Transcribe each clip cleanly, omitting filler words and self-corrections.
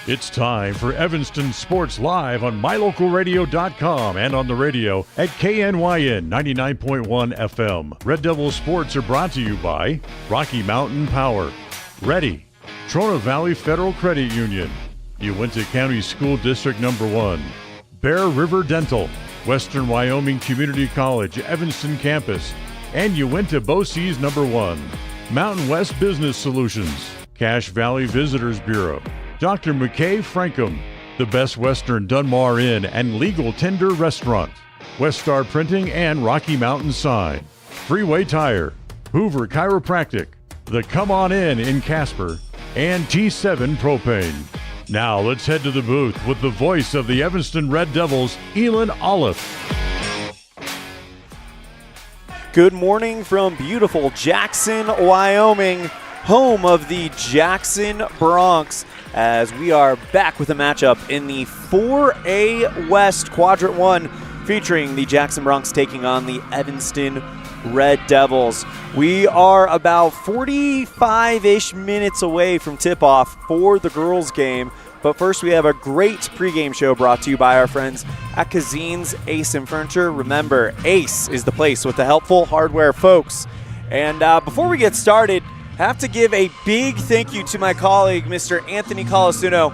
It's time for Evanston Sports Live on MyLocalRadio.com and on the radio at KNYN 99.1 FM. Red Devil Sports are brought to you by Rocky Mountain Power, Ready, Trona Valley Federal Credit Union, Uinta County School District No. 1, Bear River Dental, Western Wyoming Community College, Evanston Campus, and Uinta BOCES No. 1, Mountain West Business Solutions, Cache Valley Visitors Bureau, Dr. McKay Frankham, the Best Western Dunmar Inn and Legal Tender Restaurant, West Star Printing and Rocky Mountain Sign, Freeway Tire, Hoover Chiropractic, the Come On in Casper, and T7 Propane. Now let's head to the booth with the voice of the Evanston Red Devils, Elan Olliff. Good morning from beautiful Jackson, Wyoming, home of the Jackson Broncs, as we are back with a matchup in the 4A West Quadrant 1 featuring the Jackson Broncs taking on the Evanston Red Devils. We are about 45-ish minutes away from tip-off for the girls' game, but first we have a great pregame show brought to you by our friends at Cazin's Ace and Furniture. Remember, Ace is the place with the helpful hardware folks. And before we get started, I have to give a big thank you to my colleague, Mr. Anthony Colasuno.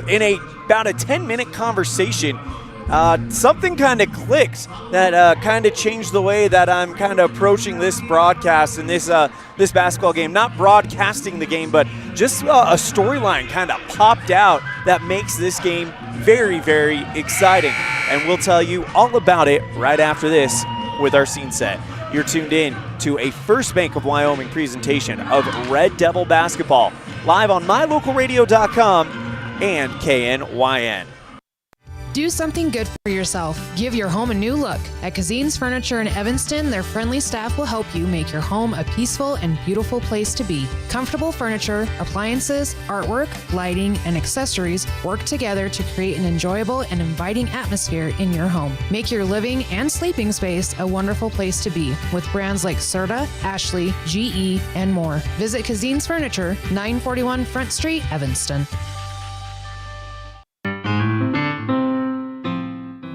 In about a 10-minute conversation, something kind of clicked that kind of changed the way that I'm kind of approaching this broadcast and this basketball game. Not broadcasting the game, but just a storyline kind of popped out that makes this game very, very exciting. And we'll tell you all about it right after this with our scene set. You're tuned in to a First Bank of Wyoming presentation of Red Devil basketball, live on MyLocalRadio.com and KNYN. Do something good for yourself. Give your home a new look. At Cazin's Furniture in Evanston, their friendly staff will help you make your home a peaceful and beautiful place to be. Comfortable furniture, appliances, artwork, lighting, and accessories work together to create an enjoyable and inviting atmosphere in your home. Make your living and sleeping space a wonderful place to be with brands like Serta, Ashley, GE, and more. Visit Cazin's Furniture, 941 Front Street, Evanston.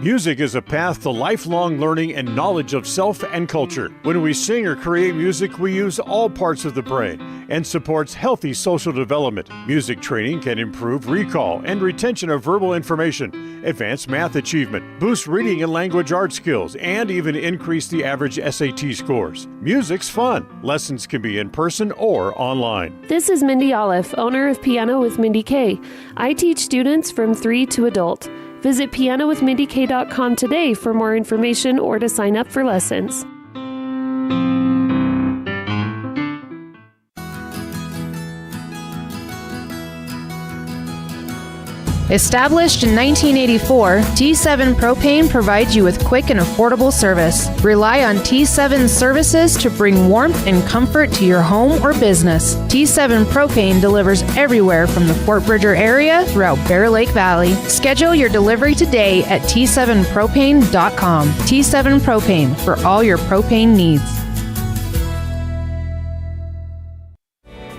Music is a path to lifelong learning and knowledge of self and culture. When we sing or create music, we use all parts of the brain and supports healthy social development. Music training can improve recall and retention of verbal information, advance math achievement, boost reading and language arts skills, and even increase the average SAT scores. Music's fun. Lessons can be in person or online. This is Mindy Olliff, owner of Piano with Mindy K. I teach students from 3 to adult. Visit pianowithmindyk.com today for more information or to sign up for lessons. Established in 1984, T7 Propane provides you with quick and affordable service. Rely on T7's services to bring warmth and comfort to your home or business. T7 Propane delivers everywhere from the Fort Bridger area throughout Bear Lake Valley. Schedule your delivery today at T7Propane.com. T7 Propane for all your propane needs.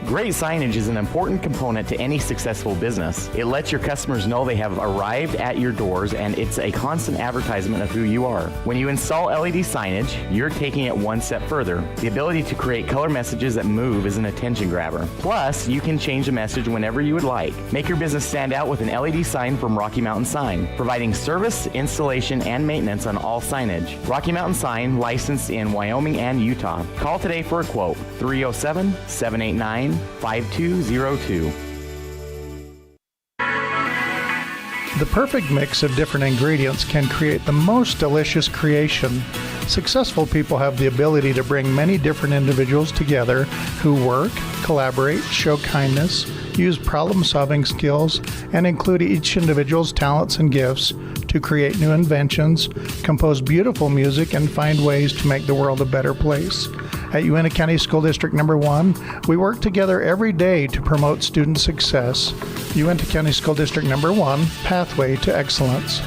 Great signage is an important component to any successful business. It lets your customers know they have arrived at your doors, and it's a constant advertisement of who you are. When you install LED signage, you're taking it one step further. The ability to create color messages that move is an attention grabber. Plus, you can change the message whenever you would like. Make your business stand out with an LED sign from Rocky Mountain Sign, providing service, installation, and maintenance on all signage. Rocky Mountain Sign, licensed in Wyoming and Utah. Call today for a quote, 307-789-5202. The perfect mix of different ingredients can create the most delicious creation. Successful people have the ability to bring many different individuals together who work, collaborate, show kindness, use problem-solving skills, and include each individual's talents and gifts to create new inventions, compose beautiful music, and find ways to make the world a better place. At Uinta County School District No. 1, we work together every day to promote student success. Uinta County School District No. 1, Pathway to Excellence.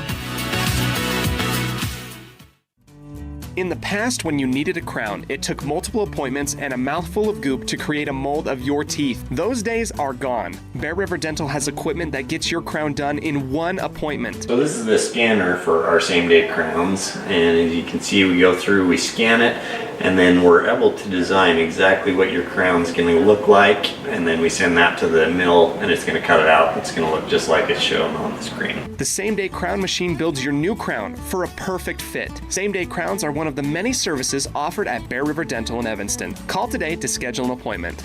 In the past, when you needed a crown, it took multiple appointments and a mouthful of goop to create a mold of your teeth. Those days are gone. Bear River Dental has equipment that gets your crown done in one appointment. So this is the scanner for our same-day crowns, and as you can see, we go through, we scan it, and then we're able to design exactly what your crown's going to look like, and then we send that to the mill, and it's going to cut it out. It's going to look just like it's shown on the screen. The same-day crown machine builds your new crown for a perfect fit. Same-day crowns are one of the many services offered at Bear River Dental in Evanston. Call today to schedule an appointment.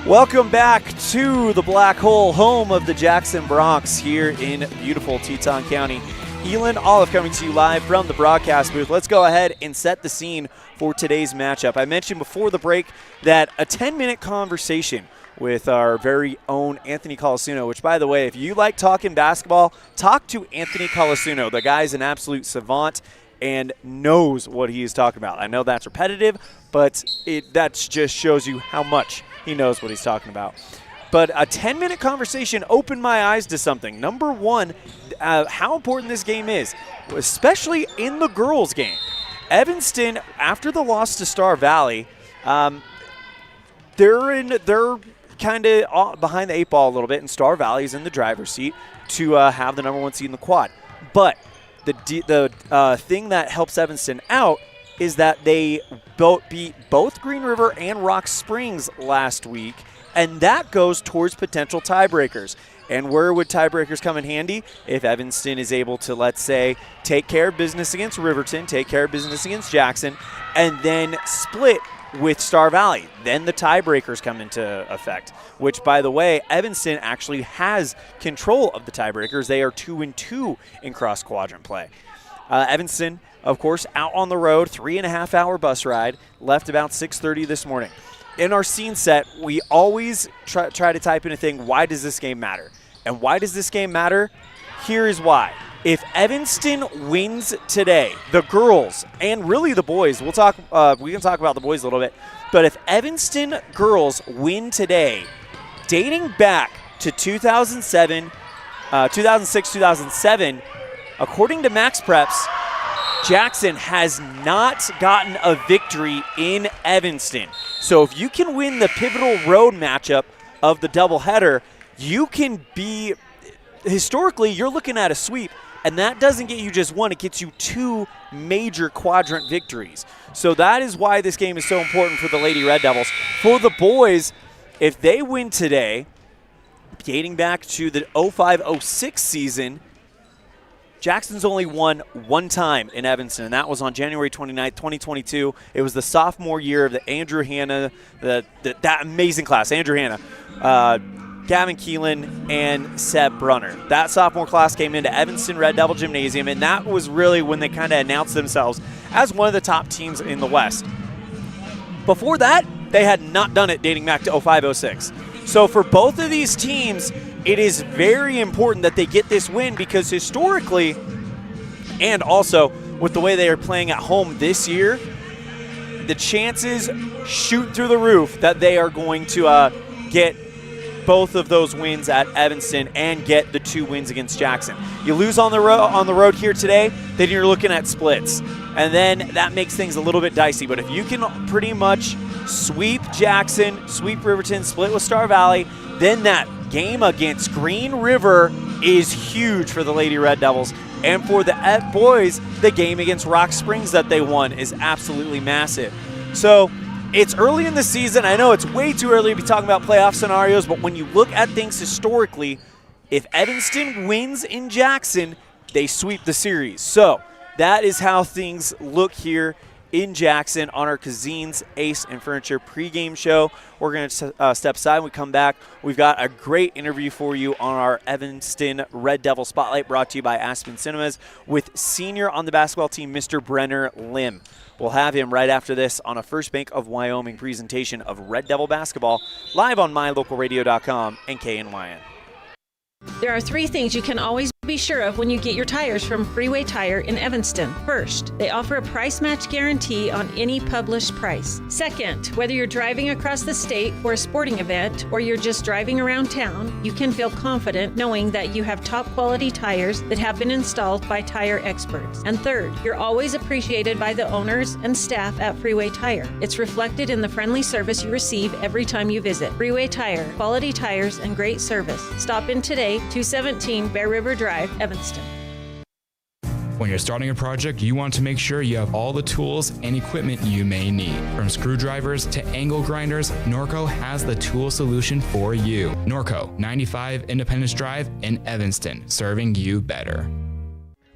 Welcome back to the Black Hole, home of the Jackson Bronx here in beautiful Teton County. Elan, Olliff coming to you live from the broadcast booth. Let's go ahead and set the scene for today's matchup. I mentioned before the break that a 10-minute conversation with our very own Anthony Colasuno, which, by the way, if you like talking basketball, talk to Anthony Colasuno. The guy's an absolute savant and knows what he is talking about. I know that's repetitive, but that just shows you how much he knows what he's talking about. But a 10-minute conversation opened my eyes to something. Number one, how important this game is, especially in the girls' game. Evanston, after the loss to Star Valley, they're kind of behind the eight ball a little bit, and Star Valley's in the driver's seat to have the number one seed in the quad. But the thing that helps Evanston out is that they beat both Green River and Rock Springs last week, and that goes towards potential tiebreakers. And where would tiebreakers come in handy? If Evanston is able to, let's say, take care of business against Riverton, take care of business against Jackson, and then split with Star Valley. Then the tiebreakers come into effect, which, by the way, Evanston actually has control of the tiebreakers. They are 2-2 in cross-quadrant play. Evanston, of course, out on the road, 3.5-hour bus ride, left about 6:30 this morning. In our scene set, we always try to type in a thing, why does this game matter? And why does this game matter? Here is why. If Evanston wins today, the girls and really the boys, we can talk about the boys a little bit, but if Evanston girls win today, dating back to 2006-2007, according to Max Preps, Jackson has not gotten a victory in Evanston. So if you can win the pivotal road matchup of the doubleheader, you can be, historically, you're looking at a sweep, and that doesn't get you just one, it gets you two major quadrant victories. So that is why this game is so important for the Lady Red Devils. For the boys, if they win today, dating back to the 05-06 season, Jackson's only won one time in Evanston, and that was on January 29th, 2022. It was the sophomore year of the Andrew Hanna, that amazing class, Andrew Hanna, Gavin Keelan, and Seb Brunner. That sophomore class came into Evanston Red Devil Gymnasium, and that was really when they kind of announced themselves as one of the top teams in the West. Before that, they had not done it dating back to 05-06. So for both of these teams, it is very important that they get this win because historically, and also with the way they are playing at home this year, the chances shoot through the roof that they are going to get both of those wins at Evanston and get the 2 wins against Jackson. You lose on the road here today, then you're looking at splits. And then that makes things a little bit dicey. But if you can pretty much sweep Jackson, sweep Riverton, split with Star Valley, then that game against Green River is huge for the Lady Red Devils. And for the boys, the game against Rock Springs that they won is absolutely massive. So it's early in the season. I know it's way too early to be talking about playoff scenarios, but when you look at things historically, if Evanston wins in Jackson, they sweep the series. So that is how things look here in Jackson on our Cazin's Ace and Furniture pregame show. We're going to step aside. When we come back, we've got a great interview for you on our Evanston Red Devil Spotlight brought to you by Aspen Cinemas with senior on the basketball team, Mr. Brenner Lim. We'll have him right after this on a First Bank of Wyoming presentation of Red Devil basketball live on mylocalradio.com and KNYN. There are 3 things you can always be sure of when you get your tires from Freeway Tire in Evanston. First, they offer a price match guarantee on any published price. Second, whether you're driving across the state for a sporting event or you're just driving around town, you can feel confident knowing that you have top quality tires that have been installed by tire experts. And third, you're always appreciated by the owners and staff at Freeway Tire. It's reflected in the friendly service you receive every time you visit. Freeway Tire, quality tires and great service. Stop in today, 217 Bear River Drive, Evanston. When you're starting a project, you want to make sure you have all the tools and equipment you may need. From screwdrivers to angle grinders, Norco has the tool solution for you. Norco, 95 Independence Drive in Evanston, serving you better.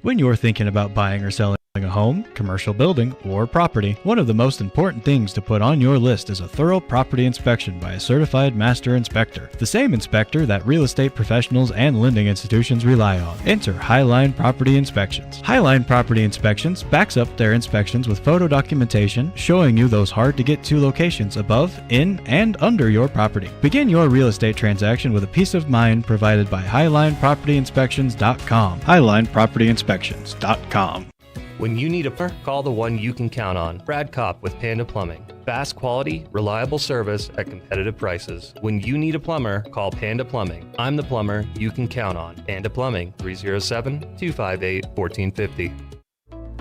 When you're thinking about buying or selling a home, commercial building, or property, one of the most important things to put on your list is a thorough property inspection by a certified master inspector. The same inspector that real estate professionals and lending institutions rely on. Enter Highline Property Inspections. Highline Property Inspections backs up their inspections with photo documentation showing you those hard to get to locations above, in, and under your property. Begin your real estate transaction with a peace of mind provided by HighlinePropertyInspections.com. HighlinePropertyInspections.com. When you need a plumber, call the one you can count on. Brad Kopp with Panda Plumbing. Fast quality, reliable service at competitive prices. When you need a plumber, call Panda Plumbing. I'm the plumber you can count on. Panda Plumbing, 307-258-1450.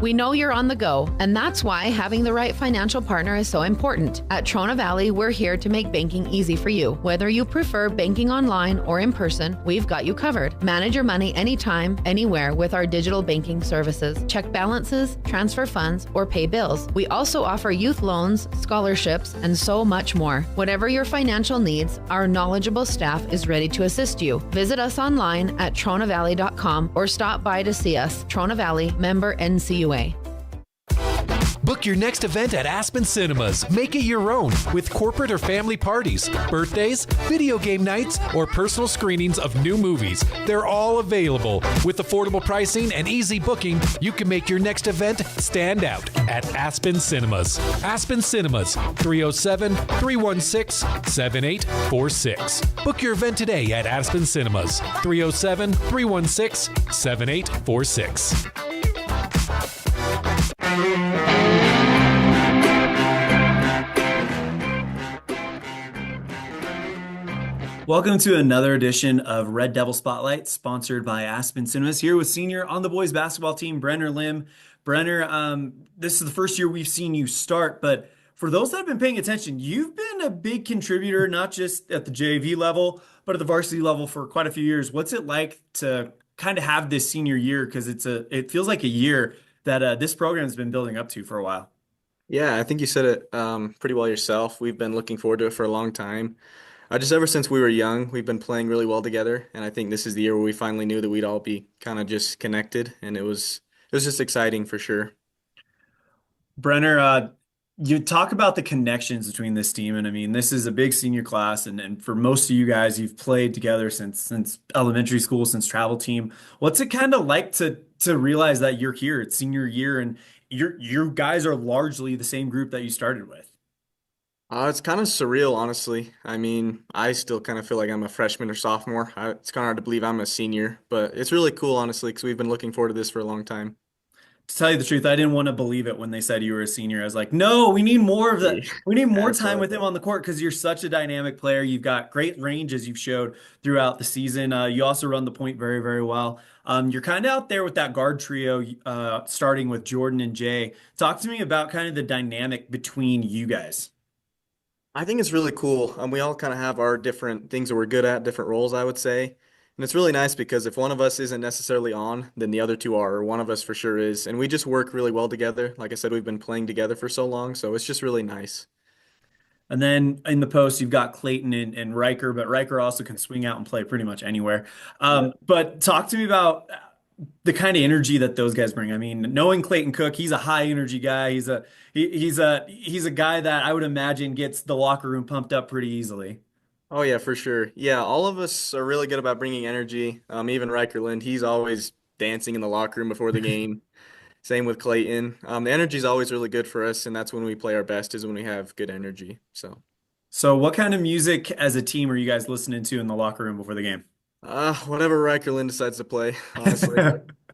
We know you're on the go, and that's why having the right financial partner is so important. At Trona Valley, we're here to make banking easy for you. Whether you prefer banking online or in person, we've got you covered. Manage your money anytime, anywhere with our digital banking services. Check balances, transfer funds, or pay bills. We also offer youth loans, scholarships, and so much more. Whatever your financial needs, our knowledgeable staff is ready to assist you. Visit us online at tronavalley.com or stop by to see us. Trona Valley, member NCUA. Book your next event at Aspen Cinemas. Make it your own with corporate or family parties, birthdays, video game nights, or personal screenings of new movies. They're all available. With affordable pricing and easy booking, you can make your next event stand out at Aspen Cinemas. Aspen Cinemas, 307-316-7846. Book your event today at Aspen Cinemas, 307-316-7846. Welcome to another edition of Red Devil Spotlight, sponsored by Aspen Cinemas. Here with senior on the boys basketball team, Brenner Lim. Brenner, this is the first year we've seen you start, but for those that have been paying attention, you've been a big contributor, not just at the JV level, but at the varsity level for quite a few years. What's it like to kind of have this senior year? Because it feels like a year that this program has been building up to for a while. Yeah, I think you said it pretty well yourself. We've been looking forward to it for a long time. Just ever since we were young, we've been playing really well together, and I think this is the year where we finally knew that we'd all be kind of just connected, and it was just exciting for sure. Brenner, you talk about the connections between this team, and I mean, this is a big senior class, and for most of you guys, you've played together since elementary school, since travel team. What's it kind of like to realize that you're here, it's senior year, and you guys are largely the same group that you started with? It's kind of surreal, honestly. I mean, I still kind of feel like I'm a freshman or sophomore. It's kind of hard to believe I'm a senior, but it's really cool, honestly, because we've been looking forward to this for a long time. To tell you the truth, I didn't want to believe it when they said you were a senior. I was like, no, we need more of that. We need more time with him on the court because you're such a dynamic player. You've got great range, as you've showed throughout the season. You also run the point very, very well. You're kind of out there with that guard trio, starting with Jordan and Jay. Talk to me about kind of the dynamic between you guys. I think it's really cool. We all kind of have our different things that we're good at, different roles, I would say. And it's really nice because if one of us isn't necessarily on, then the other two are, or one of us for sure is. And we just work really well together. Like I said, we've been playing together for so long, so it's just really nice. And then in the post, you've got Clayton and Riker, but Riker also can swing out and play pretty much anywhere. But talk to me about the kind of energy that those guys bring. I mean, knowing Clayton Cook, he's a high energy guy. He's a guy that I would imagine gets the locker room pumped up pretty easily. Oh yeah, for sure. Yeah, all of us are really good about bringing energy. Even Riker Lind, he's always dancing in the locker room before the game. Same with Clayton. The energy is always really good for us, and that's when we play our best, is when we have good energy. So what kind of music as a team are you guys listening to in the locker room before the game? Whatever Riker Lynn decides to play, honestly.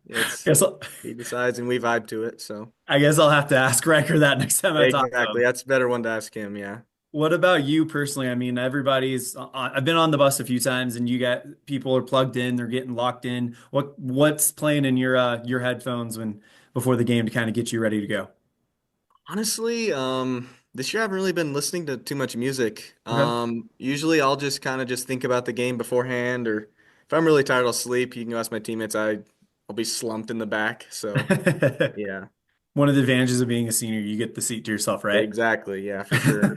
Guess He decides and we vibe to it, so. I guess I'll have to ask Riker that next time I talk to Exactly. him. That's a better one to ask him, yeah. What about you personally? I mean, I've been on the bus a few times and you got people are plugged in, they're getting locked in. What's playing in your headphones before the game to kind of get you ready to go? Honestly, this year I haven't really been listening to too much music. Okay. Usually I'll just kind of just think about the game beforehand, or if I'm really tired, I'll sleep. You can go ask my teammates. I'll be slumped in the back. So yeah, One of the advantages of being a senior, you get the seat to yourself, right? exactly. Yeah, for sure.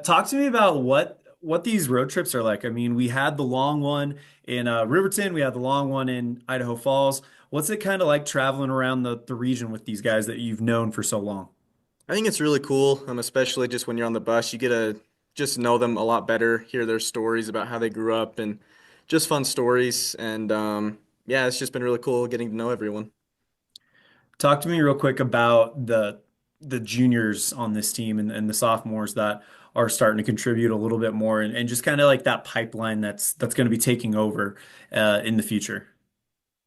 Talk to me about what these road trips are like. I mean, we had the long one in Riverton, we had the long one in Idaho Falls. What's it kind of like traveling around the region with these guys that you've known for so long? I think it's really cool, especially just when you're on the bus. You get to just know them a lot better, hear their stories about how they grew up, and just fun stories. And yeah, it's just been really cool getting to know everyone. Talk to me real quick about the juniors on this team and the sophomores that are starting to contribute a little bit more and just kind of like that pipeline that's going to be taking over in the future.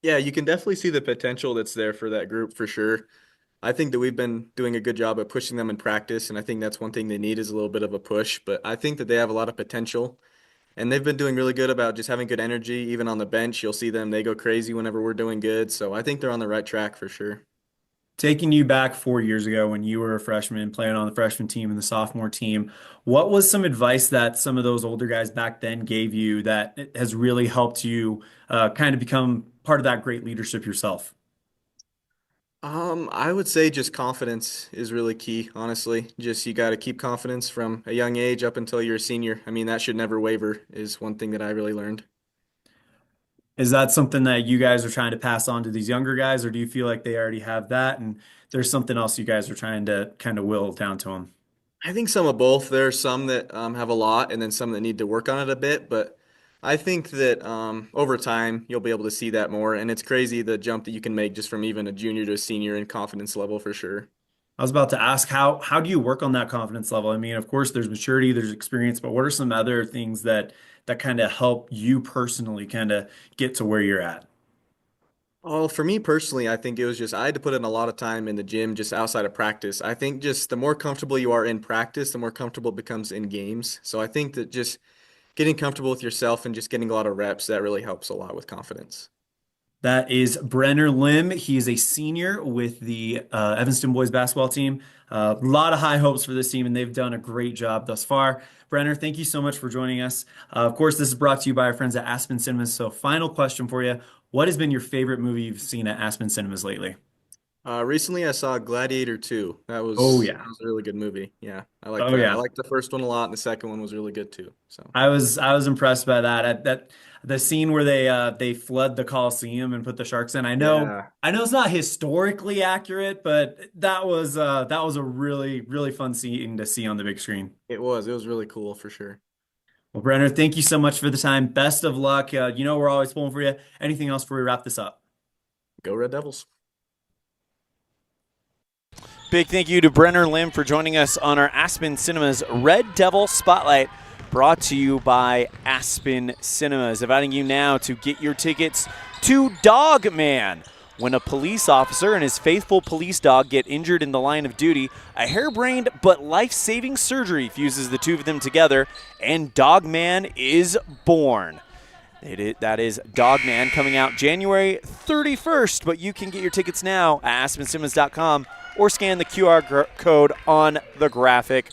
Yeah, you can definitely see the potential that's there for that group for sure. I think that we've been doing a good job of pushing them in practice, and I think that's one thing they need is a little bit of a push. But I think that they have a lot of potential, and they've been doing really good about just having good energy. Even on the bench, you'll see them, they go crazy whenever we're doing good. So I think they're on the right track for sure. Taking you back 4 years ago when you were a freshman playing on the freshman team and the sophomore team, what was some advice that some of those older guys back then gave you that has really helped you kind of become part of that great leadership yourself? I would say just confidence is really key, honestly. Just you got to keep confidence from a young age up until you're a senior. I mean, that should never waver is one thing that I really learned. Is that something that you guys are trying to pass on to these younger guys, or do you feel like they already have that and there's something else you guys are trying to kind of will down to them? I think some of both. There are some that have a lot, and then some that need to work on it a bit. But I think that over time, you'll be able to see that more. And it's crazy the jump that you can make just from even a junior to a senior in confidence level for sure. I was about to ask how do you work on that confidence level? I mean, of course, there's maturity, there's experience, but what are some other things that kind of help you personally kind of get to where you're at? Oh, for me personally, I think it was just I had to put in a lot of time in the gym just outside of practice. I think just the more comfortable you are in practice, the more comfortable it becomes in games. So I think that just getting comfortable with yourself and just getting a lot of reps, that really helps a lot with confidence. That is Brenner Lim. He is a senior with the Evanston boys basketball team. A lot of high hopes for this team, and they've done a great job thus far. Brenner, thank you so much for joining us. Of course, this is brought to you by our friends at Aspen Cinemas. So, final question for you. What has been your favorite movie you've seen at Aspen Cinemas lately? Recently I saw Gladiator 2. Oh, yeah. That was a really good movie. Yeah, I liked Oh, that. I yeah. liked the first one a lot, and the second one was really good too. So I was impressed by that. The scene where they flood the Coliseum and put the sharks in. yeah, I know it's not historically accurate, but that was a really really fun scene to see on the big screen. it was. It was really cool for sure. Well, Brenner, thank you so much for the time. Best of luck. We're always pulling for you. Anything else before we wrap this up? Go Red Devils. Big thank you to Brenner Lim for joining us on our Aspen Cinemas Red Devil Spotlight, brought to you by Aspen Cinemas. Inviting you now to get your tickets to Dog Man. When a police officer and his faithful police dog get injured in the line of duty, a harebrained but life-saving surgery fuses the two of them together, and Dog Man is born. That is Dog Man, coming out January 31st, but you can get your tickets now at aspencinemas.com or scan the QR code on the graphic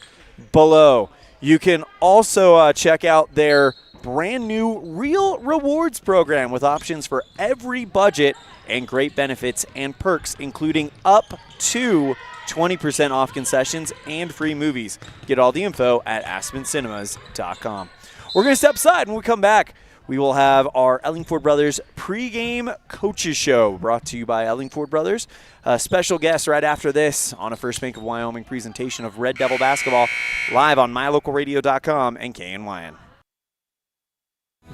below. You can also check out their brand new Real Rewards program with options for every budget and great benefits and perks, including up to 20% off concessions and free movies. Get all the info at aspencinemas.com. We're going to step aside. When we come back, we will have our Ellingford Brothers pregame coaches show, brought to you by Ellingford Brothers. A special guest right after this on a First Bank of Wyoming presentation of Red Devil basketball, live on mylocalradio.com and KNYN.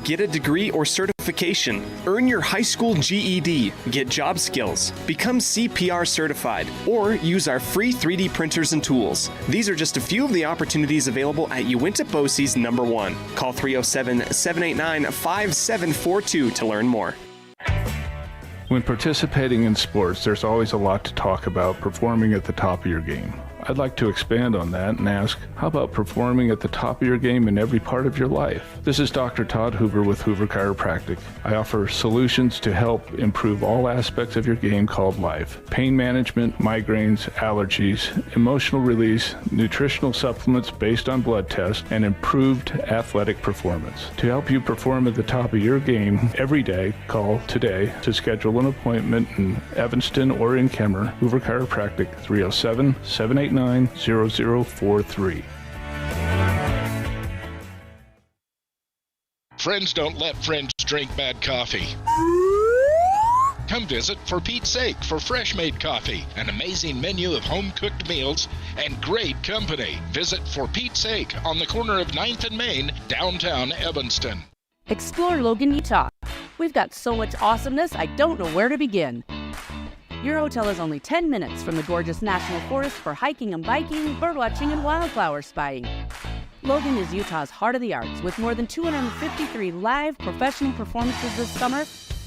Get a degree or certification certification, earn your high school GED, get job skills, become CPR certified, or use our free 3D printers and tools. These are just a few of the opportunities available at Uinta BOCES #1. Call 307-789-5742 to learn more. When participating in sports, there's always a lot to talk about performing at the top of your game. I'd like to expand on that and ask, how about performing at the top of your game in every part of your life? This is Dr. Todd Hoover with Hoover Chiropractic. I offer solutions to help improve all aspects of your game called life. Pain management, migraines, allergies, emotional release, nutritional supplements based on blood tests, and improved athletic performance. To help you perform at the top of your game every day, call today to schedule an appointment in Evanston or in Kemmer. Hoover Chiropractic, 307-789-0043. Friends don't let friends drink bad coffee. Come visit For Pete's Sake for fresh-made coffee, an amazing menu of home-cooked meals, and great company. Visit For Pete's Sake on the corner of 9th and Main, downtown Evanston. Explore Logan, Utah. We've got so much awesomeness, I don't know where to begin. Your hotel is only 10 minutes from the gorgeous National Forest for hiking and biking, birdwatching, and wildflower spying. Logan is Utah's heart of the arts, with more than 253 live professional performances this summer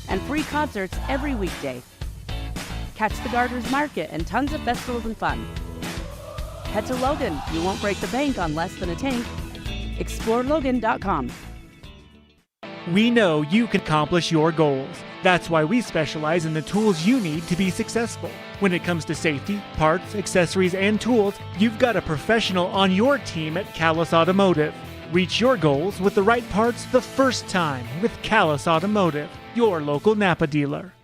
and free concerts every weekday. Catch the Gardeners Market and tons of festivals and fun. Head to Logan. You won't break the bank on less than a tank. ExploreLogan.com. We know you can accomplish your goals. That's why we specialize in the tools you need to be successful. When it comes to safety, parts, accessories, and tools, you've got a professional on your team at Callis Automotive. Reach your goals with the right parts the first time with Callis Automotive, your local Napa dealer.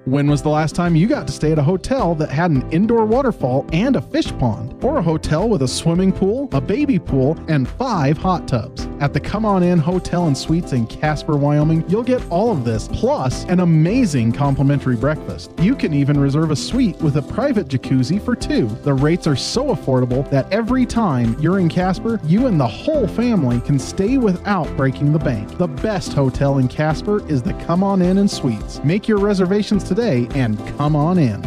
When was the last time you got to stay at a hotel that had an indoor waterfall and a fish pond? Or a hotel with a swimming pool, a baby pool, and 5 hot tubs? At the Come On In Hotel and Suites in Casper, Wyoming, you'll get all of this, plus an amazing complimentary breakfast. You can even reserve a suite with a private jacuzzi for 2. The rates are so affordable that every time you're in Casper, you and the whole family can stay without breaking the bank. The best hotel in Casper is the Come On In and Suites. Make your reservations today and come on in.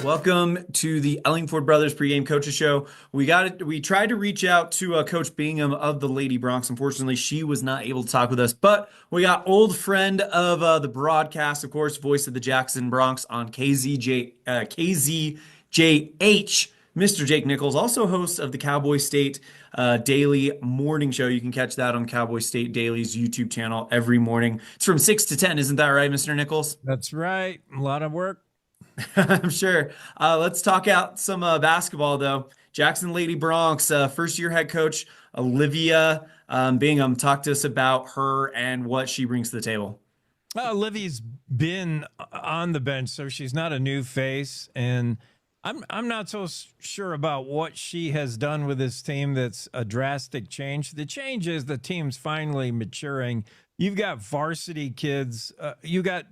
Welcome to the Ellingford Brothers Pregame Coaches Show. We tried to reach out to Coach Bingham of the Lady Bronx. Unfortunately, she was not able to talk with us, but we got old friend of the broadcast, of course, voice of the Jackson Bronx on KZJH, Mr. Jake Nichols, also host of the Cowboy State Daily Morning Show. You can catch that on Cowboy State Daily's YouTube channel every morning. It's from 6 to 10, isn't that right, Mr. Nichols? That's right. A lot of work. I'm sure. Let's talk out some basketball, though. Jackson Lady Bronx, first-year head coach Olivia Bingham. Talk to us about her and what she brings to the table. Olivia's been on the bench, so she's not a new face, and I'm not so sure about what she has done with this team that's a drastic change. The change is the team's finally maturing. You've got varsity kids. You got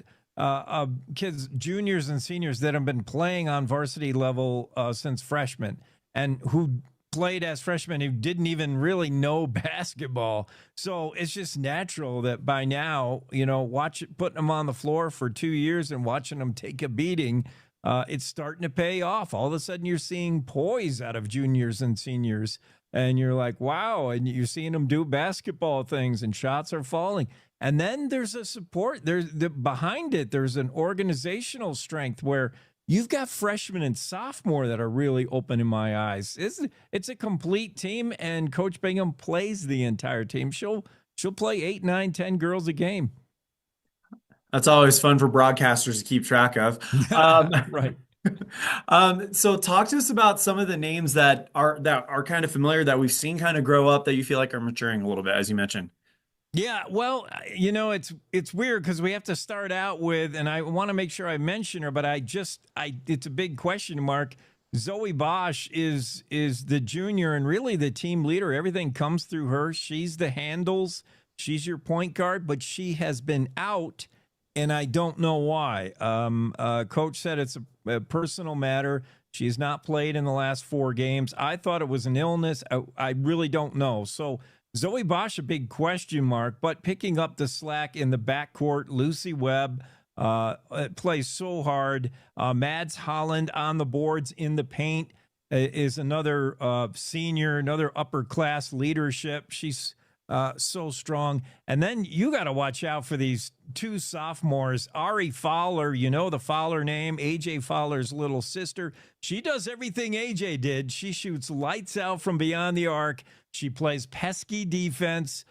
kids, juniors and seniors that have been playing on varsity level since freshmen and who played as freshmen who didn't even really know basketball. So it's just natural that by now, putting them on the floor for 2 years and watching them take a beating, it's starting to pay off. All of a sudden, you're seeing poise out of juniors and seniors, and you're like, wow, and you're seeing them do basketball things, and shots are falling. And then there's a support. Behind it, there's an organizational strength where you've got freshmen and sophomore that are really opening my eyes. It's a complete team, and Coach Bingham plays the entire team. She'll play 8, 9, 10 girls a game. That's always fun for broadcasters to keep track of. Right. So talk to us about some of the names that are kind of familiar that we've seen kind of grow up that you feel like are maturing a little bit, as you mentioned. Yeah, well, it's weird because we have to start out with, and I want to make sure I mention her, but it's a big question mark. Zoe Bosch is the junior and really the team leader. Everything comes through her. She's the handles. She's your point guard, but she has been out. And I don't know why. Coach said it's a personal matter. She's not played in the last 4 games. I thought it was an illness. I really don't know. So Zoe Bosch, a big question mark, but picking up the slack in the backcourt. Lucy Webb plays so hard. Mads Holland on the boards in the paint is another senior, another upper-class leadership. She's so strong. And then you got to watch out for these 2 sophomores. Ari Fowler, you know the Fowler name, AJ Fowler's little sister. She does everything AJ did. She shoots lights out from beyond the arc. She plays pesky defense.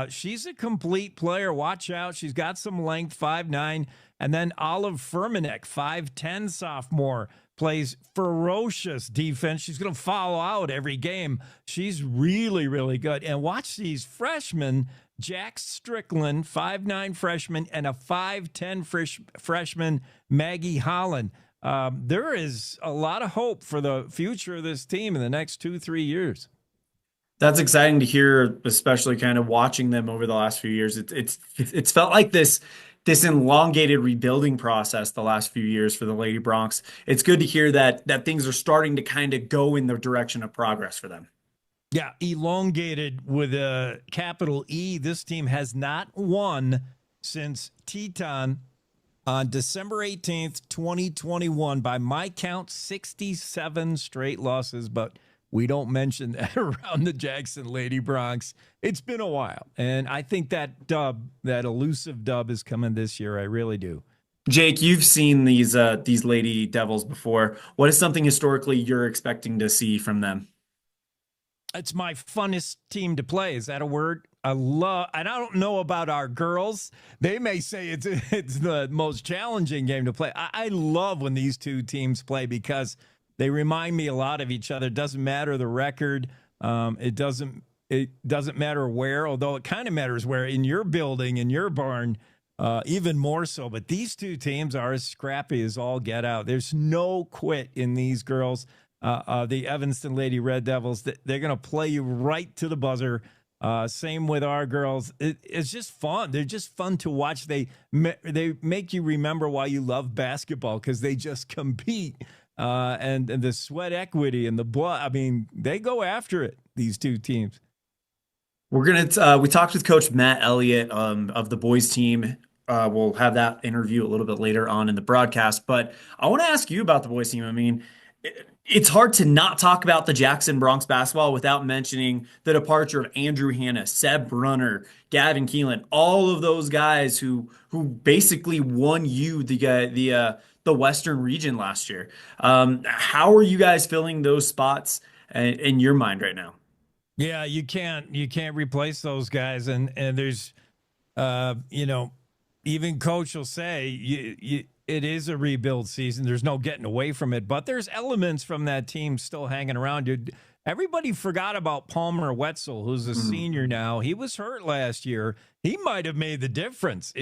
She's a complete player. Watch out. She's got some length, 5'9". And then Olive Furmanek, 5'10" sophomore, plays ferocious defense. She's going to foul out every game. She's really, really good. And watch these freshmen, Jack Strickland, 5'9" freshman, and a 5'10" freshman, Maggie Holland. There is a lot of hope for the future of this team in the next 2-3 years. That's exciting to hear, especially kind of watching them over the last few years. It's felt like this elongated rebuilding process the last few years for the Lady Broncs. It's good to hear that things are starting to kind of go in the direction of progress for them. Yeah, elongated with a capital E. This team has not won since Teton on December 18th, 2021. By my count, 67 straight losses, but we don't mention that around the Jackson Lady Broncs. It's been a while, and I think that dub, that elusive dub, is coming this year. I really do. Jake, you've seen these Lady Devils before. What is something historically you're expecting to see from them? It's my funnest team to play. Is that a word? And I don't know about our girls. They may say it's the most challenging game to play. I love when these two teams play because they remind me a lot of each other. It doesn't matter the record. It doesn't matter where, although it kind of matters where, in your building, in your barn, even more so. But these two teams are as scrappy as all get out. There's no quit in these girls. The Evanston Lady Red Devils, they're going to play you right to the buzzer. Same with our girls. It's just fun. They're just fun to watch. They make you remember why you love basketball, because they just compete. And the sweat equity and the blood. I mean, they go after it, these two teams. We talked with Coach Matt Elliott of the boys team. We'll have that interview a little bit later on in the broadcast. But I want to ask you about the boys team. I mean, it's hard to not talk about the Jackson Broncs basketball without mentioning the departure of Andrew Hanna, Seb Brunner, Gavin Keelan, all of those guys who basically won you the Western region last year. How are you guys filling those spots in your mind right now? Yeah, you can't replace those guys, and there's even coach will say it is a rebuild season. There's no getting away from it, but there's elements from that team still hanging around. Everybody forgot about Palmer Wetzel, who's a senior now. He was hurt last year. He might have made the difference.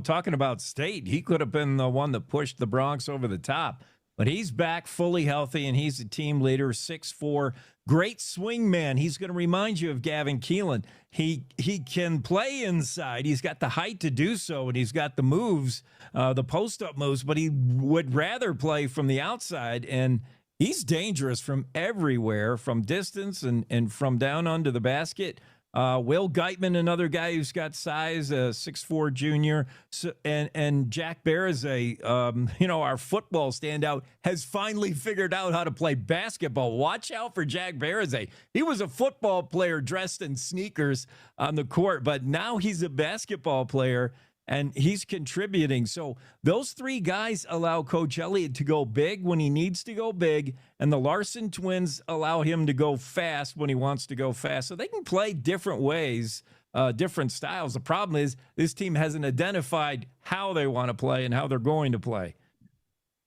Talking about state, he could have been the one that pushed the Broncs over the top. But he's back fully healthy, and he's a team leader, 6'4", great swing man. He's going to remind you of Gavin Keelan. He can play inside. He's got the height to do so, and he's got the moves, the post-up moves, but he would rather play from the outside, and he's dangerous from everywhere, from distance and from down under the basket. Will Geitman, another guy who's got size, 6'4" junior. So, and Jack Barazay, our football standout, has finally figured out how to play basketball. Watch out for Jack Barazay. He was a football player dressed in sneakers on the court, but now he's a basketball player, and he's contributing. So those three guys allow Coach Elliott to go big when he needs to go big, and the Larson twins allow him to go fast when he wants to go fast. So they can play different ways, different styles. The problem is this team hasn't identified how they want to play and how they're going to play.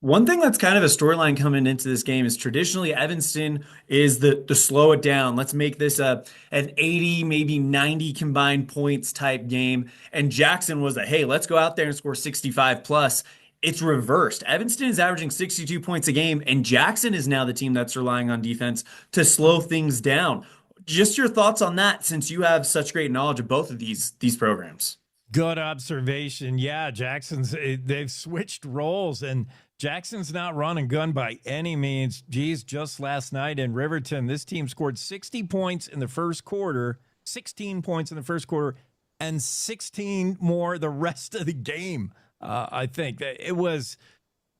One thing that's kind of a storyline coming into this game is traditionally Evanston is the slow it down. Let's make this an 80, maybe 90 combined points type game. And Jackson was hey, let's go out there and score 65 plus. It's reversed. Evanston is averaging 62 points a game, and Jackson is now the team that's relying on defense to slow things down. Just your thoughts on that, since you have such great knowledge of both of these programs. Good observation. Yeah, they've switched roles, and Jackson's not run and gun by any means. Geez, just last night in Riverton, this team scored 60 points in the first quarter, 16 points in the first quarter, and 16 more the rest of the game. I think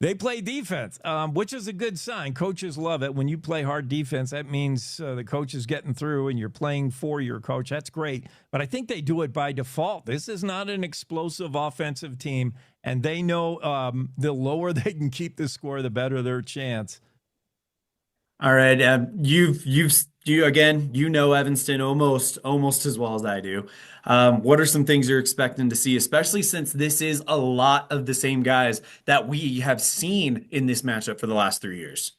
they play defense, which is a good sign. Coaches love it. When you play hard defense, that means the coach is getting through and you're playing for your coach. That's great. But I think they do it by default. This is not an explosive offensive team, and they know the lower they can keep the score, the better their chance. All right, you know Evanston almost as well as I do. What are some things you're expecting to see, especially since this is a lot of the same guys that we have seen in this matchup for the last 3 years?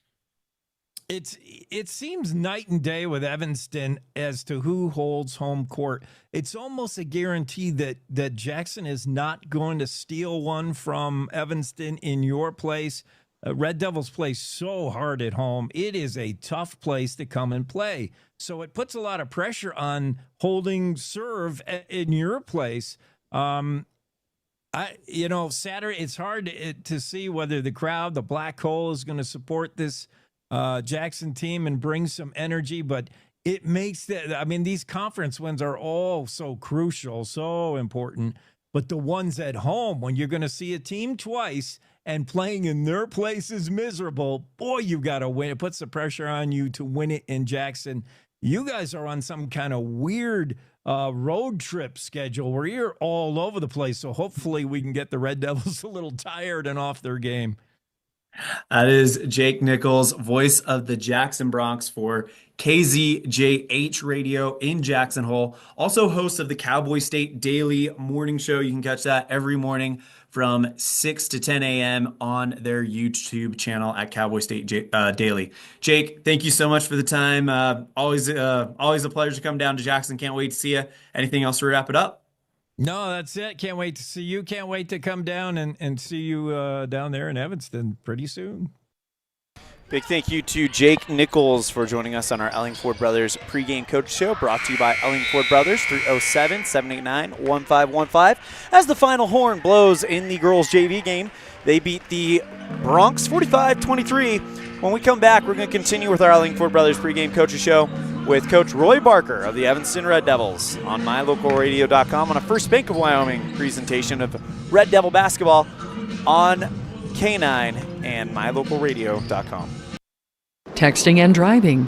It seems night and day with Evanston as to who holds home court. It's almost a guarantee that Jackson is not going to steal one from Evanston in your place. Red Devils play so hard at home. It is a tough place to come and play. So it puts a lot of pressure on holding serve in your place. Saturday, it's hard to see whether the crowd, the black hole, is going to support this Jackson team and bring some energy, but it makes these conference wins are all so crucial, so important. But the ones at home, when you're going to see a team twice and playing in their place is miserable, boy, you got to win. It puts the pressure on you to win it in Jackson. You guys are on some kind of weird road trip schedule where you're all over the place. So hopefully we can get the Red Devils a little tired and off their game. That is Jake Nichols, voice of the Jackson Bronx for KZJH Radio in Jackson Hole. Also host of the Cowboy State Daily Morning Show. You can catch that every morning from 6 to 10 a.m. on their YouTube channel at Cowboy State Daily. Jake, thank you so much for the time. Always a pleasure to come down to Jackson. Can't wait to see you. Anything else to wrap it up? No, that's it. Can't wait to see you. Can't wait to come down and see you down there in Evanston pretty soon. Big thank you to Jake Nichols for joining us on our Ellingford Brothers pregame coach show, brought to you by Ellingford Brothers, 307-789-1515. As the final horn blows in the girls' JV game, they beat the Bronx 45-23. When we come back, we're going to continue with our Ellingford Brothers pregame coaches show with Coach Roy Barker of the Evanston Red Devils on mylocalradio.com on a First Bank of Wyoming presentation of Red Devil basketball on K9 and mylocalradio.com. Texting and driving.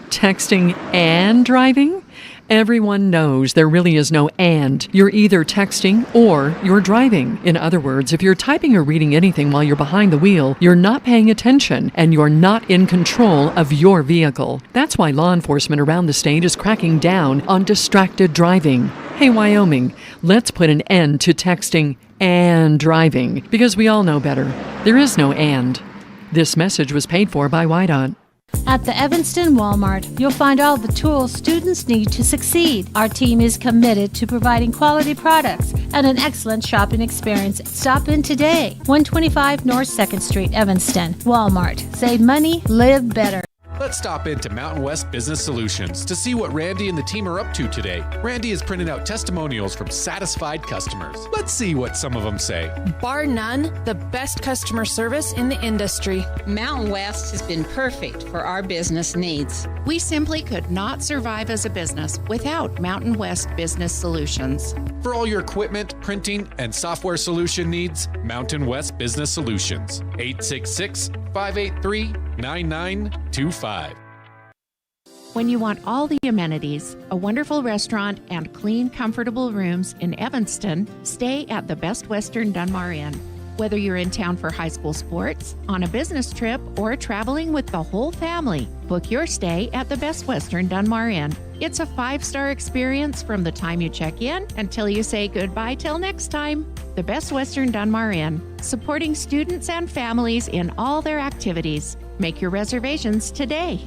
Texting and driving? Everyone knows there really is no and. You're either texting or you're driving. In other words, if you're typing or reading anything while you're behind the wheel, you're not paying attention and you're not in control of your vehicle. That's why law enforcement around the state is cracking down on distracted driving. Hey, Wyoming, let's put an end to texting and driving, because we all know better. There is no and. This message was paid for by WYDOT. At the Evanston Walmart, you'll find all the tools students need to succeed. Our team is committed to providing quality products and an excellent shopping experience. Stop in today. 125 North 2nd Street, Evanston. Walmart. Save money, live better. Let's stop into Mountain West Business Solutions to see what Randy and the team are up to today. Randy is printing out testimonials from satisfied customers. Let's see what some of them say. Bar none, the best customer service in the industry. Mountain West has been perfect for our business needs. We simply could not survive as a business without Mountain West Business Solutions. For all your equipment, printing, and software solution needs, Mountain West Business Solutions. 866-583-9925. When you want all the amenities, a wonderful restaurant, and clean, comfortable rooms in Evanston, stay at the Best Western Dunmar Inn. Whether you're in town for high school sports, on a business trip, or traveling with the whole family, book your stay at the Best Western Dunmar Inn. It's a 5-star experience from the time you check in until you say goodbye till next time. The Best Western Dunmar Inn, supporting students and families in all their activities. Make your reservations today.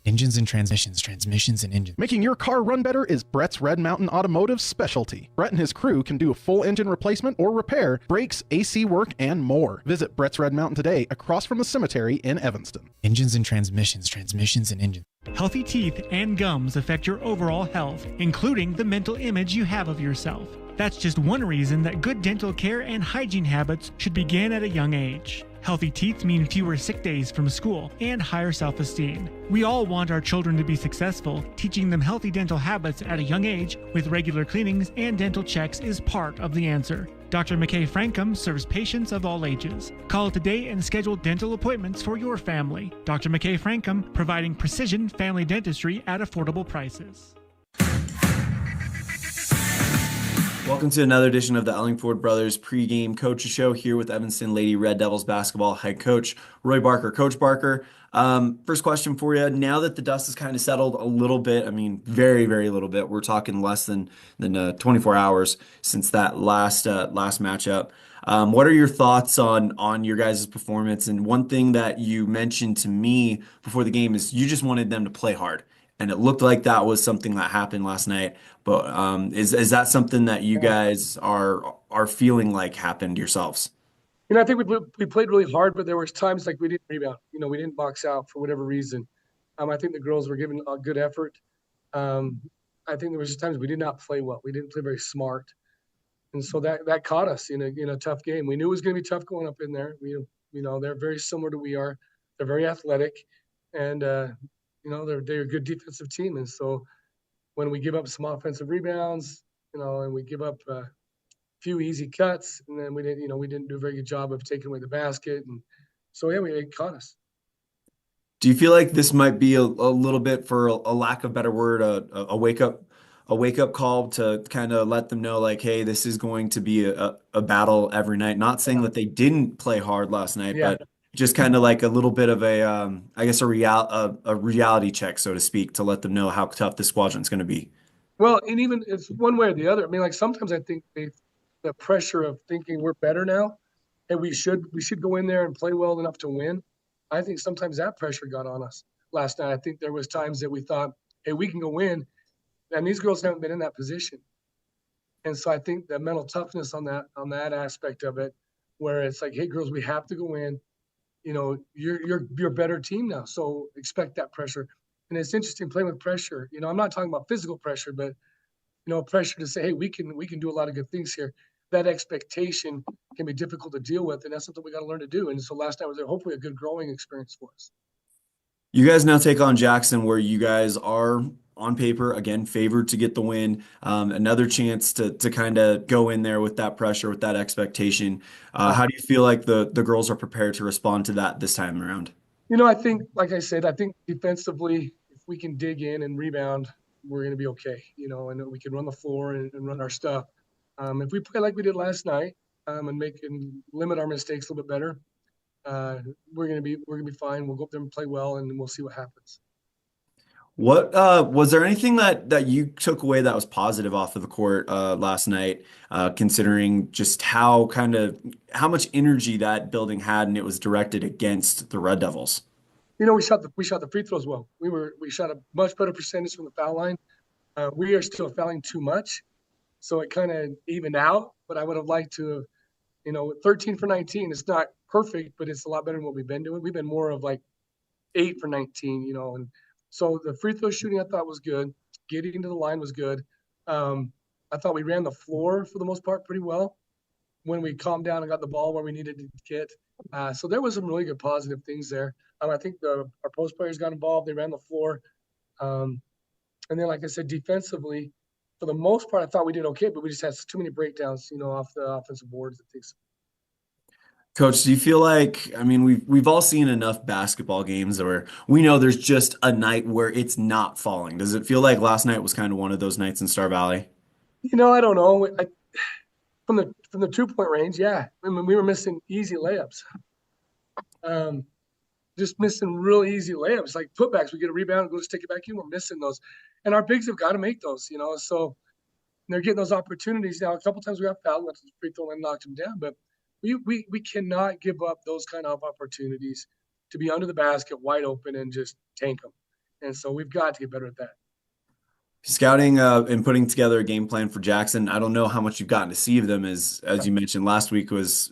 Engines and transmissions, transmissions and engines. Making your car run better is Brett's Red Mountain Automotive's specialty. Brett and his crew can do a full engine replacement or repair, brakes, AC work, and more. Visit Brett's Red Mountain today across from the cemetery in Evanston. Engines and transmissions, transmissions and engines. Healthy teeth and gums affect your overall health, including the mental image you have of yourself. That's just one reason that good dental care and hygiene habits should begin at a young age. Healthy teeth mean fewer sick days from school and higher self-esteem. We all want our children to be successful. Teaching them healthy dental habits at a young age with regular cleanings and dental checks is part of the answer. Dr. McKay Frankum serves patients of all ages. Call today and schedule dental appointments for your family. Dr. McKay Frankum, providing precision family dentistry at affordable prices. Welcome to another edition of the Ellingford Brothers pregame coaches show here with Evanston Lady Red Devils basketball head coach Roy Barker. Coach Barker, first question for you. Now that the dust has kind of settled a little bit, I mean, very, very little bit. We're talking less than 24 hours since that last matchup. What are your thoughts on your guys' performance? And one thing that you mentioned to me before the game is you just wanted them to play hard. And it looked like that was something that happened last night. But is that something that you guys are feeling like happened yourselves? I think we played really hard, but there was times like we didn't rebound. We didn't box out for whatever reason. I think the girls were giving a good effort. I think there was just times we did not play well. We didn't play very smart, and so that caught us in a tough game. We knew it was going to be tough going up in there. They're very similar to we are. They're very athletic, and they're a good defensive team. And so when we give up some offensive rebounds, and we give up a few easy cuts, and then we didn't do a very good job of taking away the basket. And so, it caught us. Do you feel like this might be a little bit, for a lack of a better word, a wake up call to kind of let them know, like, hey, this is going to be a battle every night? Not saying that they didn't play hard last night, but just kind of like a little bit of a reality check, so to speak, to let them know how tough this squadron's going to be. Well, and even it's one way or the other. I mean, like sometimes I think the pressure of thinking we're better now, and we should go in there and play well enough to win. I think sometimes that pressure got on us last night. I think there was times that we thought, hey, we can go win, and these girls haven't been in that position. And so I think the mental toughness on that aspect of it, where it's like, hey, girls, we have to go in. You're a better team now, so expect that pressure. And it's interesting playing with pressure. I'm not talking about physical pressure, but pressure to say, hey, we can do a lot of good things here. That expectation can be difficult to deal with, and that's something we got to learn to do. And so last night was hopefully a good growing experience for us. You guys now take on Jackson, where you guys are on paper, again, favored to get the win. Another chance to kind of go in there with that pressure, with that expectation. How do you feel like the girls are prepared to respond to that this time around? I think, like I said, defensively, if we can dig in and rebound, we're going to be okay. And we can run the floor and run our stuff. If we play like we did last night and limit our mistakes a little bit better, we're going to be fine. We'll go up there and play well, and we'll see what happens. What was there anything that you took away that was positive off of the court last night, considering just how much energy that building had, and it was directed against the Red Devils? We shot the free throws well. We shot a much better percentage from the foul line. We are still fouling too much, so it kind of evened out. But I would have liked to, 13 for 19. It's not perfect, but it's a lot better than what we've been doing. We've been more of like 8 for 19, and so the free throw shooting I thought was good. Getting to the line was good. I thought we ran the floor for the most part pretty well when we calmed down and got the ball where we needed to get. So there was some really good positive things there. I think our post players got involved. They ran the floor. And then, like I said, defensively, for the most part, I thought we did okay, but we just had too many breakdowns, off the offensive boards and things. Coach, do you feel like, we've all seen enough basketball games where we know there's just a night where it's not falling. Does it feel like last night was kind of one of those nights in Star Valley? I don't know. From the 2-point range, yeah. We were missing easy layups. Just missing real easy layups, like putbacks. We get a rebound and go just take it back in. We're missing those. And our bigs have got to make those, So they're getting those opportunities. Now, a couple times we got fouled, went to the free throw and knocked them down, but we cannot give up those kind of opportunities to be under the basket, wide open, and just tank them. And so we've got to get better at that. Scouting and putting together a game plan for Jackson. I don't know how much you've gotten to see of them, as you mentioned last week was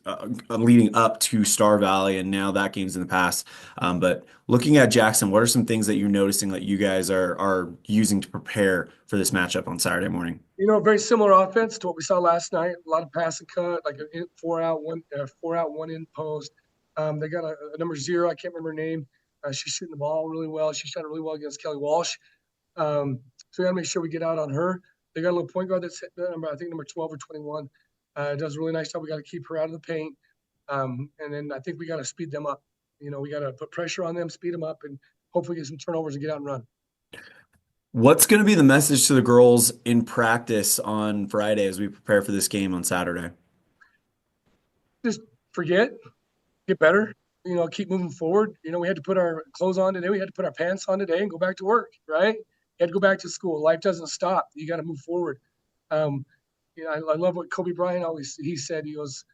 leading up to Star Valley, and now that game's in the past. But looking at Jackson, what are some things that you're noticing that you guys are using to prepare for this matchup on Saturday morning? Very similar offense to what we saw last night. A lot of pass and cut, like a 4-out, 1 in post. They got a number 0. I can't remember her name. She's shooting the ball really well. She shot it really well against Kelly Walsh. So we got to make sure we get out on her. They got a little point guard that's number 12 or 21. Does a really nice job. We got to keep her out of the paint. And then I think we got to speed them up. We got to put pressure on them, speed them up, and hopefully get some turnovers and get out and run. What's going to be the message to the girls in practice on Friday as we prepare for this game on Saturday? Just forget, get better, keep moving forward. We had to put our clothes on today. We had to put our pants on today and go back to work, right? You had to go back to school. Life doesn't stop. You got to move forward. I love what Kobe Bryant he said. He goes,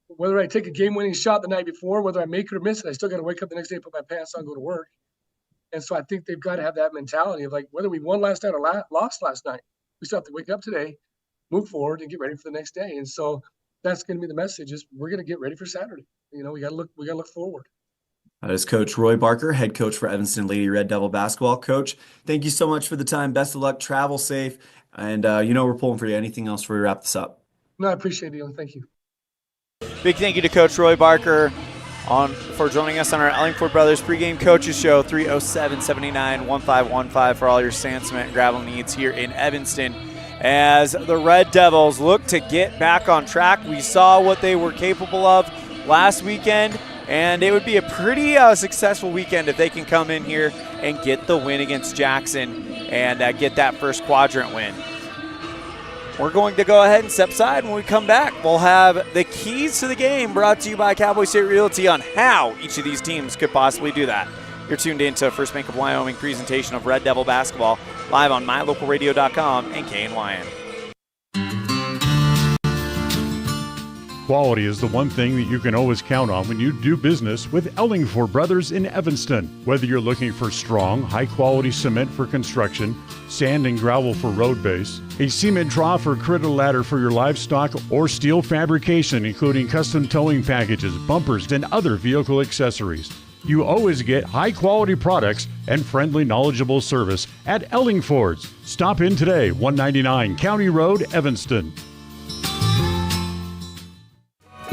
whether I take a game-winning shot the night before, whether I make it or miss it, I still got to wake up the next day, put my pants on, and go to work. And so I think they've got to have that mentality of like, whether we won last night or lost last night, we still have to wake up today, move forward, and get ready for the next day. And so that's going to be the message: is we're going to get ready for Saturday. We got to look forward. That is Coach Roy Barker, head coach for Evanston Lady Red Devil basketball. Coach, thank you so much for the time. Best of luck. Travel safe. And we're pulling for you. Anything else before we wrap this up? No, I appreciate it, Elan. Thank you. Big thank you to Coach Roy Barker for joining us on our Ellingford Brothers pregame coaches show. 307-79-1515 for all your sand, cement, and gravel needs here in Evanston. As the Red Devils look to get back on track, we saw what they were capable of last weekend. And it would be a pretty successful weekend if they can come in here and get the win against Jackson and get that first quadrant win. We're going to go ahead and step aside. When we come back, we'll have the keys to the game brought to you by Cowboy State Realty on how each of these teams could possibly do that. You're tuned in to First Bank of Wyoming presentation of Red Devil basketball live on mylocalradio.com and KNYN. Quality is the one thing that you can always count on when you do business with Ellingford Brothers in Evanston. Whether you're looking for strong, high-quality cement for construction, sand and gravel for road base, a cement trough or critter ladder for your livestock, or steel fabrication including custom towing packages, bumpers, and other vehicle accessories, you always get high-quality products and friendly, knowledgeable service at Ellingford's. Stop in today, 199 County Road, Evanston.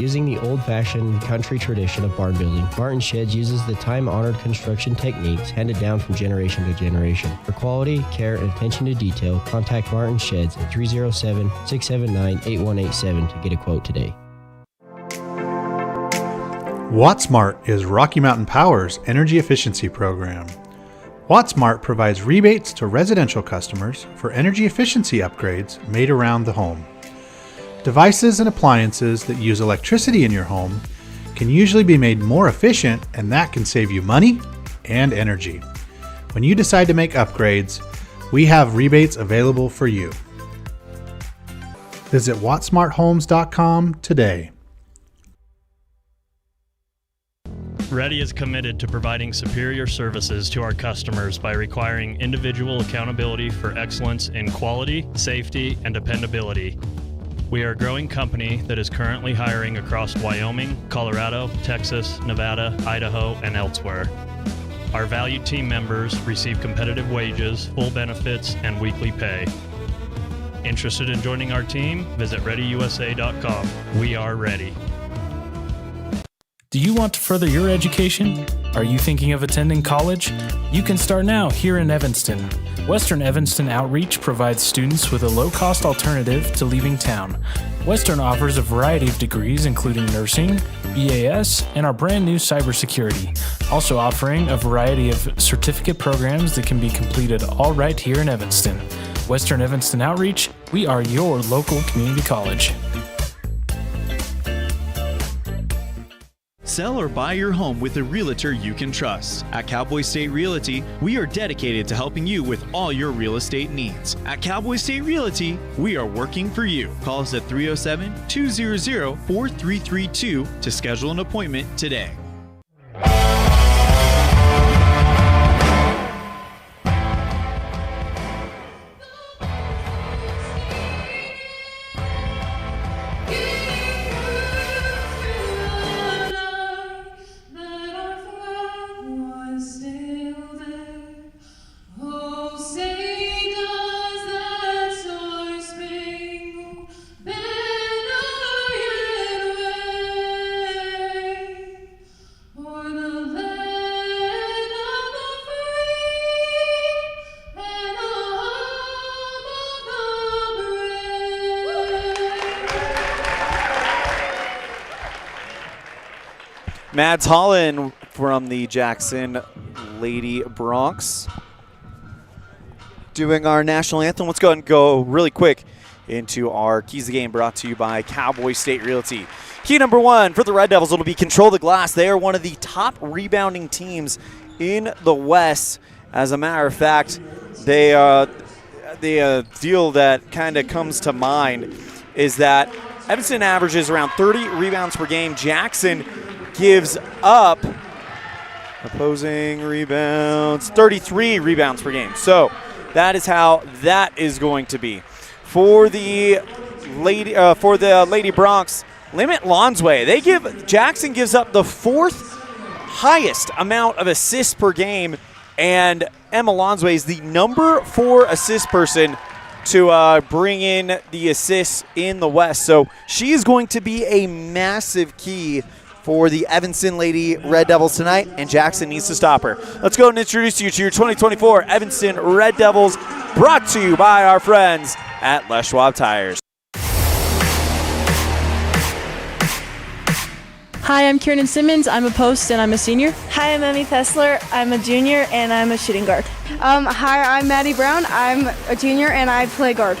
Using the old-fashioned country tradition of barn building, Martin Sheds uses the time-honored construction techniques handed down from generation to generation. For quality, care, and attention to detail, contact Martin Sheds at 307-679-8187 to get a quote today. WattSmart is Rocky Mountain Power's energy efficiency program. WattSmart provides rebates to residential customers for energy efficiency upgrades made around the home. Devices and appliances that use electricity in your home can usually be made more efficient, and that can save you money and energy. When you decide to make upgrades, we have rebates available for you. Visit wattsmarthomes.com today. Ready is committed to providing superior services to our customers by requiring individual accountability for excellence in quality, safety, and dependability. We are a growing company that is currently hiring across Wyoming, Colorado, Texas, Nevada, Idaho, and elsewhere. Our valued team members receive competitive wages, full benefits, and weekly pay. Interested in joining our team? Visit ReadyUSA.com. We are ready. Do you want to further your education? Are you thinking of attending college? You can start now here in Evanston. Western Evanston Outreach provides students with a low-cost alternative to leaving town. Western offers a variety of degrees including nursing, EAS, and our brand new cybersecurity, also offering a variety of certificate programs that can be completed all right here in Evanston. Western Evanston Outreach, we are your local community college. Sell or buy your home with a realtor you can trust. At Cowboy State Realty, we are dedicated to helping you with all your real estate needs. At Cowboy State Realty, we are working for you. Call us at 307-200-4332 to schedule an appointment today. Mads Holland from the Jackson Lady Bronx doing our national anthem. Let's go ahead and go really quick into our Keys of the Game, brought to you by Cowboy State Realty. Key number 1 for the Red Devils will be control the glass. They are one of the top rebounding teams in the West. As a matter of fact, the deal that kind of comes to mind is that Evanston averages around 30 rebounds per game. Jackson gives up opposing rebounds, 33 rebounds per game. So that is how that is going to be. For the Lady Bronx, limit Lonsway. Jackson gives up the 4th highest amount of assists per game, and Emma Lonsway is the number 4 assist person to bring in the assists in the West. So she is going to be a massive key for the Evanston Lady Red Devils tonight, and Jackson needs to stop her. Let's go and introduce you to your 2024 Evanston Red Devils, brought to you by our friends at Les Schwab Tires. Hi, I'm Kieran Simmons. I'm a post and I'm a senior. Hi, I'm Emmy Fessler. I'm a junior and I'm a shooting guard. Hi, I'm Maddie Brown. I'm a junior and I play guard.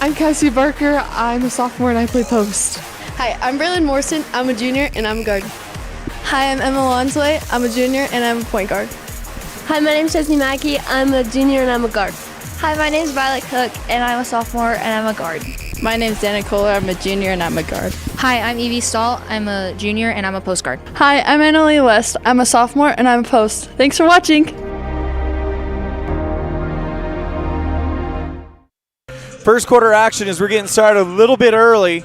I'm Cassie Barker. I'm a sophomore and I play post. Hi, I'm Braylon Morrison. I'm a junior and I'm a guard. Hi, I'm Emma Lonsway. I'm a junior and I'm a point guard. Hi, my name's Chesney Mackey. I'm a junior and I'm a guard. Hi, my name's Violet Cook and I'm a sophomore and I'm a guard. My name's Dana Kohler. I'm a junior and I'm a guard. Hi, I'm Evie Stahl. I'm a junior and I'm a post guard. Hi, I'm Annalie West. I'm a sophomore and I'm a post. Thanks for watching. First quarter action as we're getting started a little bit early.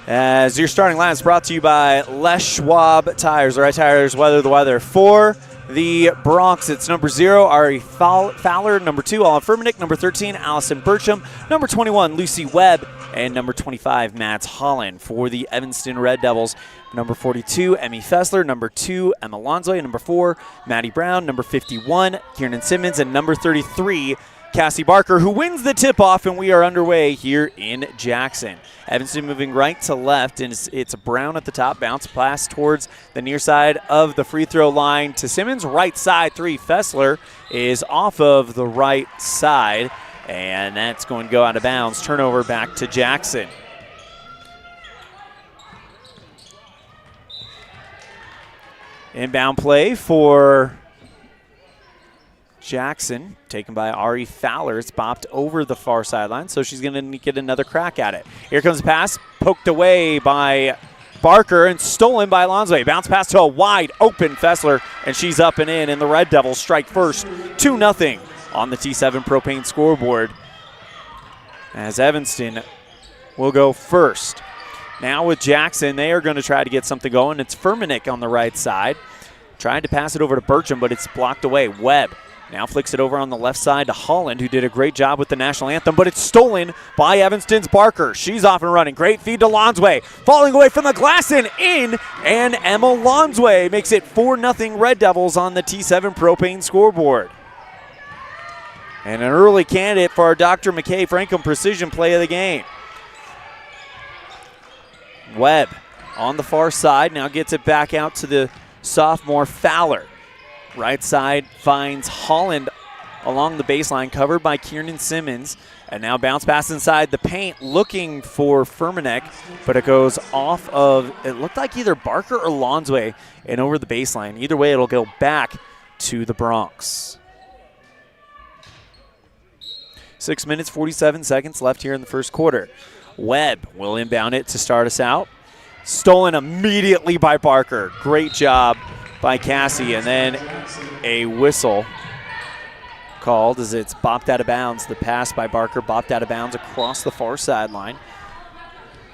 As your starting line is brought to you by Les Schwab Tires. The right tires weather the weather. For the Bronx, it's number 0, Ari Fowler. Number 2, Olliff Furmanek. Number 13, Allison Burcham. Number 21, Lucy Webb. And number 25, Mads Holland. For the Evanston Red Devils, number 42, Emmy Fessler. Number 2, Emma Lonsway. Number 4, Maddie Brown. Number 51, Kieran Simmons. And number 33, Cassie Barker, who wins the tip-off, and we are underway here in Jackson. Evanston moving right to left, and it's Brown at the top. Bounce pass towards the near side of the free throw line to Simmons. Right side 3. Fessler is off of the right side, and that's going to go out of bounds. Turnover back to Jackson. Inbound play for Jackson, taken by Ari Fowler. It's bopped over the far sideline, so she's going to get another crack at it. Here comes the pass, poked away by Barker and stolen by Lonsway. Bounce pass to a wide open Fessler, and she's up and in, and the Red Devils strike first, 2-0 on the T7 Propane scoreboard. As Evanston will go first. Now with Jackson, they are going to try to get something going. It's Furmanek on the right side, trying to pass it over to Burcham, but it's blocked away. Webb now flicks it over on the left side to Holland, who did a great job with the national anthem, but it's stolen by Evanston's Barker. She's off and running. Great feed to Lonsway. Falling away from the glass and in, and Emma Lonsway makes it 4-0 Red Devils on the T7 Propane scoreboard. And an early candidate for our Dr. McKay Franklin Precision Play of the game. Webb on the far side, now gets it back out to the sophomore Fowler. Right side finds Holland along the baseline, covered by Kieran Simmons. And now bounce pass inside the paint, looking for Furmanek, but it goes off of, it looked like either Barker or Lonsway, and over the baseline. Either way, it'll go back to the Bronx. 6 minutes, 47 seconds left here in the first quarter. Webb will inbound it to start us out. Stolen immediately by Barker. Great job by Cassie, and then a whistle called as it's bopped out of bounds. The pass by Barker bopped out of bounds across the far sideline.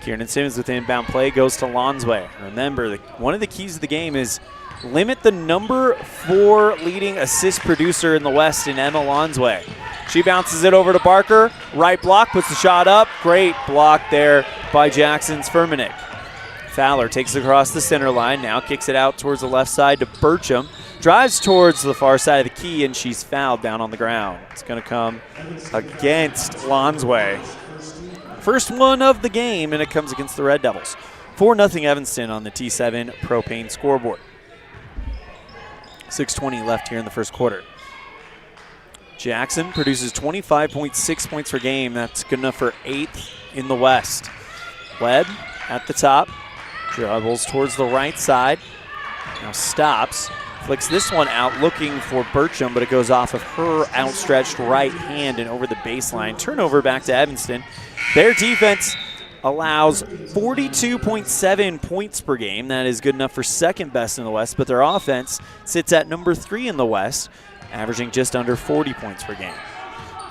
Kieran Simmons with the inbound play goes to Lonsway. Remember, one of the keys of the game is limit the number 4 leading assist producer in the West in Emma Lonsway. She bounces it over to Barker. Right block, puts the shot up. Great block there by Jackson's Furmanek. Fowler takes it across the center line, now kicks it out towards the left side to Burcham. Drives towards the far side of the key, and she's fouled down on the ground. It's going to come against Lonsway. First one of the game, and it comes against the Red Devils. 4-0 Evanston on the T7 Propane scoreboard. 6:20 left here in the first quarter. Jackson produces 25.6 points per game. That's good enough for 8th in the West. Webb at the top, dribbles towards the right side, now stops, flicks this one out looking for Burcham, but it goes off of her outstretched right hand and over the baseline. Turnover back to Evanston. Their defense allows 42.7 points per game. That is good enough for 2nd best in the West, but their offense sits at number 3 in the West, averaging just under 40 points per game.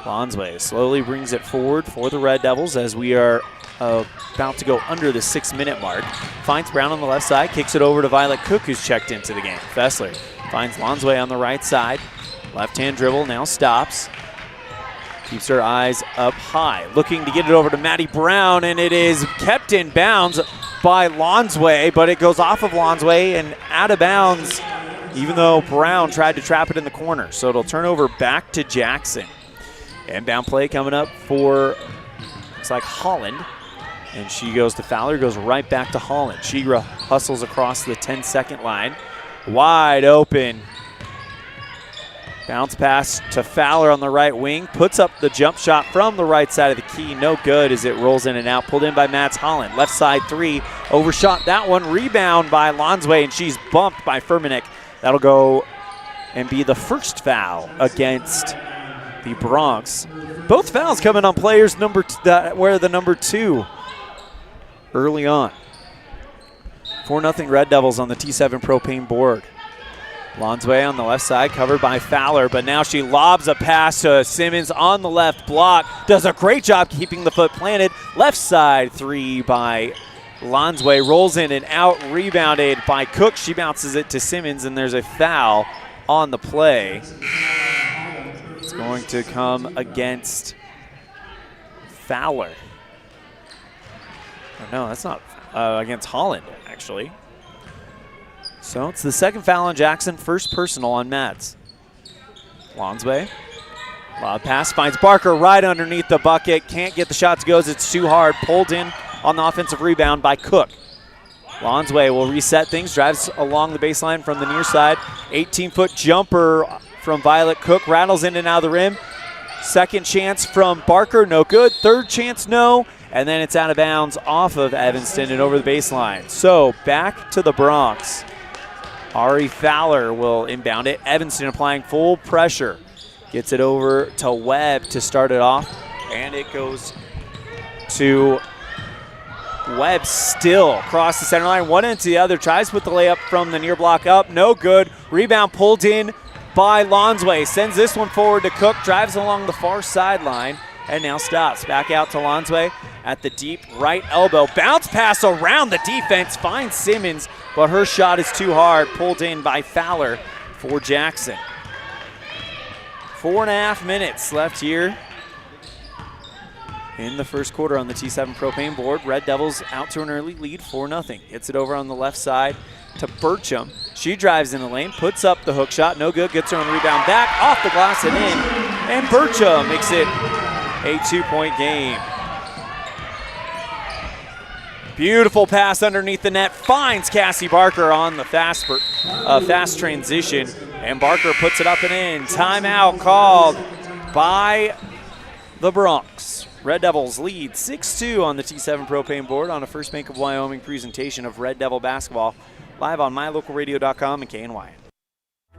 Lonsway slowly brings it forward for the Red Devils as we are about to go under the 6-minute mark. Finds Brown on the left side, kicks it over to Violet Cook, who's checked into the game. Fessler finds Lonsway on the right side. Left-hand dribble, now stops. Keeps her eyes up high, looking to get it over to Maddie Brown, and it is kept in bounds by Lonsway, but it goes off of Lonsway and out of bounds, even though Brown tried to trap it in the corner. So it'll turn over back to Jackson. Inbound play coming up for, looks like Holland, and she goes to Fowler, goes right back to Holland. She hustles across the 10-second line, wide open. Bounce pass to Fowler on the right wing. Puts up the jump shot from the right side of the key. No good as it rolls in and out. Pulled in by Mats Holland. Left side 3. Overshot that one. Rebound by Lonsway, and she's bumped by Furmanek. That'll go and be the first foul against the Bronx. Both fouls coming on players that wear the number 2 early on. 4-0 Red Devils on the T7 Propane board. Lonsway on the left side, covered by Fowler, but now she lobs a pass to Simmons on the left block. Does a great job keeping the foot planted. Left side 3 by Lonsway. Rolls in and out, rebounded by Cook. She bounces it to Simmons, and there's a foul on the play. It's going to come against Fowler. Oh, no, that's not against Holland, actually. So it's the second foul on Jackson, first personal on Mads. Lonsway, lob pass, finds Barker right underneath the bucket. Can't get the shot to go as it's too hard. Pulled in on the offensive rebound by Cook. Lonsway will reset things, drives along the baseline from the near side. 18-foot jumper from Violet Cook, rattles in and out of the rim. Second chance from Barker, no good. Third chance, no. And then it's out of bounds off of Evanston and over the baseline. So back to the Bronx. Ari Fowler will inbound it. Evanston applying full pressure. Gets it over to Webb to start it off. And it goes to Webb still across the center line. One end to the other. Tries to put the layup from the near block up. No good. Rebound pulled in by Lonsway. Sends this one forward to Cook. Drives along the far sideline. And now stops. Back out to Lonsway at the deep right elbow. Bounce pass around the defense. Finds Simmons, but her shot is too hard. Pulled in by Fowler for Jackson. 4.5 minutes left here in the first quarter on the T7 Propane board. Red Devils out to an early lead, 4-0. Gets it over on the left side to Burcham. She drives in the lane, puts up the hook shot. No good. Gets her on the rebound back, off the glass and in. And Burcham makes it a 2-point game. Beautiful pass underneath the net. Finds Cassie Barker on the fast transition. And Barker puts it up and in. Timeout called by the Bronx. Red Devils lead 6-2 on the T7 Propane board on a First Bank of Wyoming presentation of Red Devil basketball. Live on mylocalradio.com and KNY.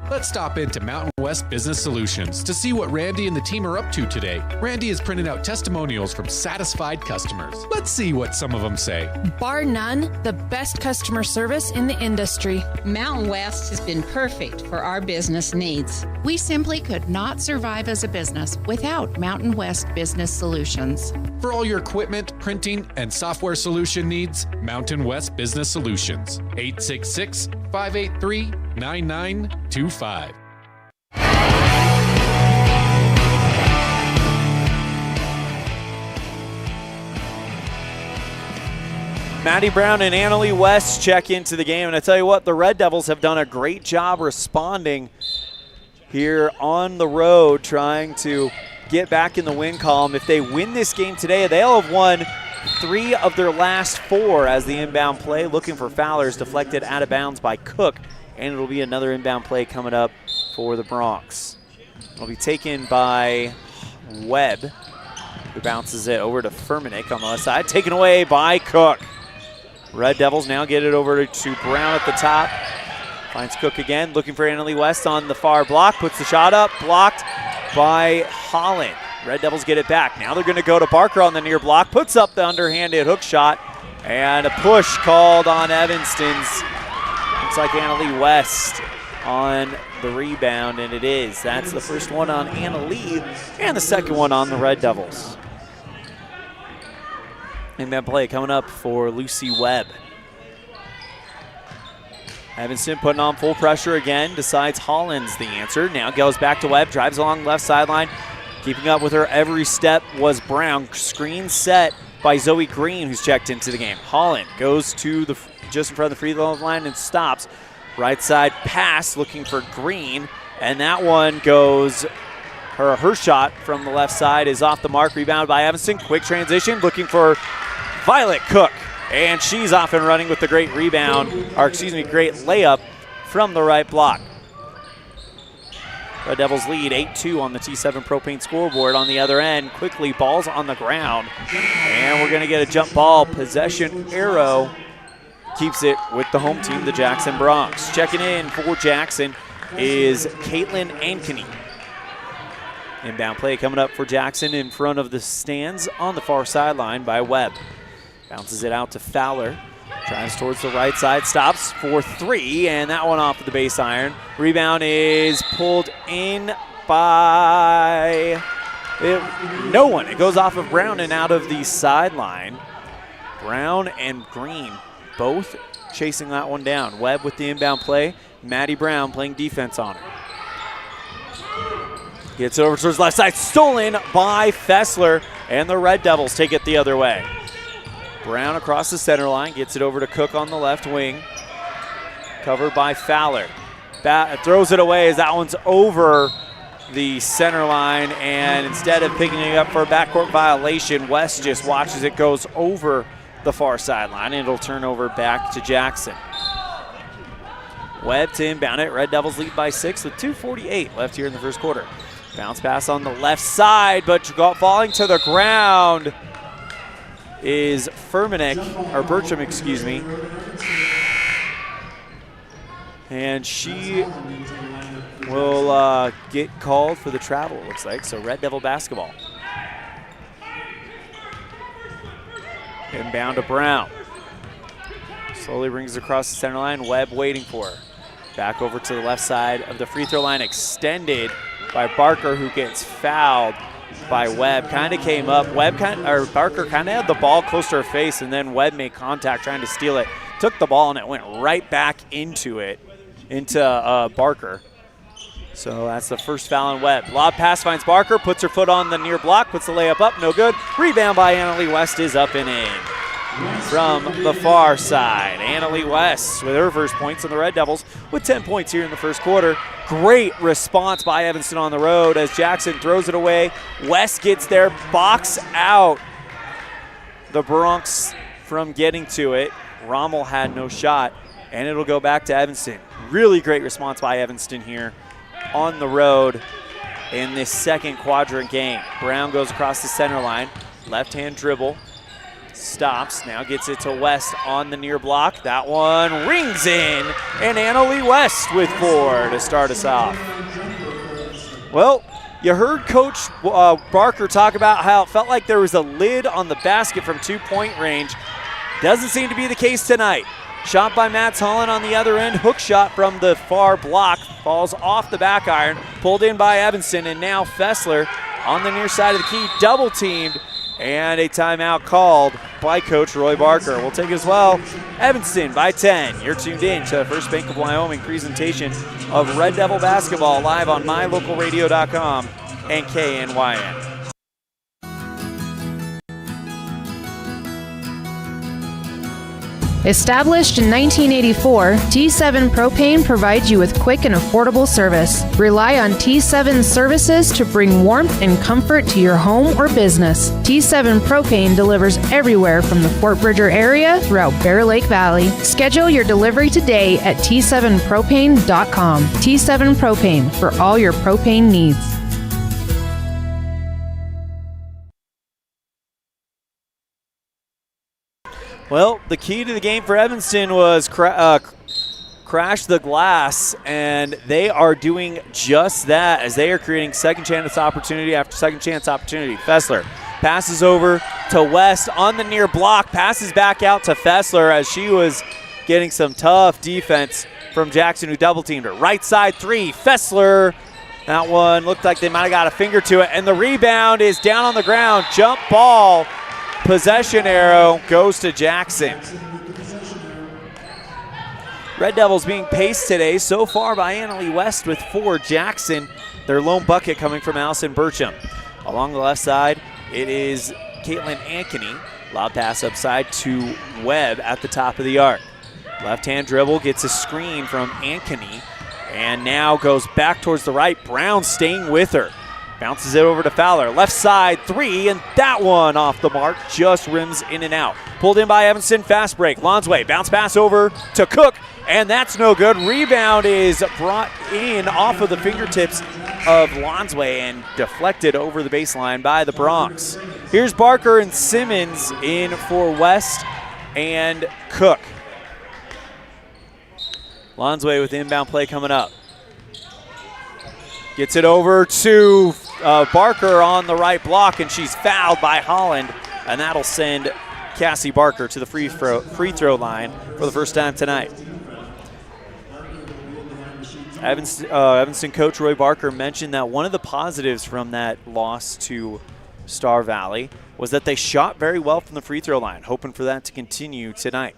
Let's stop into Mountain West Business Solutions to see what Randy and the team are up to today. Randy is printing out testimonials from satisfied customers. Let's see what some of them say. Bar none, the best customer service in the industry. Mountain West has been perfect for our business needs. We simply could not survive as a business without Mountain West Business Solutions. For all your equipment, printing, and software solution needs, Mountain West Business Solutions. 866-583-9925. Maddie Brown and Annalie West check into the game. And I tell you what, the Red Devils have done a great job responding here on the road, trying to get back in the win column. If they win this game today, they'll have won 3 of their last 4 as the inbound play, looking for Fowler's deflected out of bounds by Cook, and it'll be another inbound play coming up for the Bronx. It'll be taken by Webb, who bounces it over to Furmanek on the left side, taken away by Cook. Red Devils now get it over to Brown at the top. Finds Cook again, looking for Annalie West on the far block, puts the shot up, blocked by Holland. Red Devils get it back. Now they're going to go to Barker on the near block, puts up the underhanded hook shot, and a push called on Evanston's. Looks like Annalie West on the rebound, and it is. That's the first one on Annalie, and the second one on the Red Devils. Inbound play coming up for Lucy Webb. Evanston putting on full pressure again, decides Holland's the answer. Now goes back to Webb, drives along left sideline. Keeping up with her every step was Brown. Screen set by Zoe Green, who's checked into the game. Holland goes to the just in front of the free throw line and stops. Right side pass looking for Green, and that one goes, her shot from the left side is off the mark, rebounded by Evanston. Quick transition looking for Violet Cook, and she's off and running with the great rebound, or excuse me, great layup from the right block. Red Devils lead 8-2 on the T7 Propane scoreboard. On the other end, quickly balls on the ground, and we're going to get a jump ball. Possession arrow keeps it with the home team, the Jackson Bronx. Checking in for Jackson is Caitlin Ankeny. Inbound play coming up for Jackson in front of the stands on the far sideline by Webb. Bounces it out to Fowler. Drives towards the right side, stops for 3, and that one off of the base iron. Rebound is pulled in by no one. It goes off of Brown and out of the sideline. Brown and Green both chasing that one down. Webb with the inbound play. Maddie Brown playing defense on her. Gets over towards left side, stolen by Fessler, and the Red Devils take it the other way. Brown across the center line, gets it over to Cook on the left wing. Covered by Fowler. Throws it away as that one's over the center line, and instead of picking it up for a backcourt violation, West just watches it goes over the far sideline, and it'll turn over back to Jackson. Webb to inbound it. Red Devils lead by 6 with 2:48 left here in the first quarter. Bounce pass on the left side, but falling to the ground is Bertram, excuse me. And she will get called for the travel, it looks like. So Red Devil basketball. Inbound to Brown. Slowly brings it across the center line. Webb waiting for her. Back over to the left side of the free throw line, extended by Barker, who gets fouled by Webb. Kind of came up. Barker kind of had the ball close to her face, and then Webb made contact trying to steal it. Took the ball, and it went right back into Barker. So that's the first foul on Webb. Lob pass finds Barker, puts her foot on the near block, puts the layup up, no good. Rebound by Annalie West is up and in. From the far side, Annalie West with her first points, and the Red Devils with 10 points here in the first quarter. Great response by Evanston on the road as Jackson throws it away. West gets there, box out the Bronx from getting to it. Rommel had no shot, and it'll go back to Evanston. Really great response by Evanston here on the road in this second quadrant game. Brown goes across the center line, left-hand dribble. Stops, now gets it to West on the near block. That one rings in, and Annalie West with 4 to start us off. Well, you heard Coach Barker talk about how it felt like there was a lid on the basket from 2-point range. Doesn't seem to be the case tonight. Shot by Matt Holland on the other end. Hook shot from the far block. Falls off the back iron. Pulled in by Evanston, and now Fessler on the near side of the key. Double teamed. And a timeout called by Coach Roy Barker. We'll take it as well. Evanston by 10. You're tuned in to the First Bank of Wyoming presentation of Red Devil basketball live on mylocalradio.com and KNYN. Established in 1984, T7 Propane provides you with quick and affordable service. Rely on T7's services to bring warmth and comfort to your home or business. T7 Propane delivers everywhere from the Fort Bridger area throughout Bear Lake Valley. Schedule your delivery today at T7propane.com. T7 Propane, for all your propane needs. Well, the key to the game for Evanston was crash the glass, and they are doing just that as they are creating second chance opportunity after second chance opportunity. Fessler passes over to West on the near block, passes back out to Fessler as she was getting some tough defense from Jackson, who double-teamed her. Right side three, Fessler. That one looked like they might have got a finger to it, and the rebound is down on the ground. Jump ball. Possession arrow goes to Jackson. Red Devils being paced today so far by Annalie West with 4. Jackson, their lone bucket coming from Allison Burcham. Along the left side, it is Caitlin Ankeny. Lob pass upside to Webb at the top of the arc. Left-hand dribble gets a screen from Ankeny and now goes back towards the right. Brown staying with her. Bounces it over to Fowler. Left side three, and that one off the mark. Just rims in and out. Pulled in by Evanston. Fast break. Lonsway. Bounce pass over to Cook, and that's no good. Rebound is brought in off of the fingertips of Lonsway and deflected over the baseline by the Bronx. Here's Barker and Simmons in for West and Cook. Lonsway with inbound play coming up. Gets it over to Barker on the right block, and she's fouled by Holland, and that'll send Cassie Barker to the free throw line for the first time tonight. Evanston coach Roy Barker mentioned that one of the positives from that loss to Star Valley was that they shot very well from the free throw line, hoping for that to continue tonight.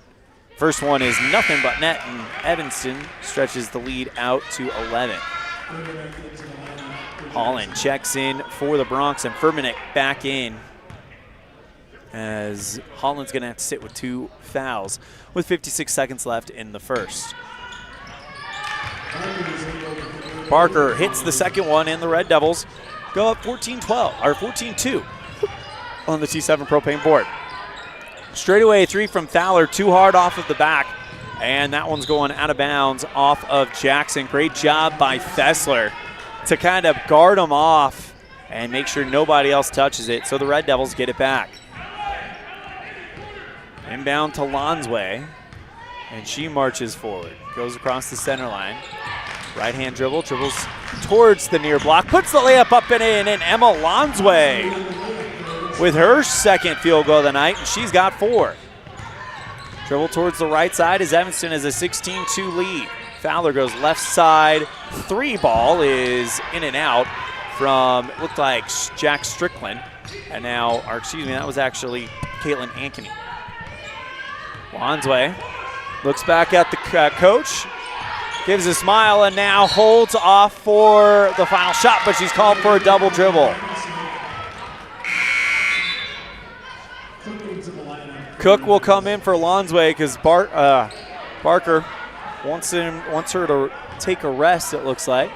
First one is nothing but net, and Evanston stretches the lead out to 11. Holland checks in for the Bronx, and Furmanek back in as Holland's going to have to sit with 2 fouls with 56 seconds left in the first. Barker hits the second one, and the Red Devils go up 14-12, or 14-2 on the T7 Propane board. Straightaway three from Fowler, too hard off of the back, and that one's going out of bounds off of Jackson. Great job by Fessler to kind of guard him off and make sure nobody else touches it, so the Red Devils get it back. Inbound to Lonsway, and she marches forward. Goes across the center line. Right-hand dribbles towards the near block, puts the layup up and in, and Emma Lonsway with her second field goal of the night, and she's got 4. Dribble towards the right side as Evanston has a 16-2 lead. Fowler goes left side. 3 ball is in and out from, it looked like Jack Strickland. And now, or excuse me, that was actually Caitlin Ankeny. Lonsway looks back at the coach, gives a smile, and now holds off for the final shot, but she's called for a double dribble. Cook will come in for Lonsway because Barker wants her to take a rest, it looks like.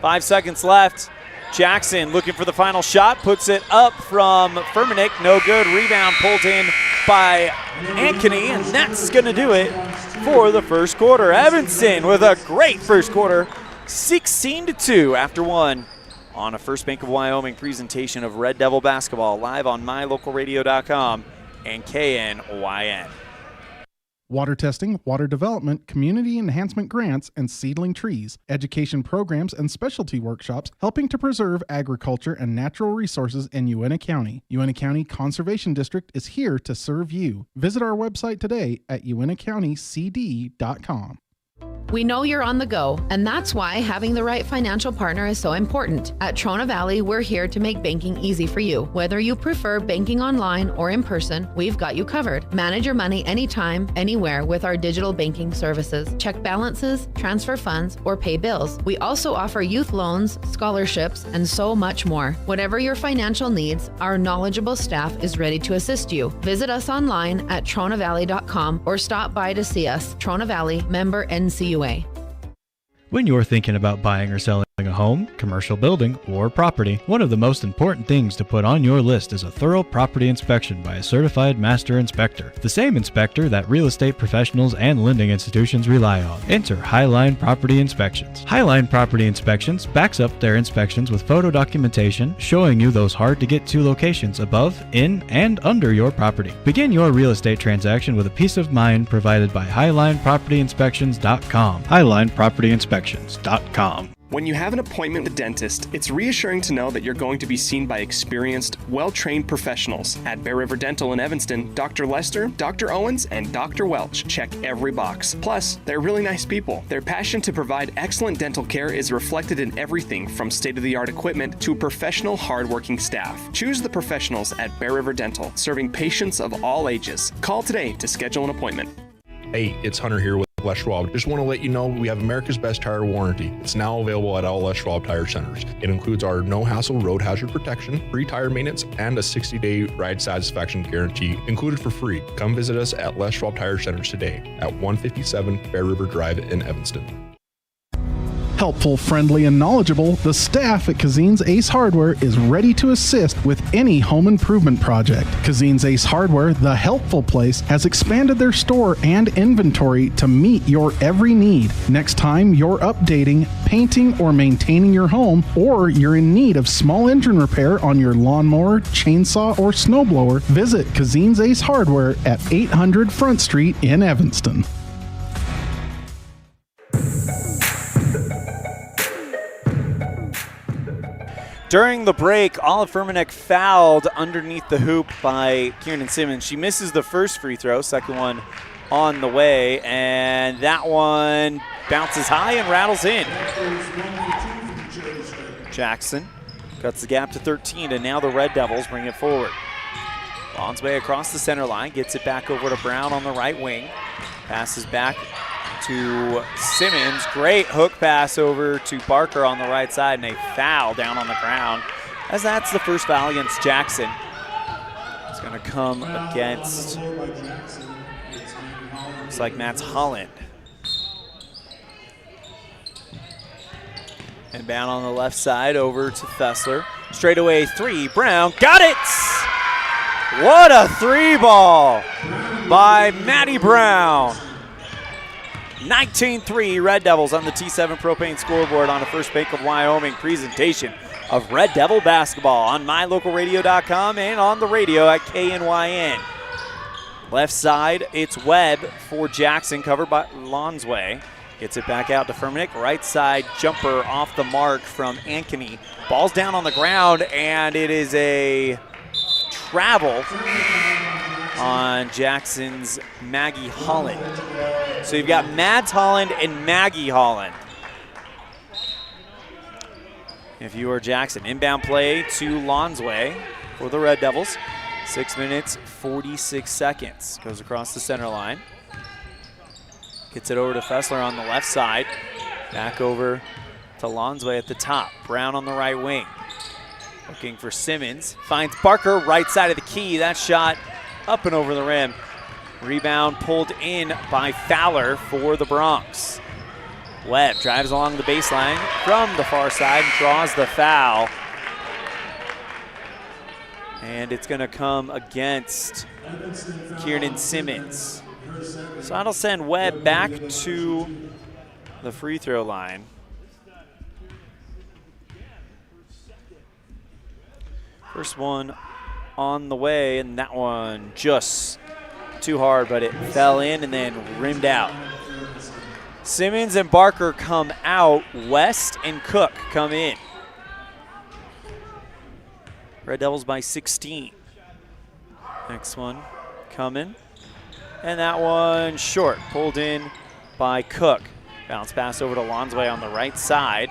5 seconds left. Jackson looking for the final shot, puts it up from Furmanek, no good. Rebound pulled in by Ankeny, and that's going to do it for the first quarter. Evanston with a great first quarter, 16-2 after one on a First Bank of Wyoming presentation of Red Devil basketball, live on mylocalradio.com and KNYN. Water testing, water development, community enhancement grants, and seedling trees, education programs, and specialty workshops helping to preserve agriculture and natural resources in Uintah County. Uintah County Conservation District is here to serve you. Visit our website today at uintacountycd.com. We know you're on the go, and that's why having the right financial partner is so important. At Trona Valley, we're here to make banking easy for you. Whether you prefer banking online or in person, we've got you covered. Manage your money anytime, anywhere with our digital banking services. Check balances, transfer funds, or pay bills. We also offer youth loans, scholarships, and so much more. Whatever your financial needs, our knowledgeable staff is ready to assist you. Visit us online at tronavalley.com or stop by to see us. Trona Valley, member NCUA. When you're thinking about buying or selling a home, commercial building, or property, one of the most important things to put on your list is a thorough property inspection by a certified master inspector. The same inspector that real estate professionals and lending institutions rely on. Enter Highline Property Inspections. Highline Property Inspections backs up their inspections with photo documentation showing you those hard-to-get-to locations above, in, and under your property. Begin your real estate transaction with a peace of mind provided by HighlinePropertyInspections.com. HighlinePropertyInspections.com. When you have an appointment with a dentist, it's reassuring to know that you're going to be seen by experienced, well-trained professionals. At Bear River Dental in Evanston, Dr. Lester, Dr. Owens, and Dr. Welch check every box. Plus, they're really nice people. Their passion to provide excellent dental care is reflected in everything from state-of-the-art equipment to professional, hard-working staff. Choose the professionals at Bear River Dental, serving patients of all ages. Call today to schedule an appointment. Hey, it's Hunter here with Les Schwab. Just want to let you know we have America's Best Tire Warranty. It's now available at all Les Schwab Tire Centers. It includes our no-hassle road hazard protection, free tire maintenance, and a 60-day ride satisfaction guarantee included for free. Come visit us at Les Schwab Tire Centers today at 157 Bear River Drive in Evanston. Helpful, friendly, and knowledgeable, the staff at Cazin's Ace Hardware is ready to assist with any home improvement project. Cazin's Ace Hardware, the helpful place, has expanded their store and inventory to meet your every need. Next time you're updating, painting, or maintaining your home, or you're in need of small engine repair on your lawnmower, chainsaw, or snowblower, visit Cazin's Ace Hardware at 800 Front Street in Evanston. During the break, Olliff Furmanek fouled underneath the hoop by Kieran Simmons. She misses the first free throw, second one on the way, and that one bounces high and rattles in. Jackson cuts the gap to 13, and now the Red Devils bring it forward. Lonsway across the center line, gets it back over to Brown on the right wing. Passes back to Simmons. Great hook pass over to Barker on the right side, and a foul down on the ground, as that's the first foul against Jackson. It's going to come against, looks like Matt's Holland. And down on the left side over to Fessler. Straightaway three, Brown got it! What a three ball by Maddie Brown. 19-3 Red Devils on the T7 Propane scoreboard on a First Bank of Wyoming presentation of Red Devil basketball on mylocalradio.com and on the radio at KNYN. Left side, it's Webb for Jackson, covered by Lonsway. Gets it back out to Furmanek. Right side jumper off the mark from Ankeny. Ball's down on the ground, and it is a travel on Jackson's Maggie Holland. So you've got Mads Holland and Maggie Holland. If you are Jackson, inbound play to Lonsway for the Red Devils. 6 minutes, 46 seconds. Goes across the center line. Gets it over to Fessler on the left side. Back over to Lonsway at the top. Brown on the right wing. Looking for Simmons. Finds Barker, right side of the key. That shot up and over the rim. Rebound pulled in by Fowler for the Bronx. Webb drives along the baseline from the far side and draws the foul. And it's going to come against Kieran Simmons. So that'll send Webb back to the free throw line. First one on the way, and that one just too hard, but it fell in and then rimmed out. Simmons and Barker come out. West and Cook come in. Red Devils by 16. Next one coming. And that one short, pulled in by Cook. Bounce pass over to Lonsway on the right side.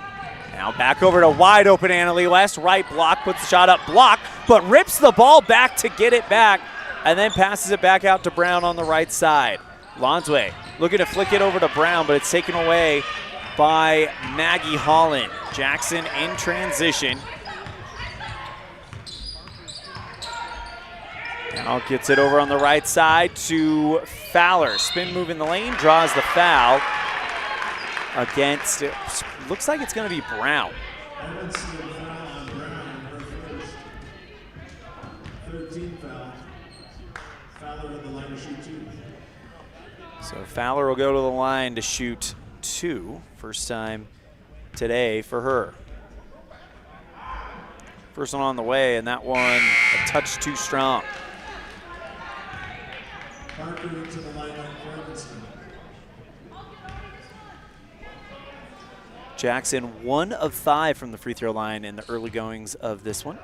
Now back over to wide open Annalie West. Right block, puts the shot up, block, but rips the ball back to get it back and then passes it back out to Brown on the right side. Lonsway looking to flick it over to Brown, but it's taken away by Maggie Holland. Jackson in transition. Now gets it over on the right side to Fowler. Spin move in the lane, draws the foul against, it looks like it's going to be Brown. So Fowler will go to the line to shoot 2. First time today for her. First one on the way, and that one a touch too strong. Parker into the lineup for Evanston. Jackson 1 of 5 from the free throw line in the early goings of this one.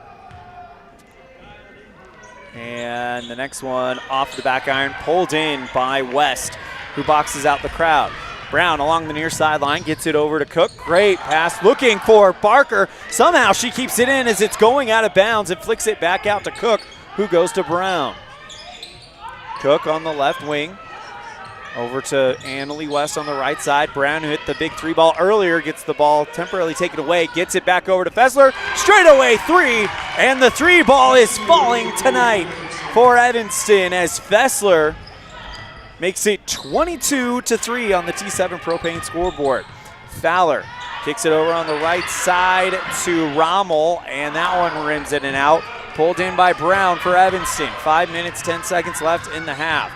And the next one off the back iron, pulled in by West, who boxes out the crowd. Brown along the near sideline gets it over to Cook. Great pass looking for Barker. Somehow she keeps it in as it's going out of bounds and flicks it back out to Cook, who goes to Brown. Cook on the left wing. Over to Annalie West on the right side. Brown, who hit the big 3 ball earlier, gets the ball temporarily taken away, gets it back over to Fessler. Straight away 3, and the 3 ball is falling tonight for Evanston as Fessler makes it 22-3 on the T7 Propane scoreboard. Fowler kicks it over on the right side to Rommel, and that one rims in and out. Pulled in by Brown for Evanston. 5 minutes, 10 seconds left in the half.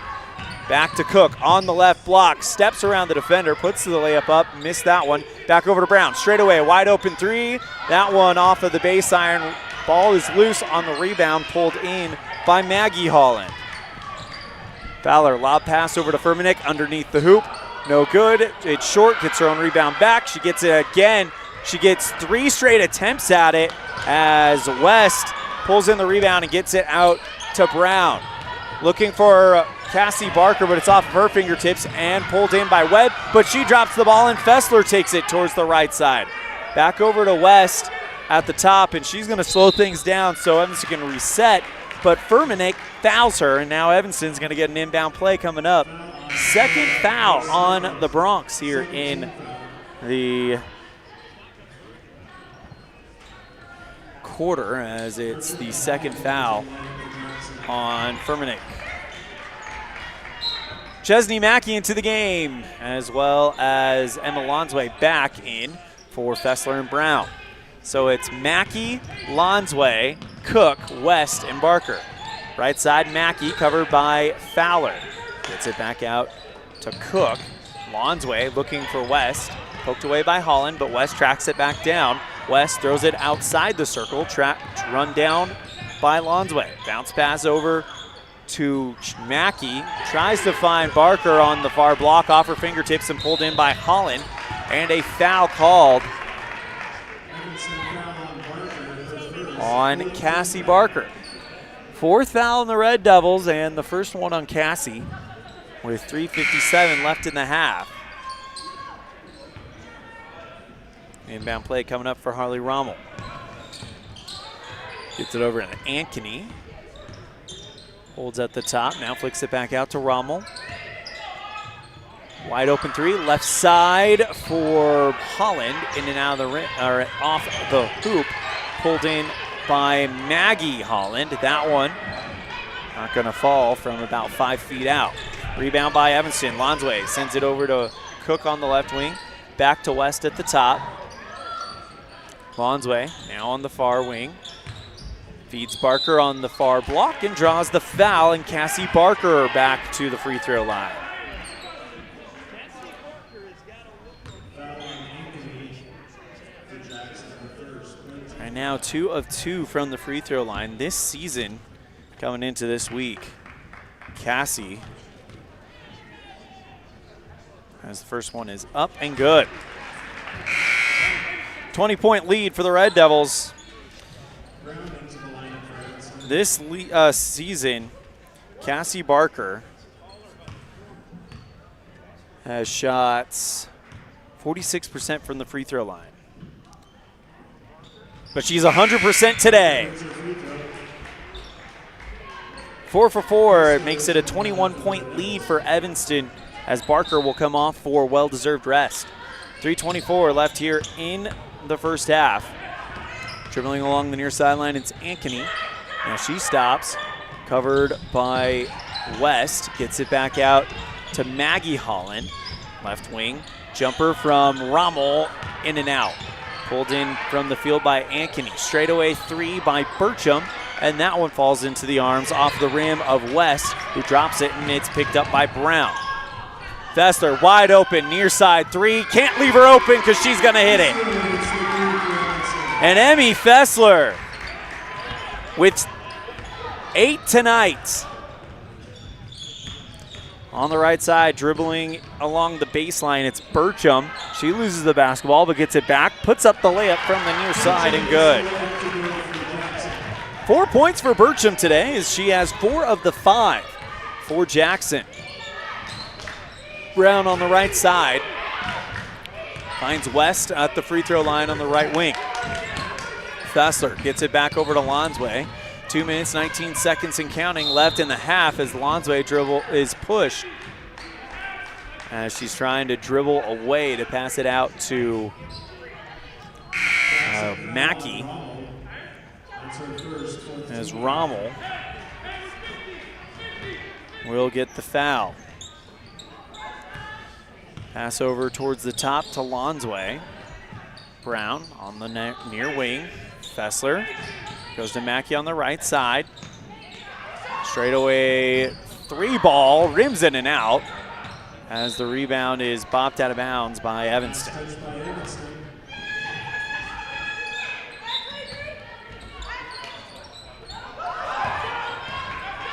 Back to Cook on the left block, steps around the defender, puts the layup up, missed that one. Back over to Brown, straight away, wide open 3. That one off of the base iron. Ball is loose on the rebound, pulled in by Maggie Holland. Fowler, lob pass over to Furmanek underneath the hoop. No good, it's short, gets her own rebound back. She gets it again. She gets 3 straight attempts at it as West pulls in the rebound and gets it out to Brown. Looking for Cassie Barker, but it's off of her fingertips and pulled in by Webb, but she drops the ball and Fessler takes it towards the right side. Back over to West at the top, and she's going to slow things down so Evanston can reset, but Furmanek fouls her, and now Evanston's going to get an inbound play coming up. Second foul on the Bronx here in the quarter, as it's the second foul on Furmanek. Chesney Mackey into the game, as well as Emma Lonsway back in for Fessler and Brown. So it's Mackey, Lonsway, Cook, West, and Barker. Right side, Mackey, covered by Fowler. Gets it back out to Cook. Lonsway looking for West. Poked away by Holland, but West tracks it back down. West throws it outside the circle, run down by Lonsway. Bounce pass over to Mackey. Tries to find Barker on the far block, off her fingertips and pulled in by Holland. And a foul called on Cassie Barker. 4th foul on the Red Devils, and the first one on Cassie with 3:57 left in the half. Inbound play coming up for Harley Rommel. Gets it over to Ankeny. Holds at the top, now flicks it back out to Rommel. Wide open 3, left side for Holland, in and out of the rim, or off the hoop. Pulled in by Maggie Holland. That one not gonna fall from about 5 feet out. Rebound by Evanston. Lonsway sends it over to Cook on the left wing. Back to West at the top. Lonsway now on the far wing. Feeds Barker on the far block and draws the foul, and Cassie Barker back to the free throw line. And now 2 of 2 from the free throw line this season coming into this week. Cassie, as the first one is up and good. 20-point lead for the Red Devils. This season, Cassie Barker has shot 46% from the free throw line. But she's 100% today. 4 for 4. It makes it a 21-point lead for Evanston as Barker will come off for well-deserved rest. 3:24 left here in the first half. Dribbling along the near sideline, it's Ankeny. Now she stops, covered by West. Gets it back out to Maggie Holland. Left wing, jumper from Rommel, in and out. Pulled in from the field by Ankeny. Straightaway 3 by Burcham, and that one falls into the arms off the rim of West, who drops it, and it's picked up by Brown. Fessler wide open, near side 3. Can't leave her open because she's going to hit it. And Emmy Fessler with 8 tonight. On the right side, dribbling along the baseline, it's Burcham. She loses the basketball, but gets it back, puts up the layup from the near side, and good. 4 points for Burcham today as she has 4 of the 5 for Jackson. Brown on the right side. Finds West at the free throw line on the right wing. Fessler gets it back over to Lonsway. 2 minutes, 19 seconds and counting left in the half as Lonsway dribble is pushed. As she's trying to dribble away to pass it out to Mackey. As Rommel will get the foul. Pass over towards the top to Lonsway. Brown on the near wing. Fessler goes to Mackey on the right side. Straightaway 3 ball, rims in and out as the rebound is bopped out of bounds by Evanston.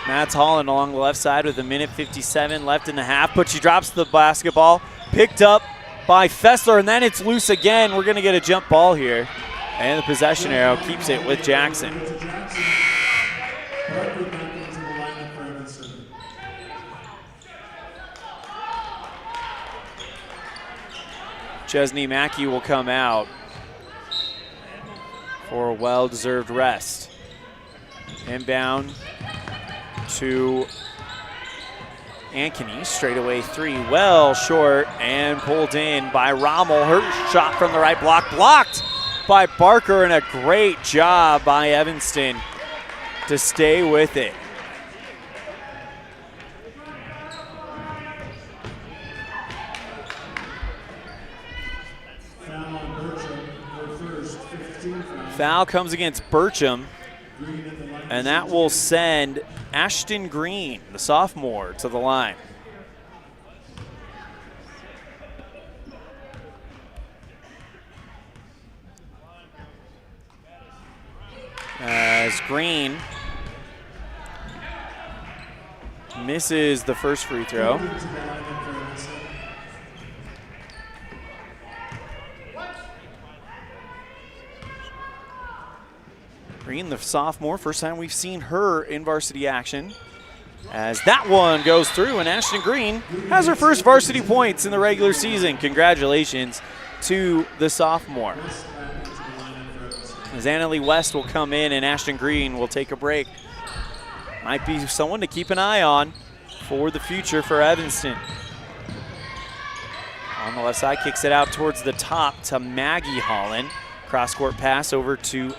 Mads Holland along the left side with 1:57 left in the half, but she drops the basketball. Picked up by Fessler, and then it's loose again. We're going to get a jump ball here. And the possession arrow keeps it with Jackson. Chesney Mackey will come out for a well-deserved rest. Inbound to Ankeny, straightaway 3, well short and pulled in by Rommel. Her shot from the right block, blocked by Barker, and a great job by Evanston to stay with it. Foul comes against Burcham, and that will send Ashton Green, the sophomore, to the line. As Green misses the first free throw. Green, the sophomore, first time we've seen her in varsity action. As that one goes through, and Ashton Green has her first varsity points in the regular season. Congratulations to the sophomore. As Annalie West will come in and Ashton Green will take a break. Might be someone to keep an eye on for the future for Evanston. On the left side, kicks it out towards the top to Maggie Holland. Cross-court pass over to,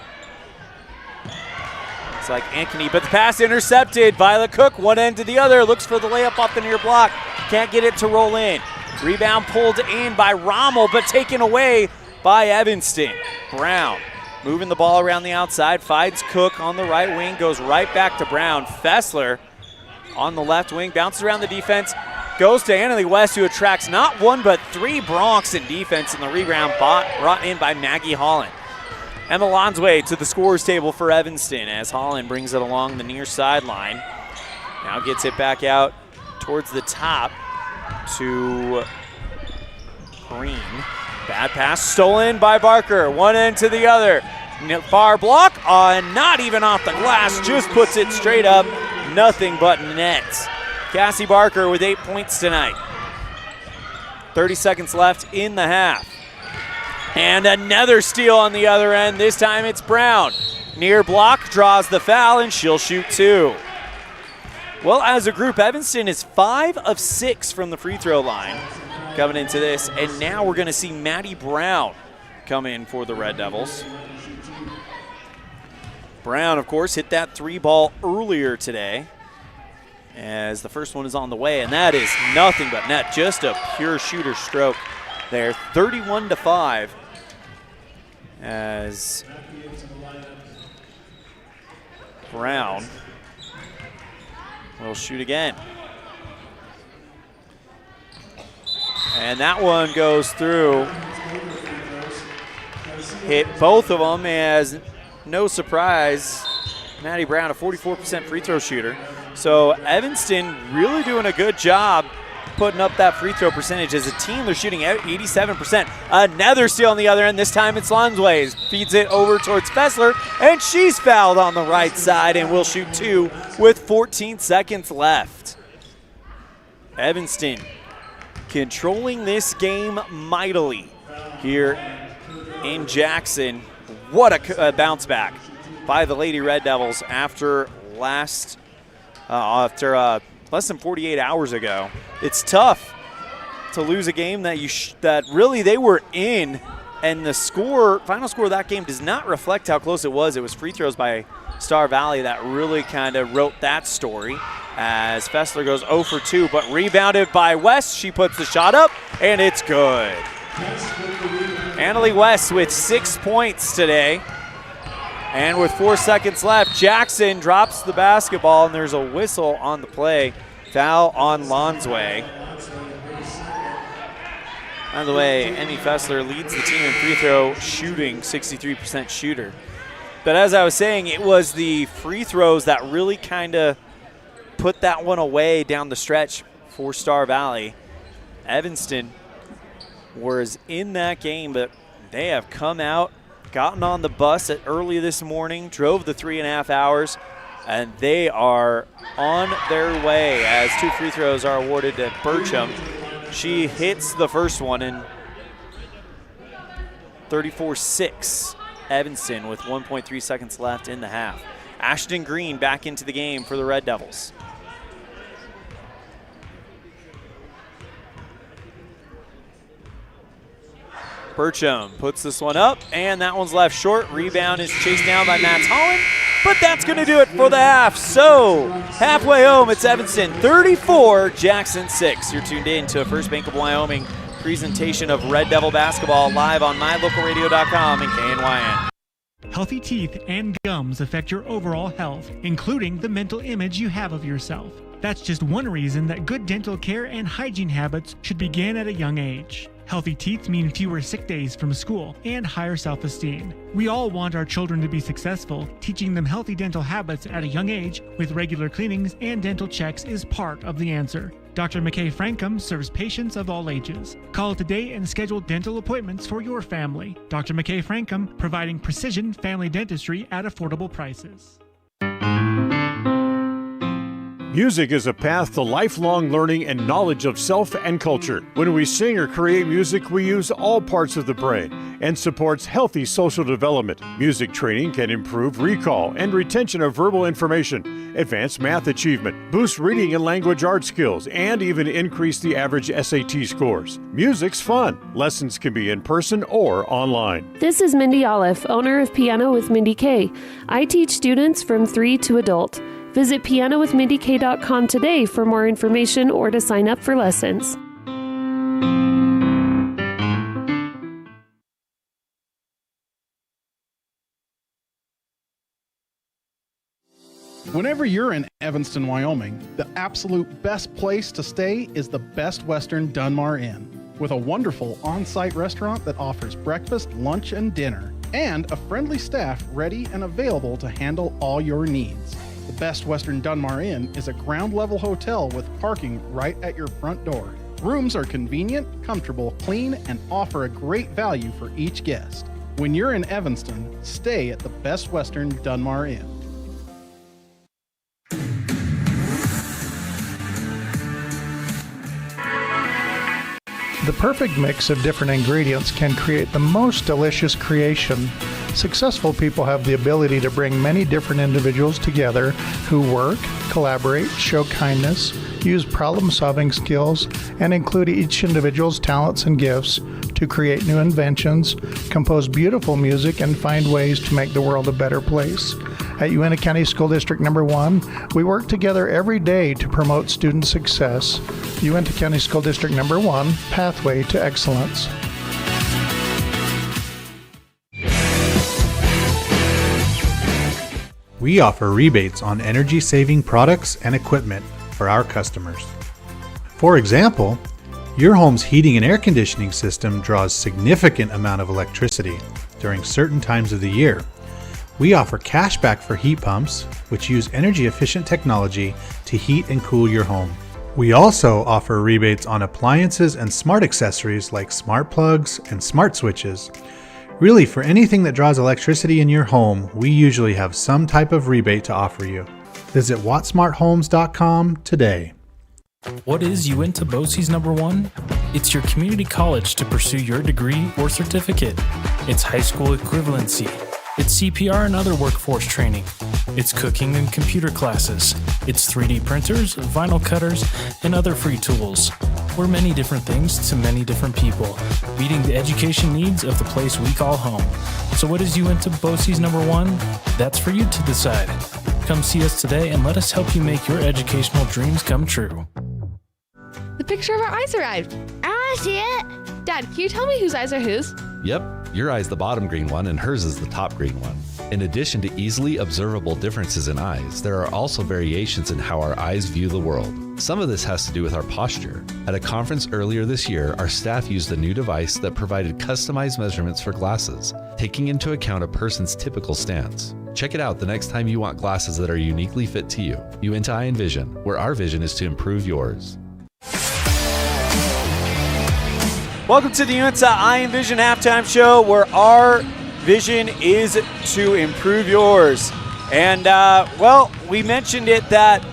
it's like Ankeny, but the pass intercepted. Violet Cook, one end to the other, looks for the layup off the near block. Can't get it to roll in. Rebound pulled in by Rommel, but taken away by Evanston. Brown moving the ball around the outside, finds Cook on the right wing, goes right back to Brown. Fessler on the left wing, bounces around the defense, goes to Annalie West, who attracts not 1 but 3 Bronx in defense, and the rebound brought in by Maggie Holland. Emma Lonsway to the scorer's table for Evanston as Holland brings it along the near sideline. Now gets it back out towards the top to Green. Bad pass stolen by Barker. One end to the other. Far block, not even off the glass, just puts it straight up. Nothing but nets. Cassie Barker with 8 points tonight. 30 seconds left in the half. And another steal on the other end. This time it's Brown. Near block, draws the foul, and she'll shoot 2. Well, as a group, Evanston is 5 of 6 from the free throw line coming into this. And now we're going to see Maddie Brown come in for the Red Devils. Brown, of course, hit that 3-ball earlier today as the first one is on the way, and that is nothing but net. Just a pure shooter stroke there. 31-5 as Brown will shoot again. And that one goes through. Hit both of them as, no surprise, Maddie Brown, a 44% free throw shooter. So Evanston really doing a good job putting up that free throw percentage. As a team, they're shooting 87%. Another steal on the other end. This time it's Lonsway. Feeds it over towards Fessler, and she's fouled on the right side and will shoot 2 with 14 seconds left. Evanston controlling this game mightily here in Jackson. What a bounce back by the Lady Red Devils after less than 48 hours ago. It's tough to lose a game that that really they were in, and the final score of that game does not reflect how close it was. It was free throws by Star Valley that really kind of wrote that story, as Fessler goes 0 for 2, but rebounded by West. She puts the shot up, and it's good. Annalie West with 6 points today. And with 4 seconds left, Jackson drops the basketball, and there's a whistle on the play. Foul on Lonsway. By the way, Emmy Fessler leads the team in free throw shooting, 63% shooter. But as I was saying, it was the free throws that really kind of put that one away down the stretch for Star Valley. Evanston was in that game, but they have come out, gotten on the bus early this morning, drove the 3.5 hours, and they are on their way as 2 free throws are awarded to Burcham. She hits the first one in 34-6. Evanston with 1.3 seconds left in the half. Ashton Green back into the game for the Red Devils. Burcham puts this one up, and that one's left short. Rebound is chased down by Matt Holland, but that's going to do it for the half. So halfway home, it's Evanston 34, Jackson 6. You're tuned in to a First Bank of Wyoming presentation of Red Devil basketball live on mylocalradio.com and KNYN. Healthy teeth and gums affect your overall health, including the mental image you have of yourself. That's just one reason that good dental care and hygiene habits should begin at a young age. Healthy teeth mean fewer sick days from school and higher self-esteem. We all want our children to be successful. Teaching them healthy dental habits at a young age with regular cleanings and dental checks is part of the answer. Dr. McKay Frankum serves patients of all ages. Call today and schedule dental appointments for your family. Dr. McKay Frankum, providing precision family dentistry at affordable prices. Music is a path to lifelong learning and knowledge of self and culture. When we sing or create music, we use all parts of the brain and supports healthy social development. Music training can improve recall and retention of verbal information, advance math achievement, boost reading and language art skills, and even increase the average SAT scores. Music's fun. Lessons can be in person or online. This is Mindy Olliff, owner of Piano with Mindy K. I teach students from 3 to adult. Visit pianowithmindyk.com today for more information or to sign up for lessons. Whenever you're in Evanston, Wyoming, the absolute best place to stay is the Best Western Dunmar Inn, with a wonderful on-site restaurant that offers breakfast, lunch, and dinner, and a friendly staff ready and available to handle all your needs. The Best Western Dunmar Inn is a ground-level hotel with parking right at your front door. Rooms are convenient, comfortable, clean, and offer a great value for each guest. When you're in Evanston, stay at the Best Western Dunmar Inn. The perfect mix of different ingredients can create the most delicious creation. Successful people have the ability to bring many different individuals together who work, collaborate, show kindness, use problem-solving skills, and include each individual's talents and gifts to create new inventions, compose beautiful music, and find ways to make the world a better place. At Uintah County School District Number 1, we work together every day to promote student success. Uintah County School District Number 1, Pathway to Excellence. We offer rebates on energy-saving products and equipment for our customers. For example, your home's heating and air conditioning system draws significant amount of electricity during certain times of the year. We offer cash back for heat pumps, which use energy-efficient technology to heat and cool your home. We also offer rebates on appliances and smart accessories like smart plugs and smart switches. Really, for anything that draws electricity in your home, we usually have some type of rebate to offer you. Visit wattsmarthomes.com today. What is Uintah BOCES Number 1? It's your community college to pursue your degree or certificate. It's high school equivalency. It's CPR and other workforce training. It's cooking and computer classes. It's 3D printers, vinyl cutters, and other free tools. We're many different things to many different people, meeting the education needs of the place we call home. So what is Uintah BOCES Number 1? That's for you to decide. Come see us today and let us help you make your educational dreams come true. The picture of our eyes arrived. I want to see it. Dad, can you tell me whose eyes are whose? Yep, your eye's the bottom green one and hers is the top green one. In addition to easily observable differences in eyes, there are also variations in how our eyes view the world. Some of this has to do with our posture. At a conference earlier this year, our staff used a new device that provided customized measurements for glasses, taking into account a person's typical stance. Check it out the next time you want glasses that are uniquely fit to you. Uintah Eye and Vision, where our vision is to improve yours. Welcome to the Uintah Eye and Vision halftime show, where our vision is to improve yours. And, well, we mentioned it that,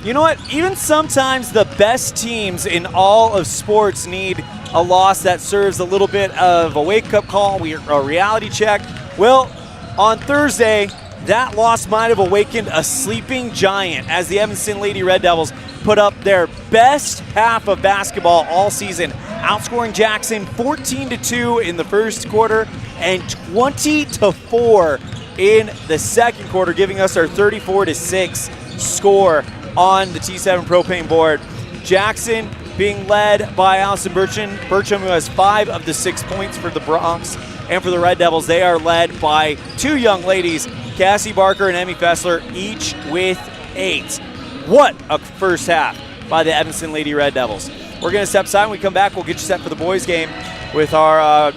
you know what, even sometimes the best teams in all of sports need a loss that serves a little bit of a wake-up call, a reality check. Well, on Thursday, that loss might have awakened a sleeping giant as the Evanston Lady Red Devils put up their best half of basketball all season, outscoring Jackson 14-2 in the first quarter and 20-4 in the second quarter, giving us our 34-6 score on the T7 Propane board. Jackson being led by Allison Burcham, who has 5 of the 6 points for the Bronx. And for the Red Devils, they are led by 2 young ladies, Cassie Barker and Emmy Fessler, each with 8. What a first half by the Evanston Lady Red Devils. We're going to step aside. When we come back, we'll get you set for the boys' game with our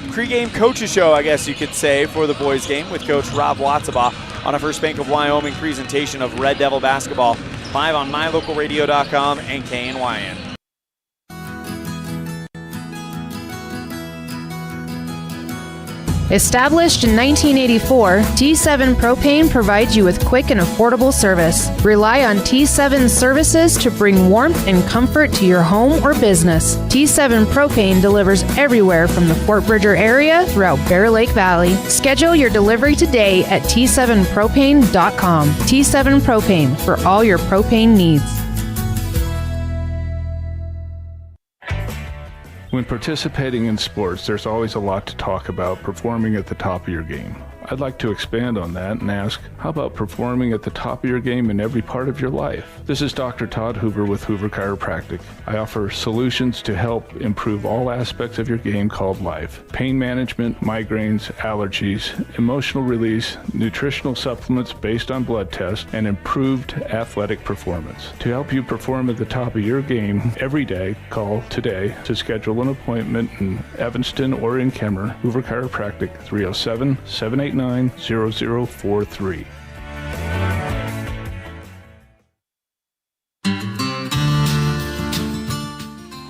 pregame coaches show, I guess you could say, for the boys' game with Coach Rob Watsabaugh on a First Bank of Wyoming presentation of Red Devil basketball, live on mylocalradio.com and KNYN. Established in 1984, T7 Propane provides you with quick and affordable service. Rely on T7 services to bring warmth and comfort to your home or business. T7 Propane delivers everywhere from the Fort Bridger area throughout Bear Lake Valley. Schedule your delivery today at T7propane.com. T7 Propane for all your propane needs. When participating in sports, there's always a lot to talk about performing at the top of your game. I'd like to expand on that and ask, how about performing at the top of your game in every part of your life? This is Dr. Todd Hoover with Hoover Chiropractic. I offer solutions to help improve all aspects of your game called life. Pain management, migraines, allergies, emotional release, nutritional supplements based on blood tests, and improved athletic performance. To help you perform at the top of your game every day, call today to schedule an appointment in Evanston or in Kemmer. Hoover Chiropractic, 307-789-0043.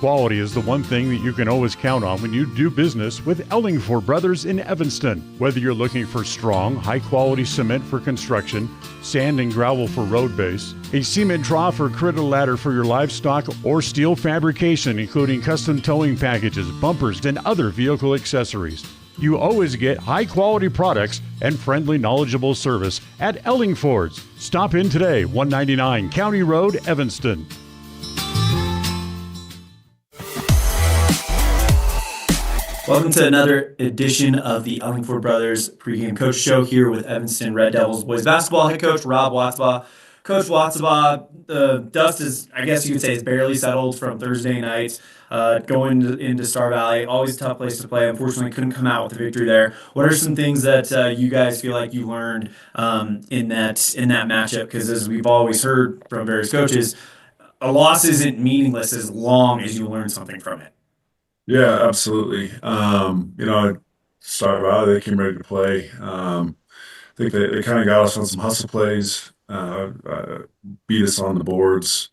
Quality is the one thing that you can always count on when you do business with Ellingford Brothers in Evanston. Whether you're looking for strong, high-quality cement for construction, sand and gravel for road base, a cement trough or critter ladder for your livestock, or steel fabrication, including custom towing packages, bumpers, and other vehicle accessories, you always get high-quality products and friendly, knowledgeable service at Ellingford's. Stop in today, 199 County Road, Evanston. Welcome to another edition of the Ellingford Brothers Pregame Coach Show here with Evanston Red Devils boys basketball head coach Rob Watsabaugh. Coach Watsabaugh, the dust is, I guess you could say, is barely settled from Thursday night going into Star Valley. Always a tough place to play. Unfortunately, couldn't come out with a victory there. What are some things that you guys feel like you learned in that matchup? Because as we've always heard from various coaches, a loss isn't meaningless as long as you learn something from it. Yeah, absolutely. Star Valley, they came ready to play. I think they kind of got us on some hustle plays, beat us on the boards.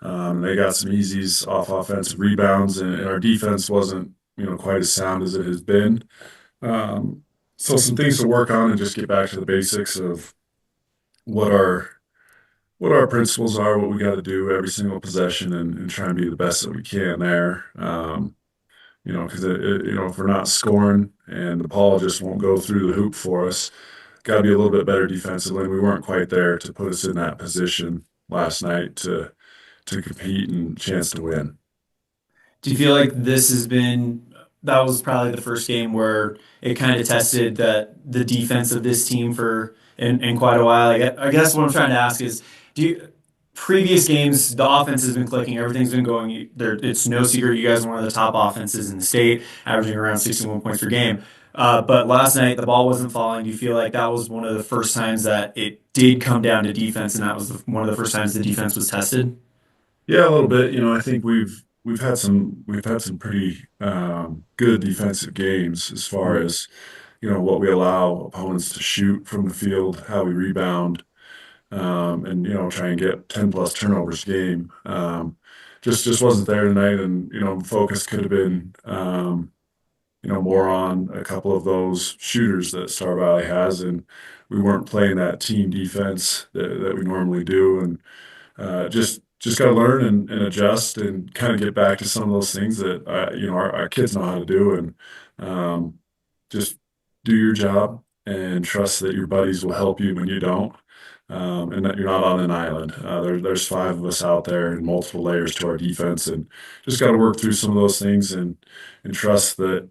They got some easies off offensive rebounds, and our defense wasn't, quite as sound as it has been. So some things to work on and just get back to the basics of what our principles are, what we got to do every single possession, and try and be the best that we can there. Because if we're not scoring and the ball just won't go through the hoop for us, got to be a little bit better defensively. We weren't quite there to put us in that position last night to compete and chance to win. Do you feel like that was probably the first game where it kind of tested the defense of this team in quite a while? I guess what I'm trying to ask is, previous games, the offense has been clicking. Everything's been going. It's no secret you guys are one of the top offenses in the state, averaging around 61 points per game. But last night, the ball wasn't falling. Do you feel like that was one of the first times that it did come down to defense, and that was one of the first times the defense was tested? Yeah, a little bit. I think we've had some pretty good defensive games as far as what we allow opponents to shoot from the field, how we rebound. And try and get 10+ turnovers a game. Just wasn't there tonight, and focus could have been more on a couple of those shooters that Star Valley has, and we weren't playing that team defense that we normally do, and just got to learn and adjust and kind of get back to some of those things that our kids know how to do, and just do your job and trust that your buddies will help you when you don't. And that you're not on an island. There's 5 of us out there and multiple layers to our defense, and just got to work through some of those things and trust that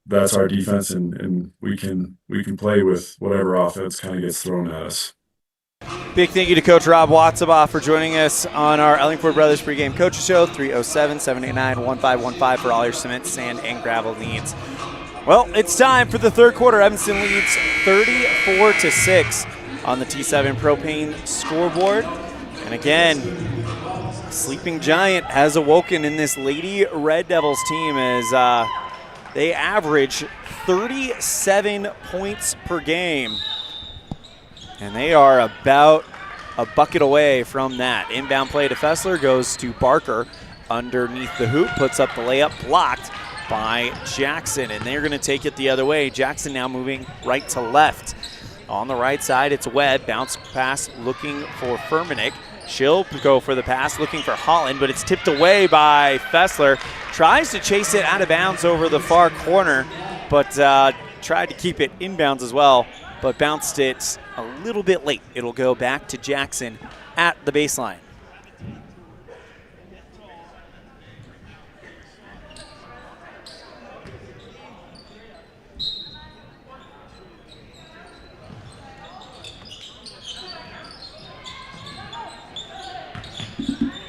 that's our defense, and we can play with whatever offense kind of gets thrown at us. Big thank you to Coach Rob Watsabaugh for joining us on our Ellingford Brothers Pregame Coaches Show. 307-789-1515 for all your cement, sand, and gravel needs. Well, it's time for the third quarter. Evanston leads 34-6. On the T7 Propane scoreboard. And again, sleeping giant has awoken in this Lady Red Devils team as they average 37 points per game. And they are about a bucket away from that. Inbound play to Fessler goes to Barker underneath the hoop, puts up the layup, blocked by Jackson. And they're going to take it the other way. Jackson now moving right to left. On the right side, it's Webb. Bounce pass looking for Furmanek. She'll go for the pass looking for Holland, but it's tipped away by Fessler. Tries to chase it out of bounds over the far corner, but tried to keep it inbounds as well, but bounced it a little bit late. It'll go back to Jackson at the baseline.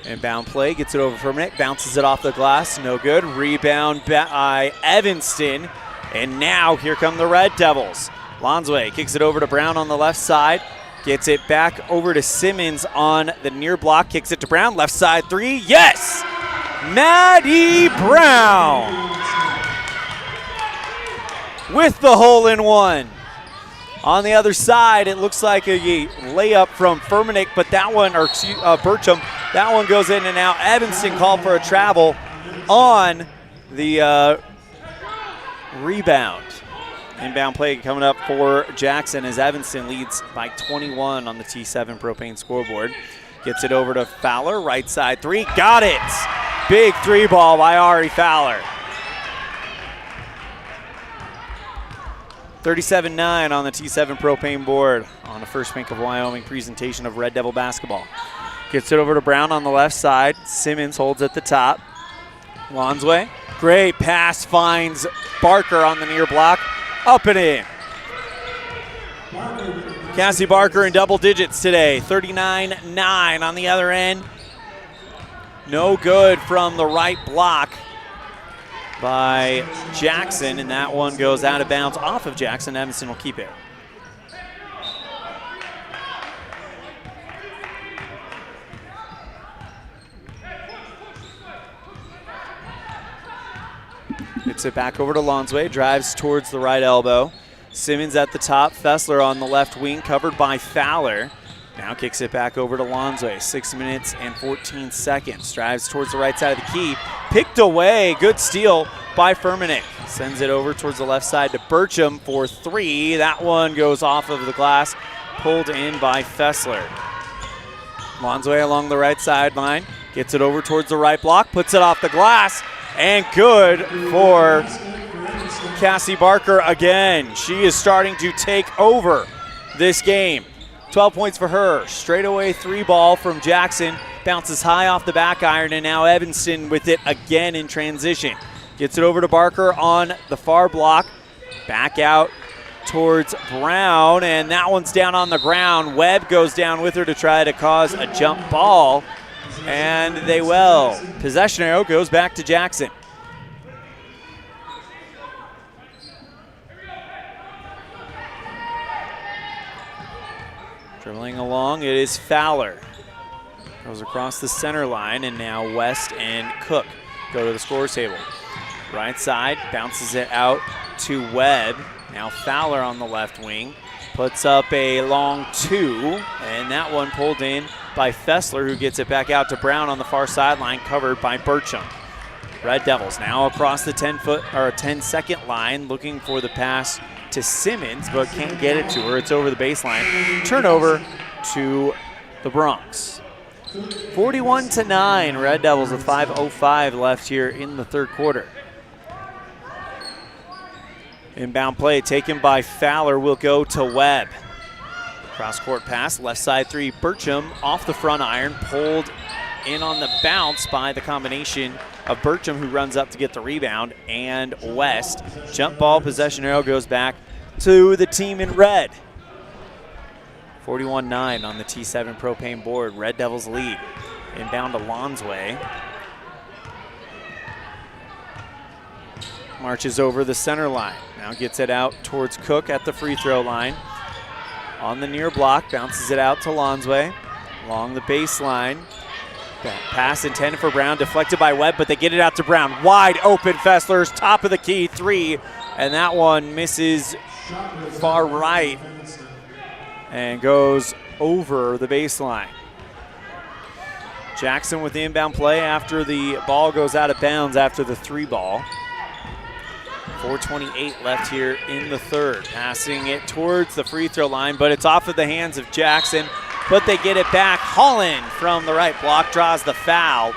Inbound play, gets it over for Furmanek, bounces it off the glass, no good. Rebound by Evanston, and now here come the Red Devils. Lonsway kicks it over to Brown on the left side, gets it back over to Simmons on the near block, kicks it to Brown, left side three, yes! Maddie Brown with the hole-in-one. On the other side, it looks like a layup from Furmanek, but that one, or Bertram, that one goes in and out. Evanston called for a travel on the rebound. Inbound play coming up for Jackson as Evanston leads by 21 on the T7 Propane scoreboard. Gets it over to Fowler, right side three, got it! Big three ball by Ari Fowler. 37-9 on the T7 Propane board on the First Bank of Wyoming presentation of Red Devil basketball. Gets it over to Brown on the left side. Simmons holds at the top. Lonsway, great pass, finds Barker on the near block. Up and in. Cassie Barker in double digits today. 39-9 on the other end. No good from the right block by Jackson, and that one goes out of bounds off of Jackson. Evanston will keep it. Gets it back over to Lonsway, drives towards the right elbow. Simmons at the top, Fessler on the left wing, covered by Fowler. Now kicks it back over to Lonsway. 6 minutes and 14 seconds. Drives towards the right side of the key. Picked away. Good steal by Furmanek. Sends it over towards the left side to Bertram for three. That one goes off of the glass. Pulled in by Fessler. Lonsway along the right sideline. Gets it over towards the right block. Puts it off the glass. And good for Cassie Barker again. She is starting to take over this game. 12 points for her. Straightaway three ball from Jackson. Bounces high off the back iron, and now Evanston with it again in transition. Gets it over to Barker on the far block. Back out towards Brown, and that one's down on the ground. Webb goes down with her to try to cause a jump ball, and they will. Possession arrow goes back to Jackson. Dribbling along, it is Fowler. Goes across the center line, and now West and Cook go to the scores table. Right side, bounces it out to Webb. Now Fowler on the left wing. Puts up a long two, and that one pulled in by Fessler, who gets it back out to Brown on the far sideline, covered by Bertram. Red Devils now across the 10-second line, looking for the pass to Simmons, but can't get it to her. It's over the baseline. Turnover to the Bronx. 41-9, Red Devils with 5:05 left here in the third quarter. Inbound play taken by Fowler will go to Webb. Cross-court pass, left side three, Bertram off the front iron, pulled in on the bounce by the combination of Bertram, who runs up to get the rebound, and West. Jump ball, possession arrow goes back to the team in red. 41-9 on the T7 Propane board. Red Devils lead. Inbound to Lonsway. Marches over the center line. Now gets it out towards Cook at the free throw line. On the near block, bounces it out to Lonsway. Along the baseline. Pass intended for Brown, deflected by Webb, but they get it out to Brown. Wide open, Fessler's top of the key three, and that one misses far right and goes over the baseline. Jackson with the inbound play after the ball goes out of bounds after the three ball. 4:28 left here in the third. Passing it towards the free throw line, but it's off of the hands of Jackson. But they get it back. Holland from the right block draws the foul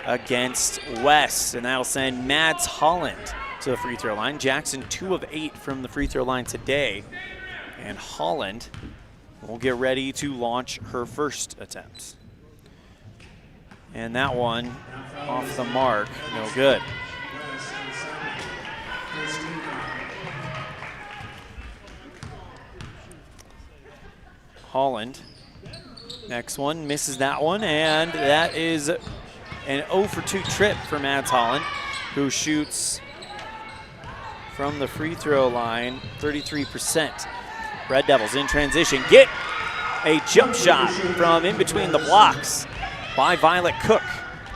against West, and that'll send Mads Holland to the free throw line. Jackson 2 of 8 from the free throw line today, and Holland will get ready to launch her first attempt. And that one off the mark, no good. Holland, next one, misses that one, and that is an 0 for 2 trip for Mads Holland, who shoots from the free throw line 33%. Red Devils in transition, get a jump shot from in between the blocks by Violet Cook,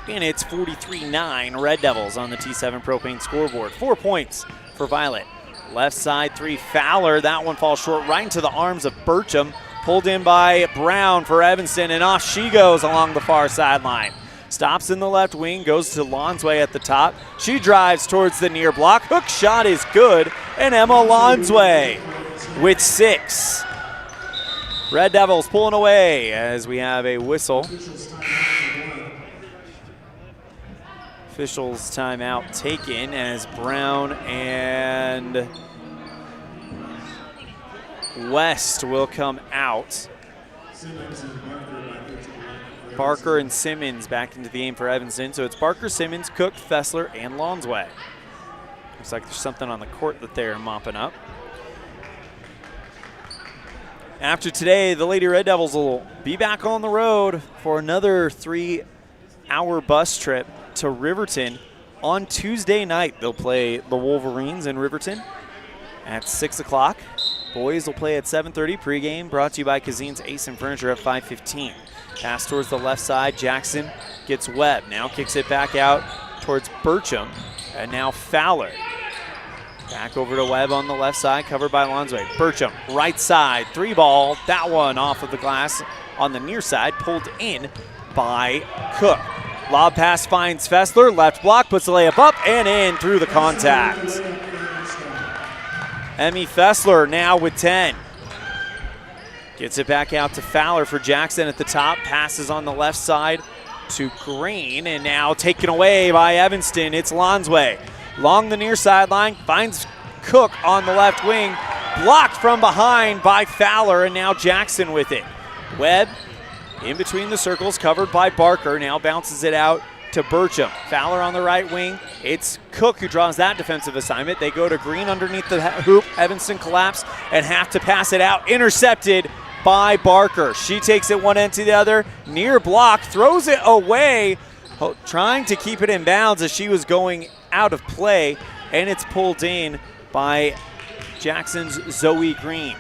and it's 43-9 Red Devils on the T7 Propane scoreboard. 4 points for Violet. Left side three, Fowler. That one falls short right into the arms of Burcham. Pulled in by Brown for Evanston, and off she goes along the far sideline. Stops in the left wing, goes to Lonsway at the top. She drives towards the near block. Hook shot is good, and Emma Lonsway with 6. Red Devils pulling away as we have a whistle. Officials timeout taken as Brown and West will come out. Barker and Simmons back into the game for Evanston. So it's Barker, Simmons, Cook, Fessler, and Lonsway. Looks like there's something on the court that they're mopping up. After today, the Lady Red Devils will be back on the road for another 3-hour bus trip to Riverton. On Tuesday night, they'll play the Wolverines in Riverton at 6 o'clock. Boys will play at 7:30. Pregame brought to you by Cazin's Ace and Furniture at 5:15. Pass towards the left side. Jackson gets Webb. Now kicks it back out towards Burcham. And now Fowler. Back over to Webb on the left side, covered by Lonsway. Burcham, right side, 3-ball. That one off of the glass on the near side, pulled in by Cook. Lob pass finds Fessler. Left block, puts the layup up and in through the contact. Emmy Fessler now with 10. Gets it back out to Fowler for Jackson at the top. Passes on the left side to Green, and now taken away by Evanston. It's Lonsway. Along the near sideline, finds Cook on the left wing. Blocked from behind by Fowler, and now Jackson with it. Webb in between the circles, covered by Barker. Now bounces it out to Burcham. Fowler on the right wing. It's Cook who draws that defensive assignment. They go to Green underneath the hoop. Evanston collapse and have to pass it out. Intercepted by Barker. She takes it one end to the other. Near block, throws it away, trying to keep it in bounds as she was going out of play, and it's pulled in by Jackson's Zoe Green.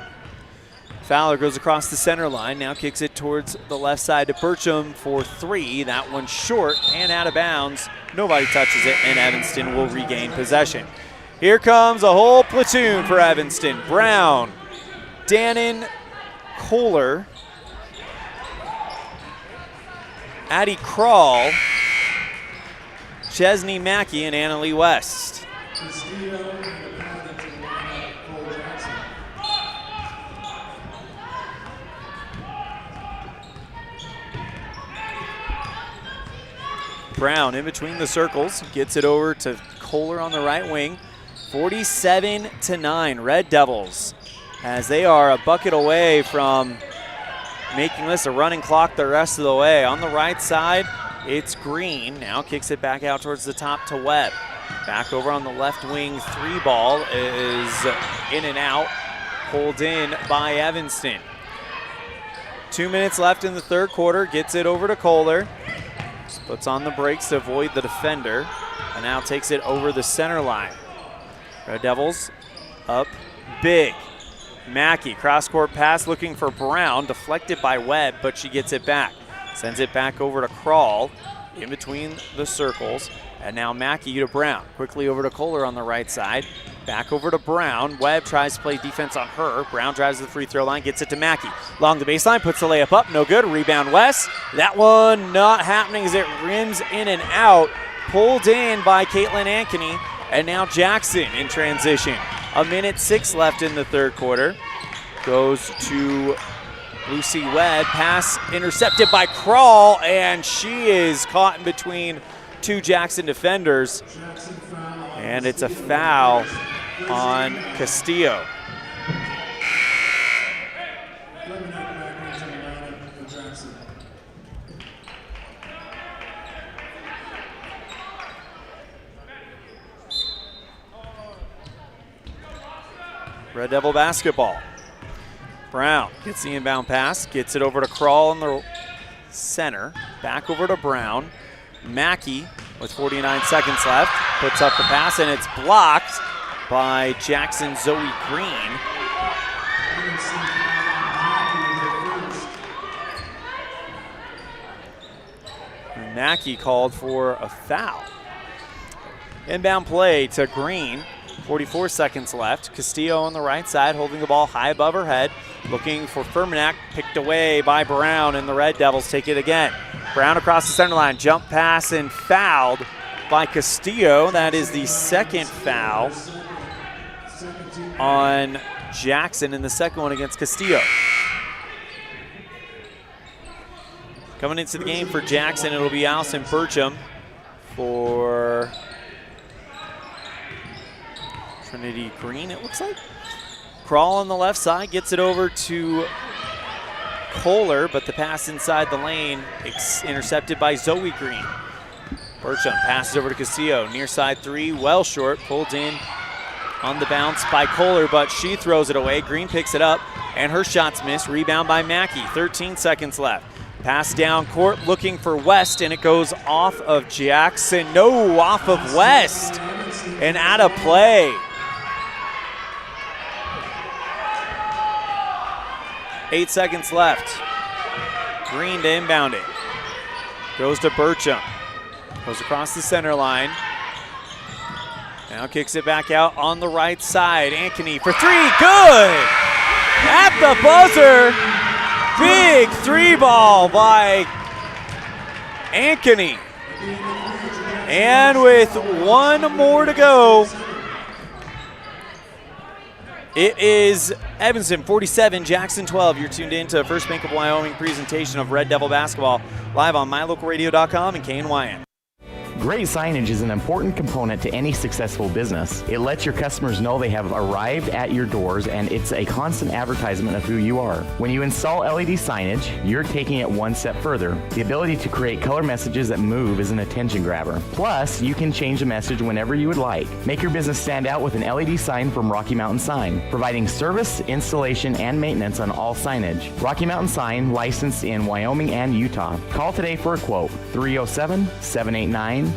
Fowler goes across the center line, now kicks it towards the left side to Burcham for 3. That one's short and out of bounds. Nobody touches it, and Evanston will regain possession. Here comes a whole platoon for Evanston. Brown, Dannon, Kohler, Addie Crawl, Chesney Mackey, and Annalie West. Brown in between the circles, gets it over to Kohler on the right wing. 47-9, Red Devils, as they are a bucket away from making this a running clock the rest of the way. On the right side, it's Green. Now kicks it back out towards the top to Webb. Back over on the left wing, 3-ball is in and out, pulled in by Evanston. 2 minutes left in the third quarter, gets it over to Kohler. Puts on the brakes to avoid the defender, and now takes it over the center line. Red Devils up big. Mackey, cross-court pass looking for Brown, deflected by Webb, but she gets it back. Sends it back over to Crawl in between the circles, and now Mackey to Brown. Quickly over to Kohler on the right side. Back over to Brown. Webb tries to play defense on her. Brown drives to the free throw line, gets it to Mackey. Along the baseline, puts the layup up, no good. Rebound West. That one not happening as it rims in and out. Pulled in by Caitlin Ankeny, and now Jackson in transition. 1:06 left in the third quarter. Goes to Lucy Webb. Pass intercepted by Crawl, and she is caught in between two Jackson defenders. And it's a foul on Castillo. Red Devil basketball. Brown gets the inbound pass, gets it over to Crawl in the center. Back over to Brown. Mackey with 49 seconds left, puts up the pass, and it's blocked by Jackson Zoe Green. And Mackey called for a foul. Inbound play to Green. 44 seconds left. Castillo on the right side, holding the ball high above her head, looking for Fermanak, picked away by Brown, and the Red Devils take it again. Brown across the center line, jump pass and fouled by Castillo. That is the second foul on Jackson, and the second one against Castillo. Coming into the game for Jackson, it'll be Allison Burcham for Trinity Green, it looks like. Crawl on the left side, gets it over to Kohler, but the pass inside the lane intercepted by Zoe Green. Burcham passes over to Castillo, near side three, well short, pulled in on the bounce by Kohler, but she throws it away. Green picks it up, and her shot's missed. Rebound by Mackey, 13 seconds left. Pass down court, looking for West, and it goes off of Jackson. No, off of West, and out of play. 8 seconds left. Green to inbound it. Goes to Burcham. Goes across the center line. Now kicks it back out on the right side. Ankeny for three, good! At the buzzer, big three ball by Ankeny. And with one more to go, it is Evanston 47, Jackson 12. You're tuned in to First Bank of Wyoming presentation of Red Devil basketball live on mylocalradio.com and KNYN. Great signage is an important component to any successful business. It lets your customers know they have arrived at your doors, and it's a constant advertisement of who you are. When you install LED signage, you're taking it one step further. The ability to create color messages that move is an attention grabber. Plus, you can change the message whenever you would like. Make your business stand out with an LED sign from Rocky Mountain Sign, providing service, installation, and maintenance on all signage. Rocky Mountain Sign, licensed in Wyoming and Utah. Call today for a quote, 307-789-5202.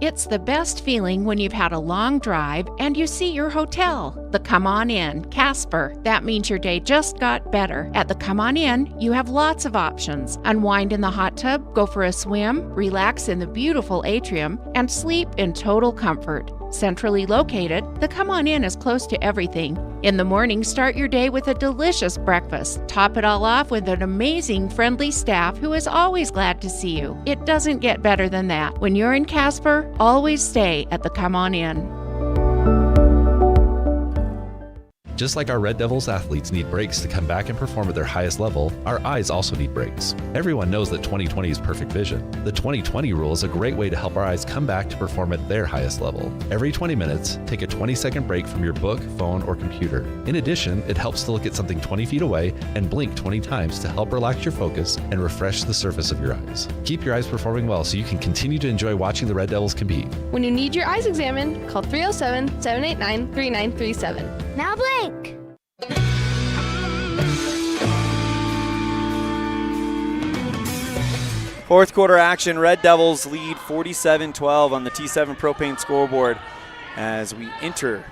It's the best feeling when you've had a long drive and you see your hotel. The Come On Inn, Casper. That means your day just got better. At the Come On Inn, you have lots of options. Unwind in the hot tub, go for a swim, relax in the beautiful atrium, and sleep in total comfort. Centrally located, the Come On Inn is close to everything. In the morning, start your day with a delicious breakfast. Top it all off with an amazing, friendly staff who is always glad to see you. It doesn't get better than that. When you're in Casper, always stay at the Come On Inn. Just like our Red Devils athletes need breaks to come back and perform at their highest level, our eyes also need breaks. Everyone knows that 20/20 is perfect vision. The 20/20 rule is a great way to help our eyes come back to perform at their highest level. Every 20 minutes, take a 20-second break from your book, phone, or computer. In addition, it helps to look at something 20 feet away and blink 20 times to help relax your focus and refresh the surface of your eyes. Keep your eyes performing well so you can continue to enjoy watching the Red Devils compete. When you need your eyes examined, call 307-789-3937. Now blink! Fourth quarter action, Red Devils lead 47-12 on the T7 Propane scoreboard as we enter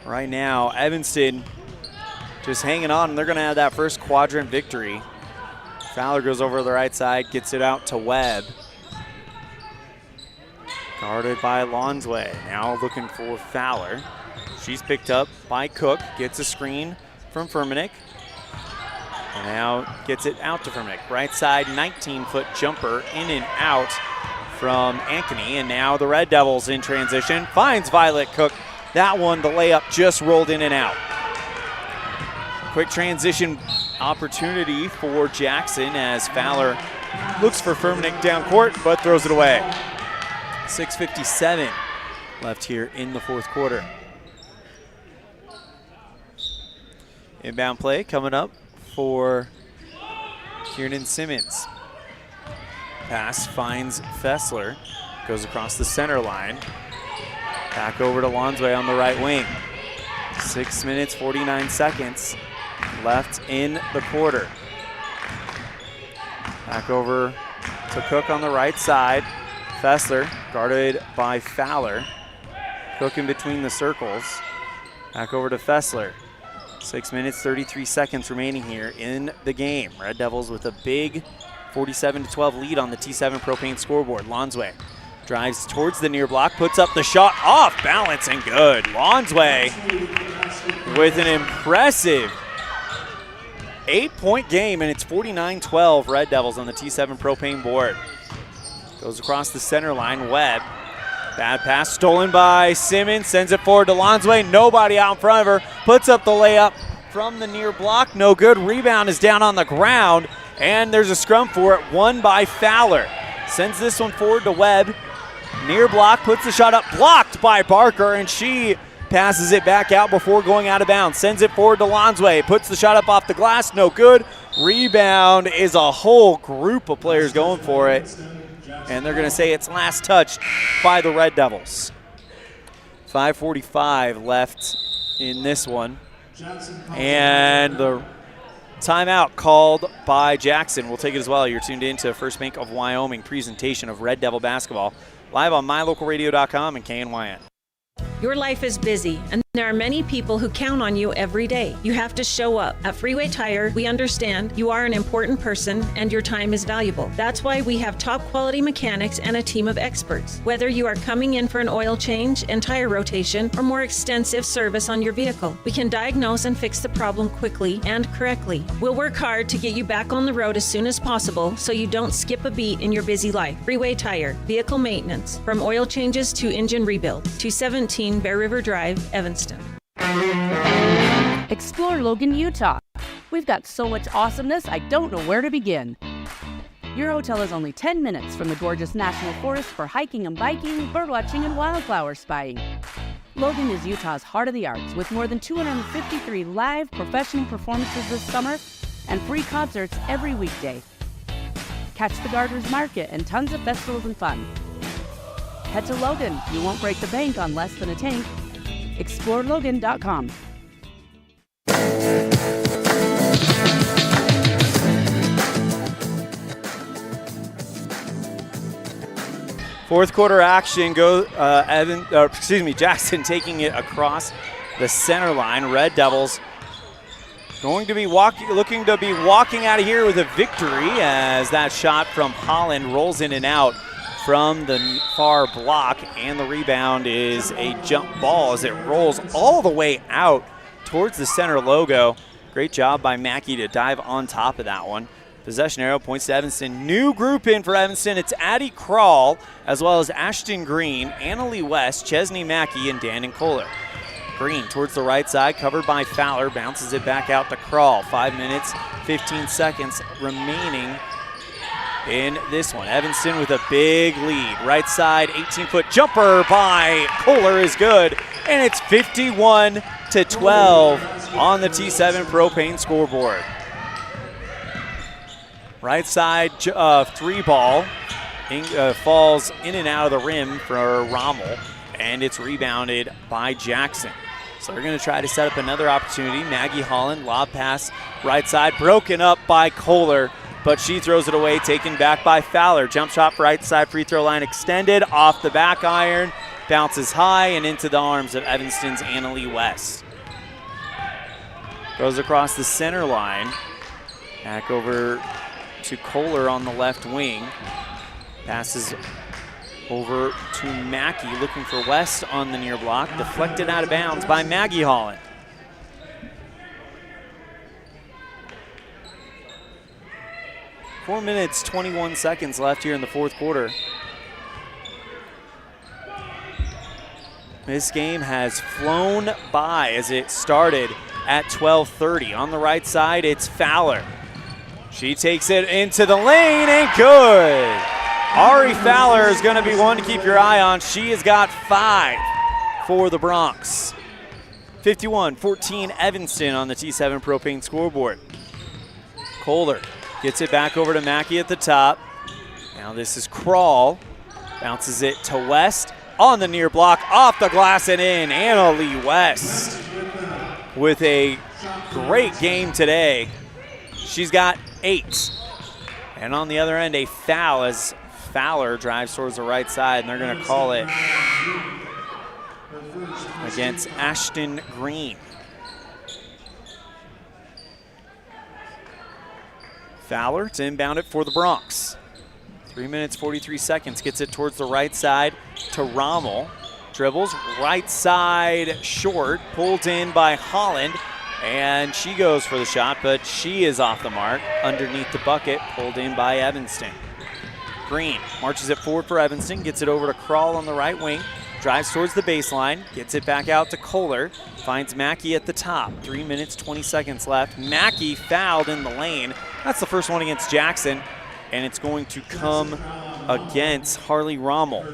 right now. Evanston just hanging on, and they're going to have that first quadrant victory. Fowler goes over to the right side, gets it out to Webb. Guarded by Lonsway, now looking for Fowler. She's picked up by Cook, gets a screen from Fermanek. And now gets it out to Fermanek. Right side, 19-foot jumper in and out from Ankeny. And now the Red Devils in transition. Finds Violet Cook. That one, the layup just rolled in and out. Quick transition opportunity for Jackson as Fowler looks for Fermanek down court, but throws it away. 6:57 left here in the fourth quarter. Inbound play coming up for Kiernan Simmons. Pass finds Fessler, goes across the center line. Back over to Lonsway on the right wing. 6 minutes, 49 seconds left in the quarter. Back over to Cook on the right side. Fessler guarded by Fowler. Cook in between the circles. Back over to Fessler. 6 minutes, 33 seconds remaining here in the game. Red Devils with a big 47-12 lead on the T7 Propane scoreboard. Lonsway drives towards the near block, puts up the shot, off balance and good. Lonsway with an impressive 8-point game, and it's 49-12 Red Devils on the T7 Propane board. Goes across the center line. Webb, bad pass stolen by Simmons, sends it forward to Lonsway. Nobody out in front of her, puts up the layup from the near block, no good. Rebound is down on the ground, and there's a scrum for it, won by Fowler. Sends this one forward to Webb. Near block, puts the shot up, blocked by Barker, and she passes it back out before going out of bounds. Sends it forward to Lonsway, puts the shot up off the glass, no good. Rebound is a whole group of players going for it, and they're going to say it's last touched by the Red Devils. 5:45 left in this one, and the timeout called by Jackson. We'll take it as well. You're tuned in to First Bank of Wyoming presentation of Red Devil basketball, live on mylocalradio.com and KNYN. Your life is busy, and there are many people who count on you every day. You have to show up. At Freeway Tire, we understand you are an important person and your time is valuable. That's why we have top quality mechanics and a team of experts. Whether you are coming in for an oil change and tire rotation or more extensive service on your vehicle, we can diagnose and fix the problem quickly and correctly. We'll work hard to get you back on the road as soon as possible so you don't skip a beat in your busy life. Freeway Tire, vehicle maintenance, from oil changes to engine rebuild. 217 Bear River Drive, Evanston. Explore Logan, Utah. We've got so much awesomeness, I don't know where to begin. Your hotel is only 10 minutes from the gorgeous National Forest for hiking and biking, birdwatching, and wildflower spying. Logan is Utah's heart of the arts, with more than 253 live professional performances this summer and free concerts every weekday. Catch the Garters Market and tons of festivals and fun. Head to Logan. You won't break the bank on less than a tank. ExploreLogan.com. Fourth quarter action. Jackson taking it across the center line. Red Devils looking to be walking out of here with a victory, as that shot from Holland rolls in and out from the far block, and the rebound is a jump ball as it rolls all the way out towards the center logo. Great job by Mackey to dive on top of that one. Possession arrow points to Evanston. New group in for Evanston. It's Addie Krall, as well as Ashton Green, Annalie West, Chesney Mackey, and Dan and Kohler. Green towards the right side, covered by Fowler, bounces it back out to Krall. 5 minutes, 15 seconds remaining in this one. Evanston with a big lead. Right side, 18-foot jumper by Kohler is good, and it's 51-12 on the T7 Propane scoreboard. Right side three ball falls in and out of the rim for Rommel, and it's rebounded by Jackson. So they're going to try to set up another opportunity. Maggie Holland, lob pass right side, broken up by Kohler, but she throws it away, taken back by Fowler. Jump shot right side, free throw line extended, off the back iron, bounces high and into the arms of Evanston's Annalie West. Goes across the center line, back over to Kohler on the left wing. Passes over to Mackey, looking for West on the near block, deflected out of bounds by Maggie Holland. Four minutes, 21 seconds left here in the fourth quarter. This game has flown by as it started at 12:30. On the right side, it's Fowler. She takes it into the lane and good. Ari Fowler is going to be one to keep your eye on. She has got 5 for the Bronx. 51-14 Evanston on the T7 Propane scoreboard. Kohler gets it back over to Mackey at the top. Now this is Krall. Bounces it to West on the near block, off the glass and in. Annalie West with a great game today. She's got 8. And on the other end, a foul as Fowler drives towards the right side, and they're going to call it against Ashton Green. Fowler to inbound it for the Bronx. 3 minutes, 43 seconds. Gets it towards the right side to Rommel. Dribbles, right side short. Pulled in by Holland. And she goes for the shot, but she is off the mark. Underneath the bucket, pulled in by Evanston. Green marches it forward for Evanston. Gets it over to Kroll on the right wing. Drives towards the baseline. Gets it back out to Kohler. Finds Mackey at the top. 3 minutes, 20 seconds left. Mackey fouled in the lane. That's the first one against Jackson. And it's going to come against Harley Rommel.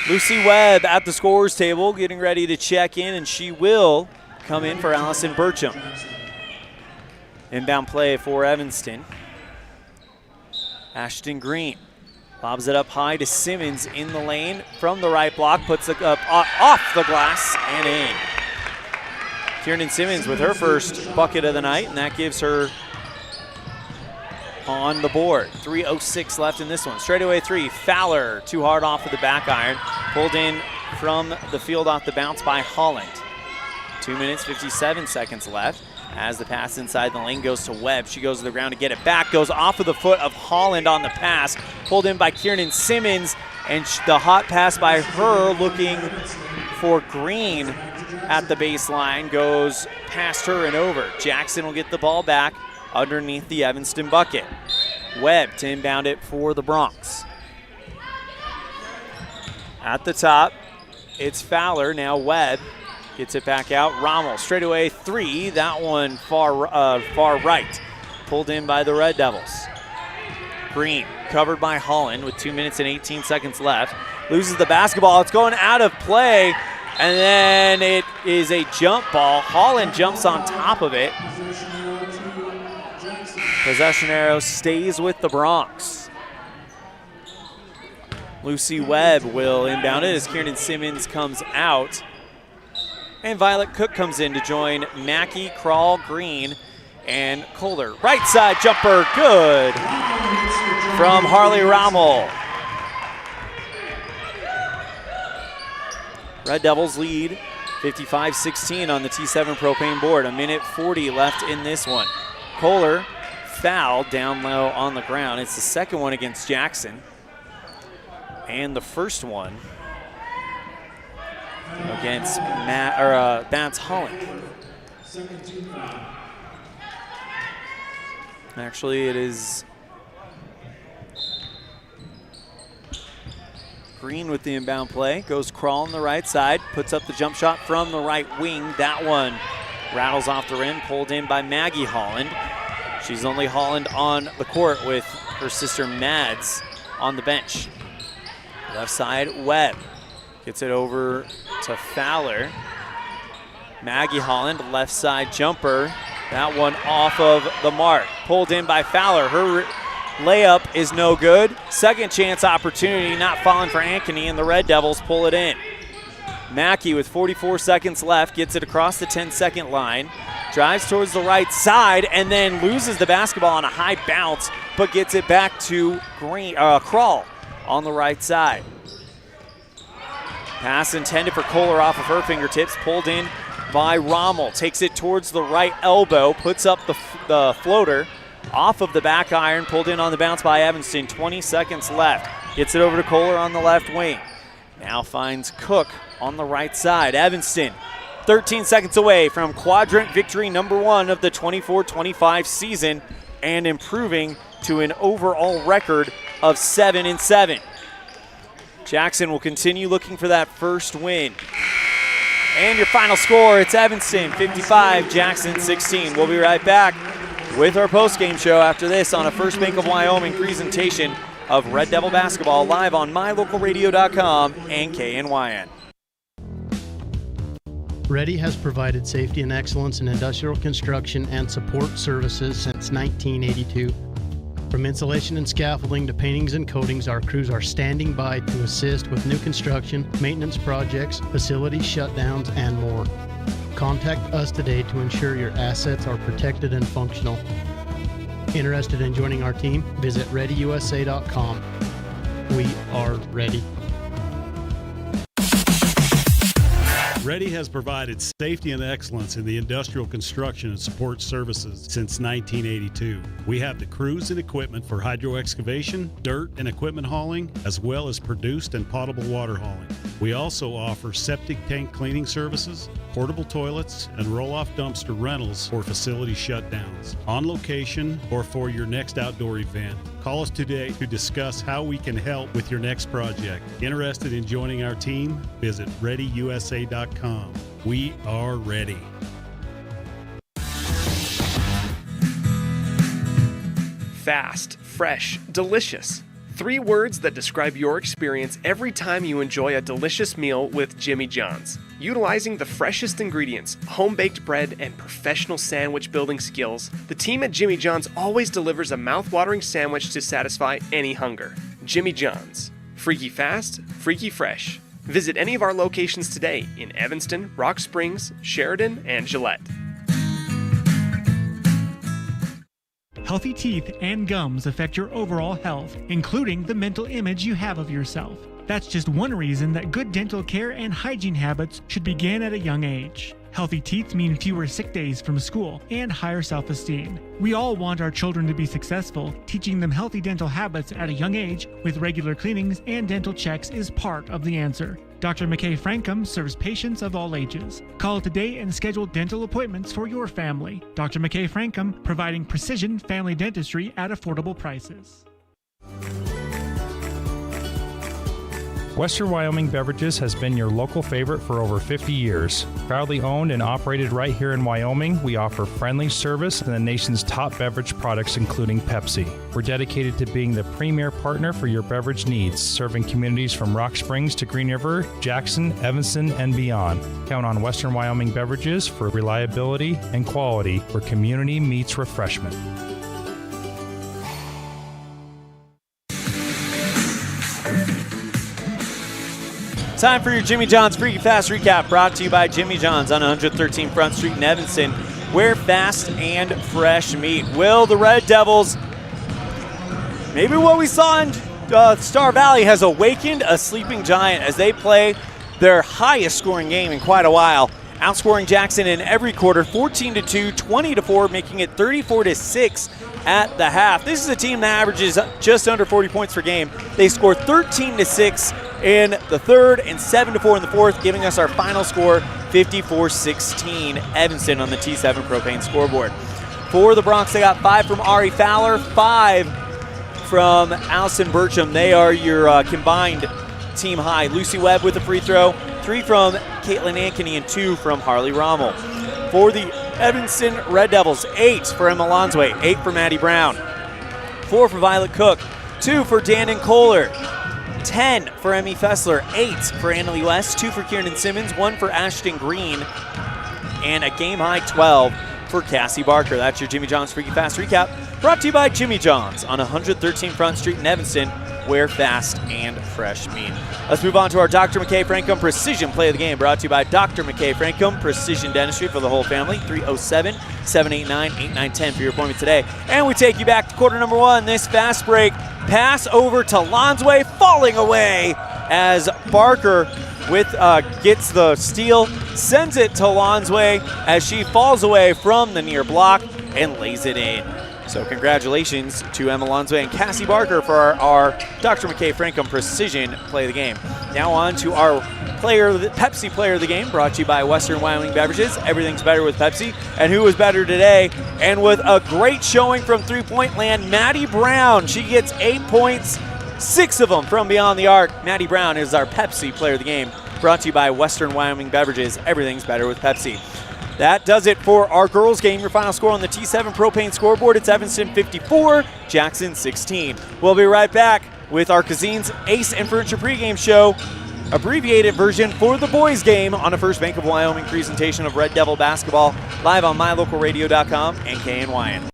Lucy Webb at the scorer's table, getting ready to check in, and she will come in for Allison Burcham. Inbound play for Evanston. Ashton Green lobs it up high to Simmons in the lane from the right block, puts it up off the glass and in. Kiernan Simmons with her first bucket of the night, and that gives her on the board. 3:06 left in this one. Straightaway three. Fowler too hard off of the back iron. Pulled in from the field off the bounce by Holland. 2 minutes, 57 seconds left as the pass inside the lane goes to Webb. She goes to the ground to get it back. Goes off of the foot of Holland on the pass. Pulled in by Kiernan Simmons, and the hot pass by her looking for Green at the baseline. Goes past her and over. Jackson will get the ball back underneath the Evanston bucket. Webb to inbound it for the Bronx. At the top, it's Fowler. Now Webb gets it back out. Rommel, straightaway three. That one far right. Pulled in by the Red Devils. Green covered by Holland with 2 minutes and 18 seconds left. Loses the basketball. It's going out of play, and then it is a jump ball. Holland jumps on top of it. Possession arrow stays with the Bronx. Lucy Webb will inbound it as Kiernan Simmons comes out. And Violet Cook comes in to join Mackey, Kroll, Green, and Kohler. Right side jumper, good from Harley Rommel. Red Devils lead 55-16 on the T7 propane board. 1:40 left in this one. Kohler fouled down low on the ground. It's the second one against Jackson, and the first one against Vance Holland. Actually, it is Green with the inbound play. Goes Kroll on the right side, puts up the jump shot from the right wing. That one rattles off the rim, pulled in by Maggie Holland. She's only Holland on the court with her sister Mads on the bench. Left side, Webb gets it over to Fowler. Maggie Holland, left side jumper. That one off of the mark. Pulled in by Fowler. Her layup is no good. Second chance opportunity, not falling for Ankeny, and the Red Devils pull it in. Mackey with 44 seconds left gets it across the 10-second line. Drives towards the right side and then loses the basketball on a high bounce, but gets it back to Kroll on the right side. Pass intended for Kohler off of her fingertips, pulled in by Rommel. Takes it towards the right elbow, puts up the floater off of the back iron, pulled in on the bounce by Evanston. 20 seconds left. Gets it over to Kohler on the left wing. Now finds Cook on the right side. Evanston 13 seconds away from quadrant victory number 1 of the 24-25 season and improving to an overall record of 7-7. Jackson will continue looking for that first win. And your final score, it's Evanston 55, Jackson 16. We'll be right back with our postgame show after this on a First Bank of Wyoming presentation of Red Devil basketball live on mylocalradio.com and KNYN. Ready has provided safety and excellence in industrial construction and support services since 1982. From insulation and scaffolding to paintings and coatings, our crews are standing by to assist with new construction, maintenance projects, facility shutdowns, and more. Contact us today to ensure your assets are protected and functional. Interested in joining our team? Visit ReadyUSA.com. We are ready. Ready has provided safety and excellence in the industrial construction and support services since 1982. We have the crews and equipment for hydro excavation, dirt and equipment hauling, as well as produced and potable water hauling. We also offer septic tank cleaning services, portable toilets, and roll-off dumpster rentals for facility shutdowns, on location or for your next outdoor event. Call us today to discuss how we can help with your next project. Interested in joining our team? Visit ReadyUSA.com. We are ready. Fast, fresh, delicious. 3 words that describe your experience every time you enjoy a delicious meal with Jimmy John's. Utilizing the freshest ingredients, home-baked bread, and professional sandwich building skills, the team at Jimmy John's always delivers a mouth-watering sandwich to satisfy any hunger. Jimmy John's. Freaky fast, freaky fresh. Visit any of our locations today in Evanston, Rock Springs, Sheridan, and Gillette. Healthy teeth and gums affect your overall health, including the mental image you have of yourself. That's just one reason that good dental care and hygiene habits should begin at a young age. Healthy teeth mean fewer sick days from school and higher self-esteem. We all want our children to be successful. Teaching them healthy dental habits at a young age with regular cleanings and dental checks is part of the answer. Dr. McKay Frankum serves patients of all ages. Call today and schedule dental appointments for your family. Dr. McKay Frankum, providing precision family dentistry at affordable prices. Western Wyoming Beverages has been your local favorite for over 50 years. Proudly owned and operated right here in Wyoming, we offer friendly service and the nation's top beverage products, including Pepsi. We're dedicated to being the premier partner for your beverage needs, serving communities from Rock Springs to Green River, Jackson, Evanston, and beyond. Count on Western Wyoming Beverages for reliability and quality where community meets refreshment. Time for your Jimmy John's Freaky Fast Recap, brought to you by Jimmy John's on 113 Front Street in Evanston, where fast and fresh meat. Will the Red Devils, maybe what we saw in Star Valley, has awakened a sleeping giant as they play their highest scoring game in quite a while, outscoring Jackson in every quarter, 14-2, 20-4, making it 34-6 at the half. This is a team that averages just under 40 points per game. They score 13-6 in the third and 7-4 in the fourth, giving us our final score, 54-16, Evanston on the T7 Propane scoreboard. For the Bronx, they got 5 from Ari Fowler, 5 from Allison Burcham. They are your combined team high. Lucy Webb with a free throw, 3 from Caitlin Ankeny, and 2 from Harley Rommel. For the Evanston Red Devils, 8 for Emma Lonsway, 8 for Maddie Brown, 4 for Violet Cook, 2 for Dannon Kohler, 10 for Emmy Fessler, 8 for Annalie West, 2 for Kieran Simmons, 1 for Ashton Green, and a game-high 12 for Cassie Barker. That's your Jimmy John's Freaky Fast Recap, brought to you by Jimmy John's on 113 Front Street in Evanston, where fast and fresh meat. Let's move on to our Dr. McKay Frankum Precision Play of the Game, brought to you by Dr. McKay Frankum Precision Dentistry for the whole family, 307-789-8910 for your appointment today. And we take you back to quarter number 1. This fast break, pass over to Lonsway, falling away as Barker gets the steal, sends it to Lonsway as she falls away from the near block and lays it in. So congratulations to Emma Lonsway and Cassie Barker for our Dr. McKay Frankum Precision Play of the Game. Now on to our Pepsi Player of the Game, brought to you by Western Wyoming Beverages. Everything's better with Pepsi. And who was better today? And with a great showing from three-point land, Maddie Brown. She gets 8 points, 6 of them from beyond the arc. Maddie Brown is our Pepsi Player of the Game, brought to you by Western Wyoming Beverages. Everything's better with Pepsi. That does it for our girls' game. Your final score on the T7 Propane scoreboard, it's Evanston 54, Jackson 16. We'll be right back with our Cazin's Ace and Furniture pregame show, abbreviated version for the boys' game on a First Bank of Wyoming presentation of Red Devil basketball, live on mylocalradio.com and KNYN.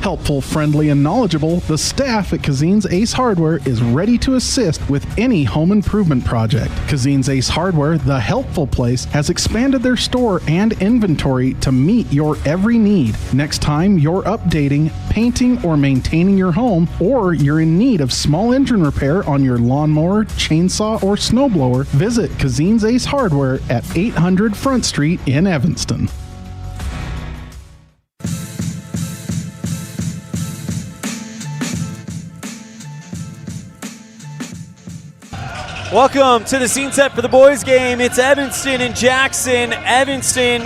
Helpful, friendly, and knowledgeable, the staff at Cazin's Ace Hardware is ready to assist with any home improvement project. Cazin's Ace Hardware, the helpful place, has expanded their store and inventory to meet your every need. Next time you're updating, painting, or maintaining your home, or you're in need of small engine repair on your lawnmower, chainsaw, or snowblower, visit Cazin's Ace Hardware at 800 Front Street in Evanston. Welcome to the scene set for the boys game. It's Evanston and Jackson. Evanston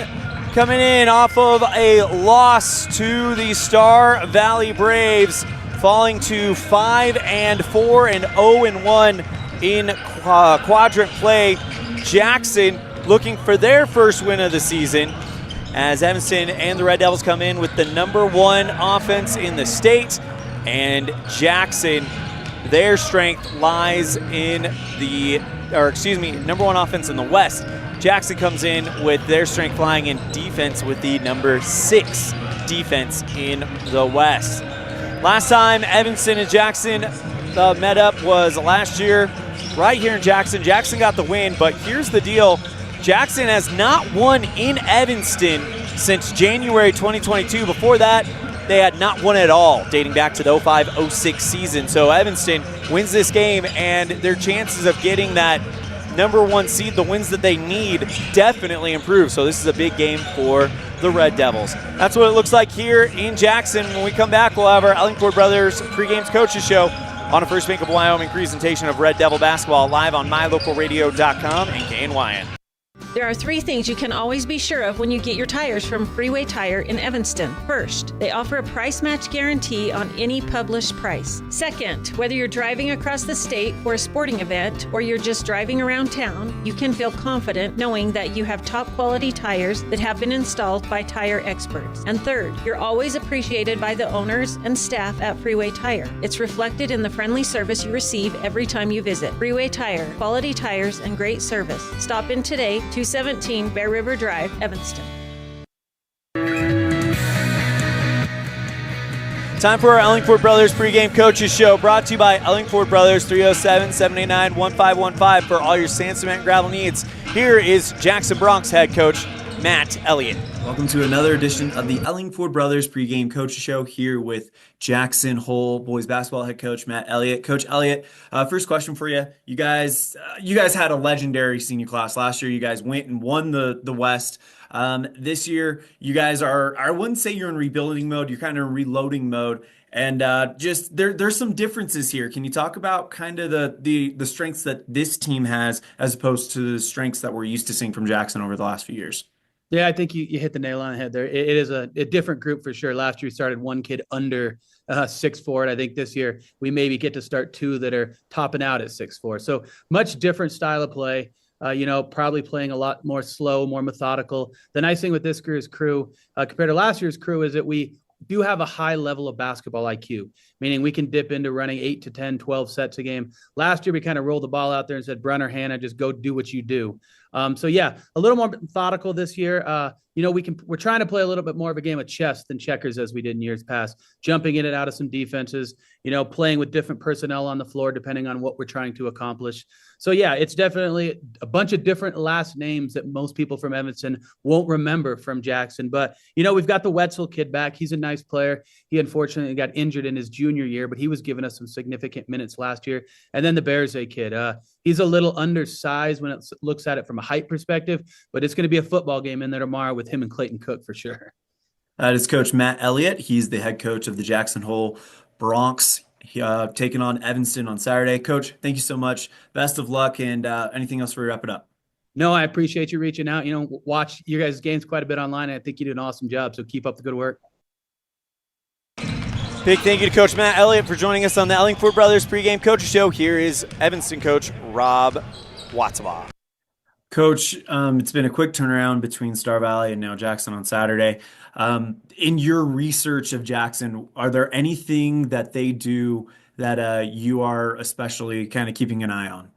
coming in off of a loss to the Star Valley Braves, falling to 5-4 and 0-1 in quadrant play. Jackson looking for their first win of the season as Evanston and the Red Devils come in with the #1 offense in the state, and Jackson, their strength lies in #1 offense in the West. Jackson comes in with their strength lying in defense with the #6 defense in the West. Last time Evanston and Jackson met up was last year right here in Jackson. Jackson got the win, but here's the deal. Jackson has not won in Evanston since January 2022. Before that, they had not won at all, dating back to the 05-06 season. So Evanston wins this game, and their chances of getting that #1 seed, the wins that they need, definitely improve. So this is a big game for the Red Devils. That's what it looks like here in Jackson. When we come back, we'll have our Ellingford Brothers Pregame Coaches Show on a First Bank of Wyoming presentation of Red Devil basketball live on mylocalradio.com and KNYN. There are 3 things you can always be sure of when you get your tires from Freeway Tire in Evanston. First, they offer a price match guarantee on any published price. Second, whether you're driving across the state for a sporting event or you're just driving around town, you can feel confident knowing that you have top quality tires that have been installed by tire experts. And third, you're always appreciated by the owners and staff at Freeway Tire. It's reflected in the friendly service you receive every time you visit. Freeway Tire, quality tires and great service. Stop in today, 217 Bear River Drive, Evanston. Time for our Ellingford Brothers Pregame Coaches Show, brought to you by Ellingford Brothers, 307-789-1515 for all your sand, cement, and gravel needs. Here is Jackson Bronx head coach Matt Elliott. Welcome to another edition of the Ellingford Brothers Pregame Coaches Show, here with Jackson Hole boys basketball head coach Matt Elliott. Coach Elliott, first question for you. You guys had a legendary senior class last year. You guys went and won the West. This year, you guys are, I wouldn't say you're in rebuilding mode. You're kind of in reloading mode. And just there's some differences here. Can you talk about kind of the strengths that this team has as opposed to the strengths that we're used to seeing from Jackson over the last few years? Yeah, I think you hit the nail on the head there. It is a different group for sure. Last year we started one kid under 6'4", and I think this year we maybe get to start 2 that are topping out at 6'4". So much different style of play. Probably playing a lot more slow, more methodical. The nice thing with this crew compared to last year's crew is that we do have a high level of basketball IQ, meaning we can dip into running 8 to 10, 12 sets a game. Last year, we kind of rolled the ball out there and said, Brunner, Hannah, just go do what you do. So yeah, a little more methodical this year. We're trying to play a little bit more of a game of chess than checkers as we did in years past, jumping in and out of some defenses, playing with different personnel on the floor, depending on what we're trying to accomplish. So yeah, it's definitely a bunch of different last names that most people from Evanston won't remember from Jackson. But, we've got the Wetzel kid back. He's a nice player. He unfortunately got injured in his junior year, but he was giving us some significant minutes last year. And then the Bearsay kid, he's a little undersized when it looks at it from a height perspective, but it's going to be a football game in there tomorrow with him and Clayton Cook for sure. That is Coach Matt Elliott. He's the head coach of the Jackson Hole Bronx, taking on Evanston on Saturday. Coach, thank you so much. Best of luck, and anything else before we wrap it up? No, I appreciate you reaching out. Watch your guys' games quite a bit online, and I think you do an awesome job, so keep up the good work. Big thank you to Coach Matt Elliott for joining us on the Ellingford Brothers Pregame Coaches Show. Here is Evanston coach Rob Watzawa. Coach, it's been a quick turnaround between Star Valley and now Jackson on Saturday. In your research of Jackson, are there anything that they do that you are especially kind of keeping an eye on?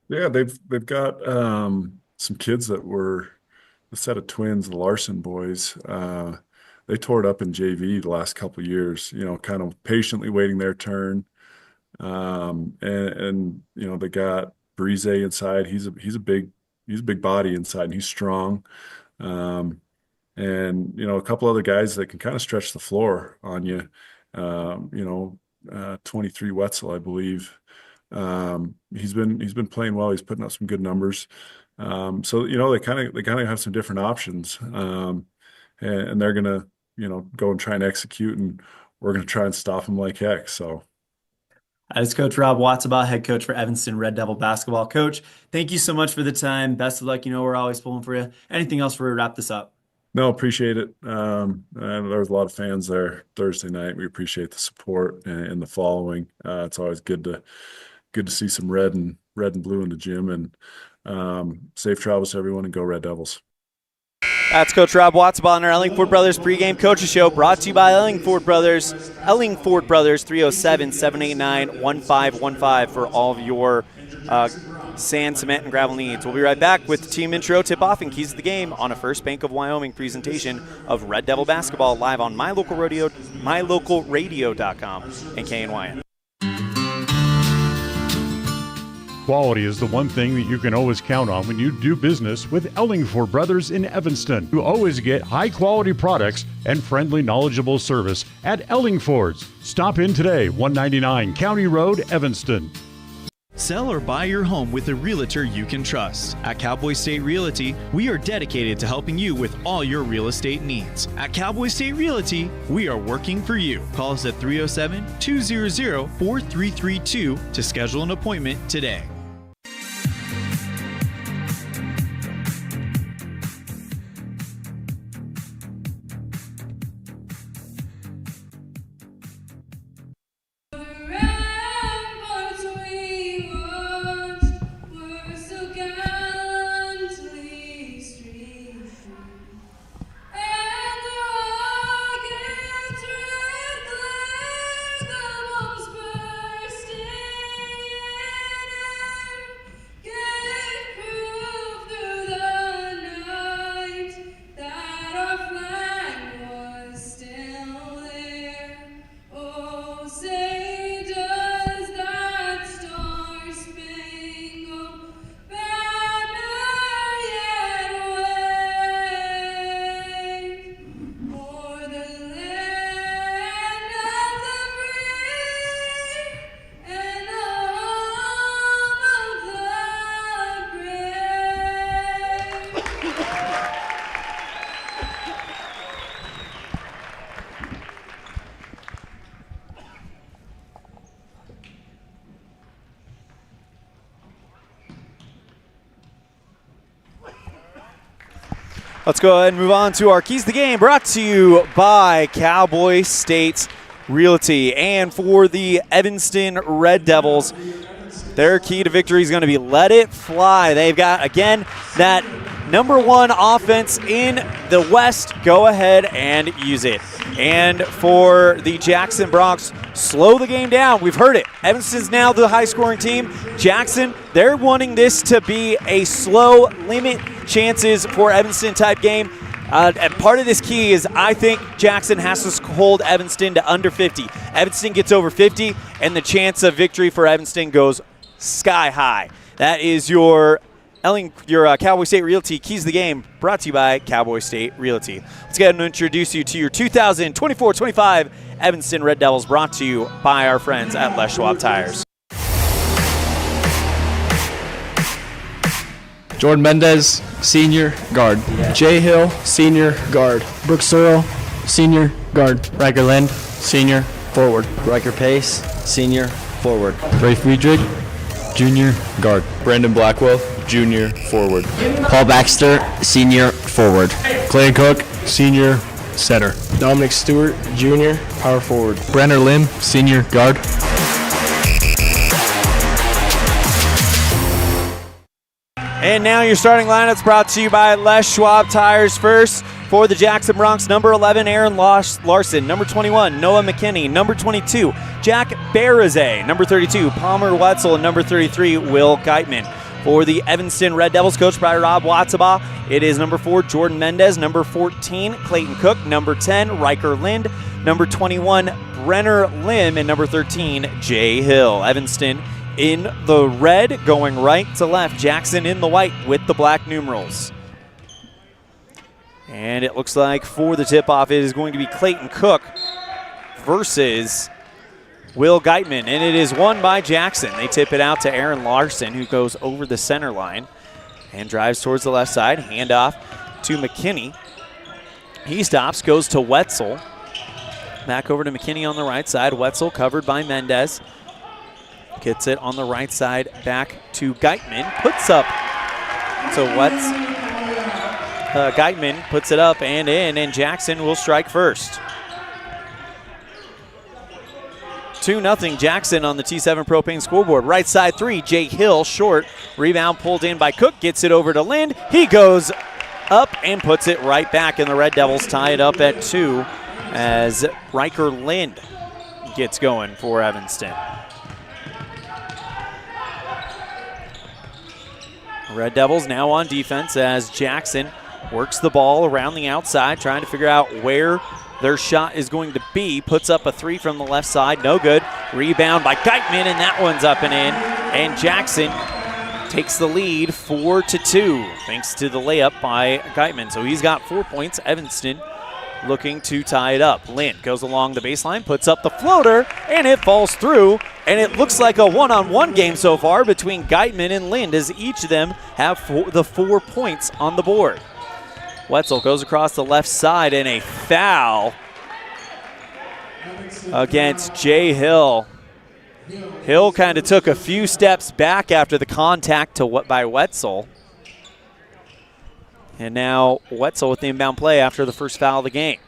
Yeah, they've got some kids that were a set of twins, the Larson boys. tore it up in JV the last couple of years, kind of patiently waiting their turn. And they got Brise inside. He's a big body inside, and he's strong. And a couple other guys that can kind of stretch the floor on you. 23 Wetzel, I believe. He's been playing well. He's putting up some good numbers. So they kind of have some different options, and they're gonna go and try and execute, and we're gonna try and stop them like heck. So. As Coach Rob Watsabaugh, head coach for Evanston Red Devil basketball. Coach, thank you so much for the time. Best of luck. We're always pulling for you. Anything else before we wrap this up? No, appreciate it. And there was a lot of fans there Thursday night. We appreciate the support and the following. It's always good to see some red and blue in the gym. And safe travels to everyone, and go Red Devils. That's Coach Rob Watsabaugh on our Ellingford Brothers pregame coaches show, brought to you by Ellingford Brothers. Ellingford Brothers, 307-789-1515 for all of your sand, cement, and gravel needs. We'll be right back with the team intro, tip-off, and keys to the game on a First Bank of Wyoming presentation of Red Devil basketball live on mylocalradio.com and KNYN. Quality is the one thing that you can always count on when you do business with Ellingford Brothers in Evanston. You always get high-quality products and friendly, knowledgeable service at Ellingford's. Stop in today, 199 County Road, Evanston. Sell or buy your home with a realtor you can trust. At Cowboy State Realty, we are dedicated to helping you with all your real estate needs. At Cowboy State Realty, we are working for you. Call us at 307-200-4332 to schedule an appointment today. Let's go ahead and move on to our keys to the game, brought to you by Cowboy State Realty. And for the Evanston Red Devils, their key to victory is going to be let it fly. They've got, again, that number one offense in the West. Go ahead and use it. And for the Jackson Bronx, slow the game down. We've heard it. Evanston's now the high-scoring team. Jackson, they're wanting this to be a slow, limit chances for Evanston-type game. And part of this key is I think Jackson has to hold Evanston to under 50. Evanston gets over 50, and the chance of victory for Evanston goes sky high. That is your Cowboy State Realty Keys to the Game, brought to you by Cowboy State Realty. Let's go ahead and introduce you to your 2024-25 Evanston Red Devils, brought to you by our friends at Les Schwab Tires. Jordan Mendez, senior guard. Jay Hill, senior guard. Brooks Searle, senior guard. Riker Lind, senior forward. Riker Pace, senior forward. Ray Friedrich, junior guard. Brandon Blackwell, junior forward. Paul Baxter, senior forward. Clay Cook, senior center. Dominic Stewart, junior power forward. Brenner Lim, senior guard. And now your starting lineups, brought to you by Les Schwab Tires. First, for the Jackson Bronx, number 11, Aaron Larson. Number 21, Noah McKinney. Number 22, Jack Barazay. Number 32, Palmer Wetzel. And number 33, Will Geitman. For the Evanston Red Devils, coached by Rob Watzaba, it is number 4, Jordan Mendez, number 14, Clayton Cook, number 10, Riker Lind, number 21, Brenner Lim, and number 13, Jay Hill. Evanston in the red, going right to left. Jackson in the white with the black numerals. And it looks like for the tip-off, it is going to be Clayton Cook versus Will Geitman, and it is won by Jackson. They tip it out to Aaron Larson, who goes over the center line and drives towards the left side. Handoff to McKinney. He stops, goes to Wetzel. Back over to McKinney on the right side. Wetzel covered by Mendez. Gets it on the right side back to Geitman. Puts up to Geitman puts it up and in, and Jackson will strike first. 2-0 Jackson on the T7 Propane scoreboard. Right side 3, Jay Hill short. Rebound pulled in by Cook, gets it over to Lind. He goes up and puts it right back, and the Red Devils tie it up at 2 as Riker Lind gets going for Evanston. Red Devils now on defense as Jackson works the ball around the outside, trying to figure out where their shot is going to be. Puts up a 3 from the left side, no good. Rebound by Geitman, and that one's up and in. And Jackson takes the lead 4-2 thanks to the layup by Geitman. So he's got 4 points. Evanston looking to tie it up. Lind goes along the baseline, puts up the floater, and it falls through. And it looks like a one-on-one game so far between Geitman and Lind, as each of them have the 4 points on the board. Wetzel goes across the left side, and a foul against Jay Hill. Hill kind of took a few steps back after the contact by Wetzel. And now Wetzel with the inbound play after the first foul of the game.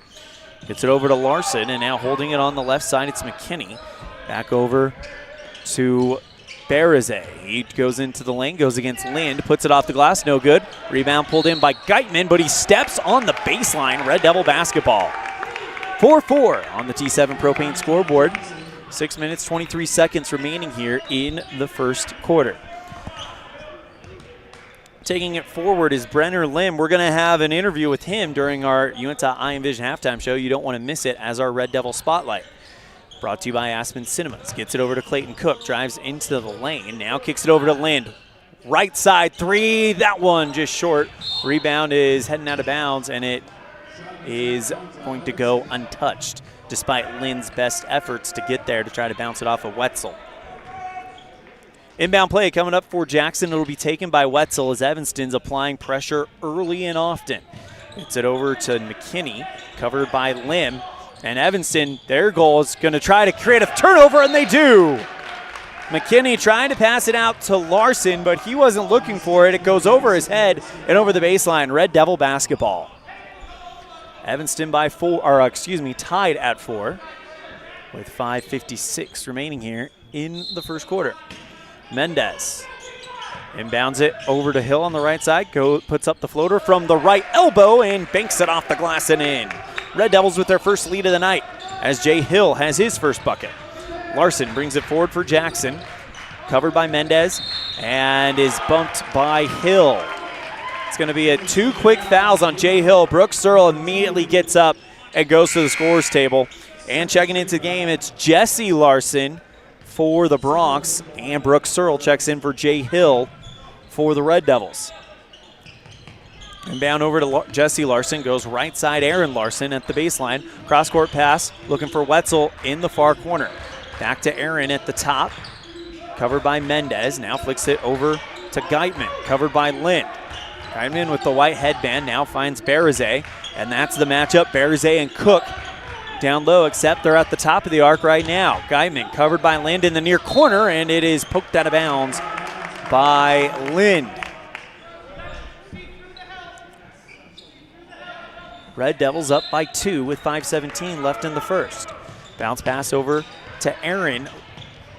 Gets it over to Larson, and now holding it on the left side, it's McKinney. Back over to Barazay. He goes into the lane, goes against Lind, puts it off the glass, no good. Rebound pulled in by Geitman, but he steps on the baseline. Red Devil basketball. 4-4 on the T7 Propane scoreboard. 6 minutes, 23 seconds remaining here in the first quarter. Taking it forward is Brenner Lim. We're going to have an interview with him during our Uinta Iron Vision halftime show. You don't want to miss it as our Red Devil Spotlight. Brought to you by Aspen Cinemas. Gets it over to Clayton Cook. Drives into the lane. Now kicks it over to Lind. Right side 3. That one just short. Rebound is heading out of bounds, and it is going to go untouched, despite Lind's best efforts to get there to try to bounce it off of Wetzel. Inbound play coming up for Jackson. It'll be taken by Wetzel as Evanston's applying pressure early and often. Gets it over to McKinney, covered by Lim. And Evanston, their goal is going to try to create a turnover, and they do. McKinney trying to pass it out to Larson, but he wasn't looking for it. It goes over his head and over the baseline. Red Devil basketball. Evanston by 4, or tied at 4 with 5:56 remaining here in the first quarter. Mendez inbounds it over to Hill on the right side. Puts up the floater from the right elbow and banks it off the glass and in. Red Devils with their first lead of the night as Jay Hill has his first bucket. Larson brings it forward for Jackson. Covered by Mendez and is bumped by Hill. It's going to be 2 quick fouls on Jay Hill. Brooks Searle immediately gets up and goes to the scorer's table. And checking into the game, it's Jesse Larson for the Bronx, and Brooks Searle checks in for Jay Hill for the Red Devils. Inbound over to Jesse Larson, goes right side Aaron Larson at the baseline. Cross-court pass, looking for Wetzel in the far corner. Back to Aaron at the top, covered by Mendez. Now flicks it over to Geitman, covered by Lind. Geitman with the white headband now finds Barazay, and that's the matchup. Barazay and Cook down low, except they're at the top of the arc right now. Geitman covered by Lind in the near corner, and it is poked out of bounds by Lind. Red Devils up by 2 with 5:17 left in the first. Bounce pass over to Aaron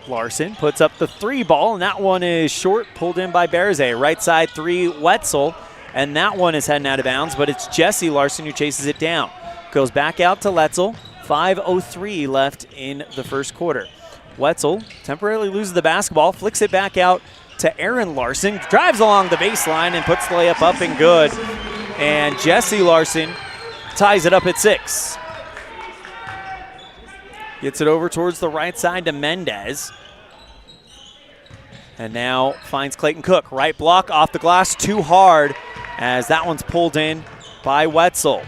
Larson, puts up the 3 ball, and that one is short, pulled in by Barazay. Right side 3, Wetzel, and that one is heading out of bounds, but it's Jesse Larson who chases it down. Goes back out to Wetzel. 5:03 left in the first quarter. Wetzel temporarily loses the basketball, flicks it back out to Aaron Larson. Drives along the baseline and puts the layup up and good. And Jesse Larson ties it up at 6. Gets it over towards the right side to Mendez. And now finds Clayton Cook. Right block off the glass, too hard, as that one's pulled in by Wetzel.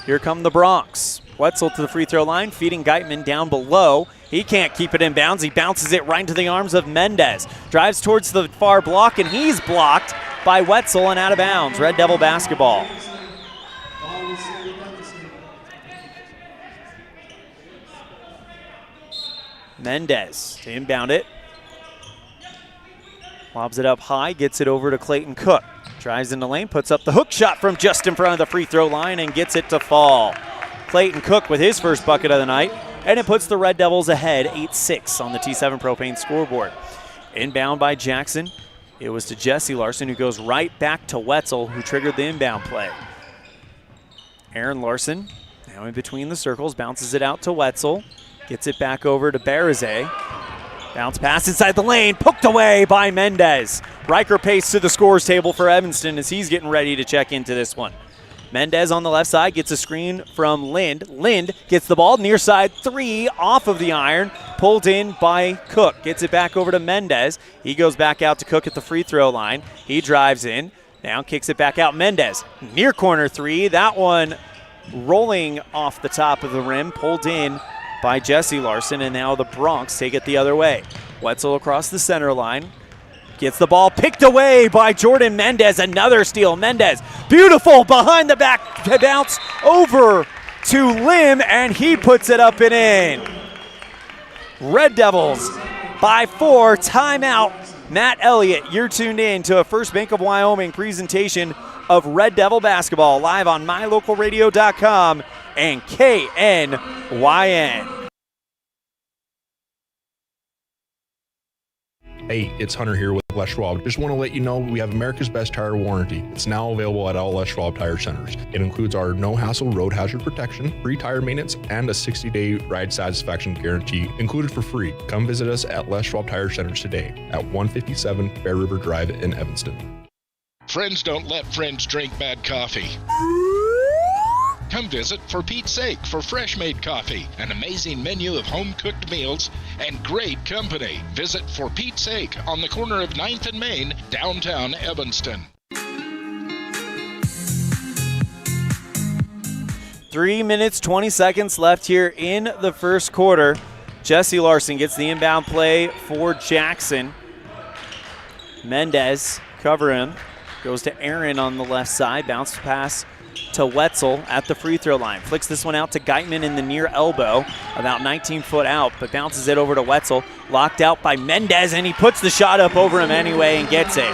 Here come the Bronx. Wetzel to the free throw line, feeding Geitman down below. He can't keep it in bounds. He bounces it right into the arms of Mendez. Drives towards the far block, and he's blocked by Wetzel and out of bounds. Red Devil basketball. Mendez to inbound it. Lobs it up high, gets it over to Clayton Cook. Drives in the lane, puts up the hook shot from just in front of the free throw line and gets it to fall. Clayton Cook with his first bucket of the night, and it puts the Red Devils ahead 8-6 on the T7 Propane scoreboard. Inbound by Jackson. It was to Jesse Larson, who goes right back to Wetzel, who triggered the inbound play. Aaron Larson, now in between the circles, bounces it out to Wetzel. Gets it back over to Barazay. Bounce pass inside the lane, poked away by Mendez. Riker Pace to the scores table for Evanston as he's getting ready to check into this one. Mendez on the left side gets a screen from Lind. Lind gets the ball, near side 3 off of the iron, pulled in by Cook. Gets it back over to Mendez. He goes back out to Cook at the free throw line. He drives in, now kicks it back out. Mendez, near corner 3. That one rolling off the top of the rim, pulled in by Jesse Larson, and now the Bronx take it the other way. Wetzel across the center line. Gets the ball picked away by Jordan Mendez. Another steal. Mendez, beautiful behind the back bounce over to Lim, and he puts it up and in. Red Devils by 4. Timeout. Matt Elliott, you're tuned in to a First Bank of Wyoming presentation of Red Devil basketball live on mylocalradio.com and KNYN. Hey, it's Hunter here with Les Schwab. Just want to let you know we have America's Best Tire Warranty. It's now available at all Les Schwab Tire Centers. It includes our no-hassle road hazard protection, free tire maintenance, and a 60-day ride satisfaction guarantee included for free. Come visit us at Les Schwab Tire Centers today at 157 Bear River Drive in Evanston. Friends don't let friends drink bad coffee. Come visit For Pete's Sake for fresh-made coffee, an amazing menu of home-cooked meals, and great company. Visit For Pete's Sake on the corner of 9th and Main, downtown Evanston. 3 minutes, 20 seconds left here in the first quarter. Jesse Larson gets the inbound play for Jackson. Mendez cover him. Goes to Aaron on the left side. Bounce pass to Wetzel at the free throw line. Flicks this one out to Geitman in the near elbow, about 19 foot out, but bounces it over to Wetzel. Locked out by Mendez, and he puts the shot up over him anyway and gets it.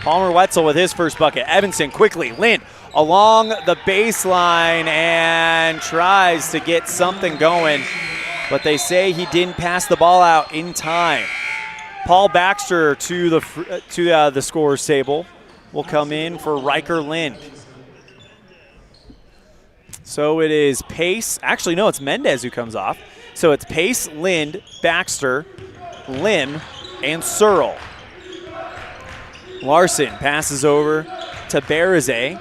Palmer Wetzel with his first bucket. Evanston quickly. Lind along the baseline and tries to get something going, but they say he didn't pass the ball out in time. Paul Baxter to the scorer's table will come in for Riker Lind. So it is Pace. Actually, no, it's Mendez who comes off. So it's Pace, Lind, Baxter, Lim, and Searle. Larson passes over to Barazay.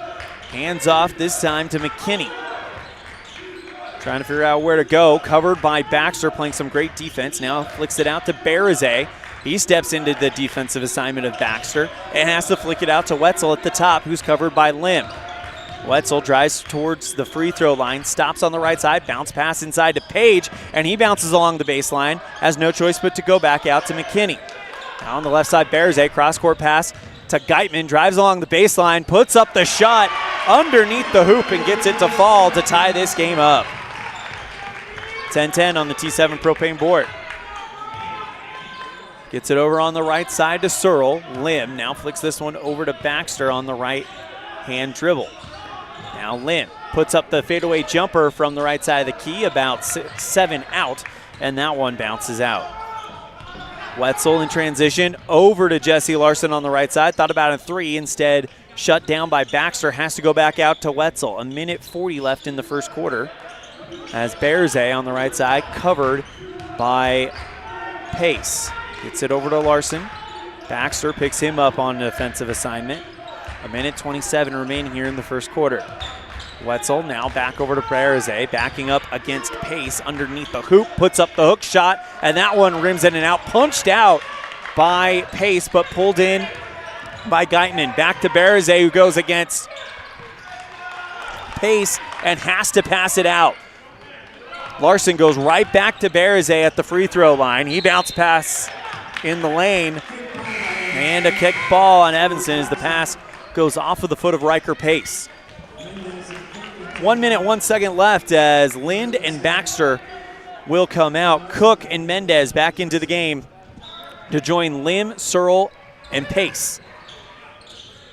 Hands off this time to McKinney. Trying to figure out where to go. Covered by Baxter, playing some great defense. Now flicks it out to Barazay. He steps into the defensive assignment of Baxter and has to flick it out to Wetzel at the top, who's covered by Lim. Wetzel drives towards the free throw line, stops on the right side, bounce pass inside to Page, and he bounces along the baseline, has no choice but to go back out to McKinney. Now on the left side, Barazay, cross-court pass to Geitman, drives along the baseline, puts up the shot underneath the hoop and gets it to fall to tie this game up. 10-10 on the T7 Propane board. Gets it over on the right side to Searle. Lim now flicks this one over to Baxter on the right hand dribble. Now Lim puts up the fadeaway jumper from the right side of the key, about 7 out, and that one bounces out. Wetzel in transition over to Jesse Larson on the right side. Thought about a 3, instead shut down by Baxter. Has to go back out to Wetzel. 1:40 left in the first quarter as Barazay on the right side covered by Pace. Gets it over to Larson. Baxter picks him up on an offensive assignment. 1:27 remaining here in the first quarter. Wetzel now back over to Berze, backing up against Pace underneath the hoop, puts up the hook shot, and that one rims in and out, punched out by Pace, but pulled in by Geitman. Back to Berze, who goes against Pace and has to pass it out. Larson goes right back to Berze at the free throw line. He bounce pass in the lane, and a kick ball on Evanston as the pass goes off of the foot of Riker Pace. 1 minute, 1 second left as Lind and Baxter will come out. Cook and Mendez back into the game to join Lim, Searle, and Pace.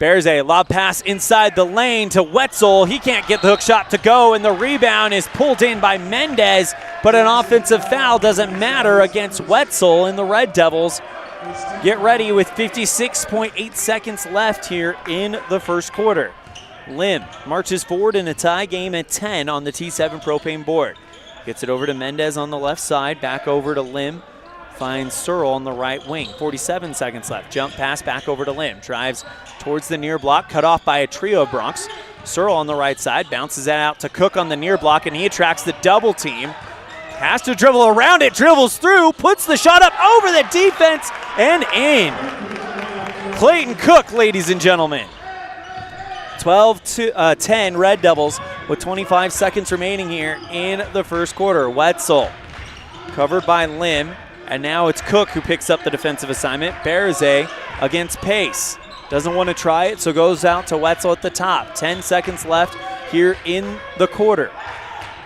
Berze, lob pass inside the lane to Wetzel. He can't get the hook shot to go, and the rebound is pulled in by Mendez, but an offensive foul doesn't matter against Wetzel, and the Red Devils get ready with 56.8 seconds left here in the first quarter. Lim marches forward in a tie game at 10 on the T7 propane board. Gets it over to Mendez on the left side, back over to Lim. Finds Searle on the right wing. 47 seconds left. Jump pass back over to Lim. Drives towards the near block, cut off by a trio of Bronx. Searle on the right side, bounces that out to Cook on the near block, and he attracts the double team. Has to dribble around it, dribbles through, puts the shot up over the defense and in. Clayton Cook, ladies and gentlemen. 12-10 Red Devils with 25 seconds remaining here in the first quarter. Wetzel covered by Lim, and now it's Cook who picks up the defensive assignment. Berze against Pace. Doesn't want to try it, so goes out to Wetzel at the top. 10 seconds left here in the quarter.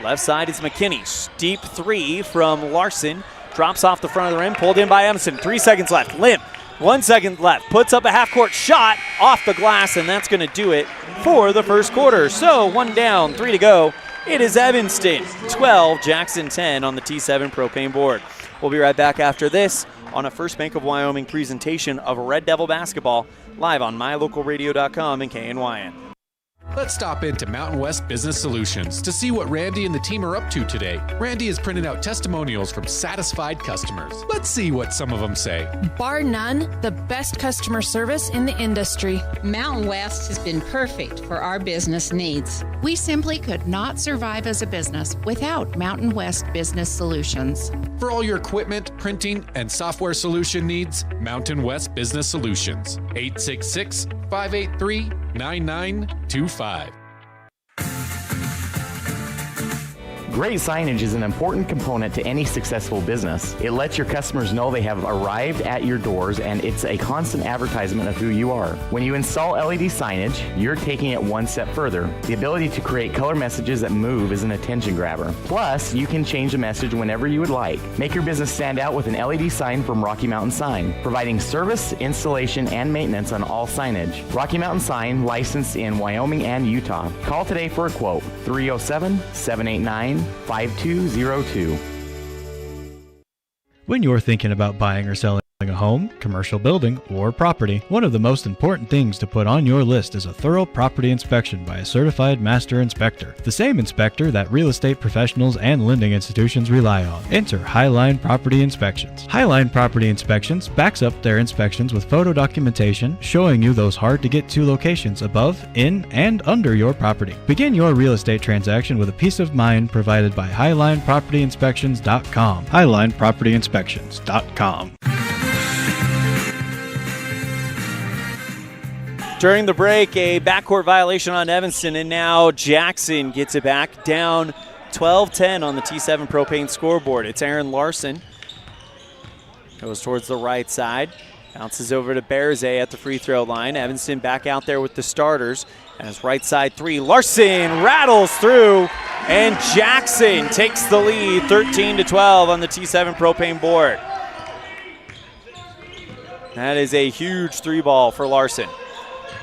Left side is McKinney. Deep three from Larson. Drops off the front of the rim, pulled in by Emerson. 3 seconds left. Lim, 1 second left. Puts up a half-court shot off the glass, and that's going to do it for the first quarter. So 1 down, 3 to go. It is Evanston 12, Jackson 10 on the T7 propane board. We'll be right back after this on a First Bank of Wyoming presentation of Red Devil basketball live on mylocalradio.com and KNYN. Let's stop into Mountain West Business Solutions to see what Randy and the team are up to today. Randy is printing out testimonials from satisfied customers. Let's see what some of them say. Bar none, the best customer service in the industry. Mountain West has been perfect for our business needs. We simply could not survive as a business without Mountain West Business Solutions. For all your equipment, printing, and software solution needs, Mountain West Business Solutions. 866-583-9925. Great signage is an important component to any successful business. It lets your customers know they have arrived at your doors, and it's a constant advertisement of who you are. When you install LED signage, you're taking it one step further. The ability to create color messages that move is an attention grabber. Plus, you can change the message whenever you would like. Make your business stand out with an LED sign from Rocky Mountain Sign, providing service, installation, and maintenance on all signage. Rocky Mountain Sign, licensed in Wyoming and Utah. Call today for a quote, 307-789-5202. When you're thinking about buying or selling a home, commercial building, or property, one of the most important things to put on your list is a thorough property inspection by a certified master inspector. The same inspector that real estate professionals and lending institutions rely on. Enter Highline Property Inspections. Highline Property Inspections backs up their inspections with photo documentation showing you those hard-to-get-to locations above, in, and under your property. Begin your real estate transaction with a peace of mind provided by HighlinePropertyInspections.com. HighlinePropertyInspections.com. During the break, a backcourt violation on Evanston, and now Jackson gets it back down 12-10 on the T7 propane scoreboard. It's Aaron Larson. Goes towards the right side. Bounces over to Berze at the free throw line. Evanston back out there with the starters. And his right side three. Larson rattles through, and Jackson takes the lead 13-12 on the T7 propane board. That is a huge three ball for Larson.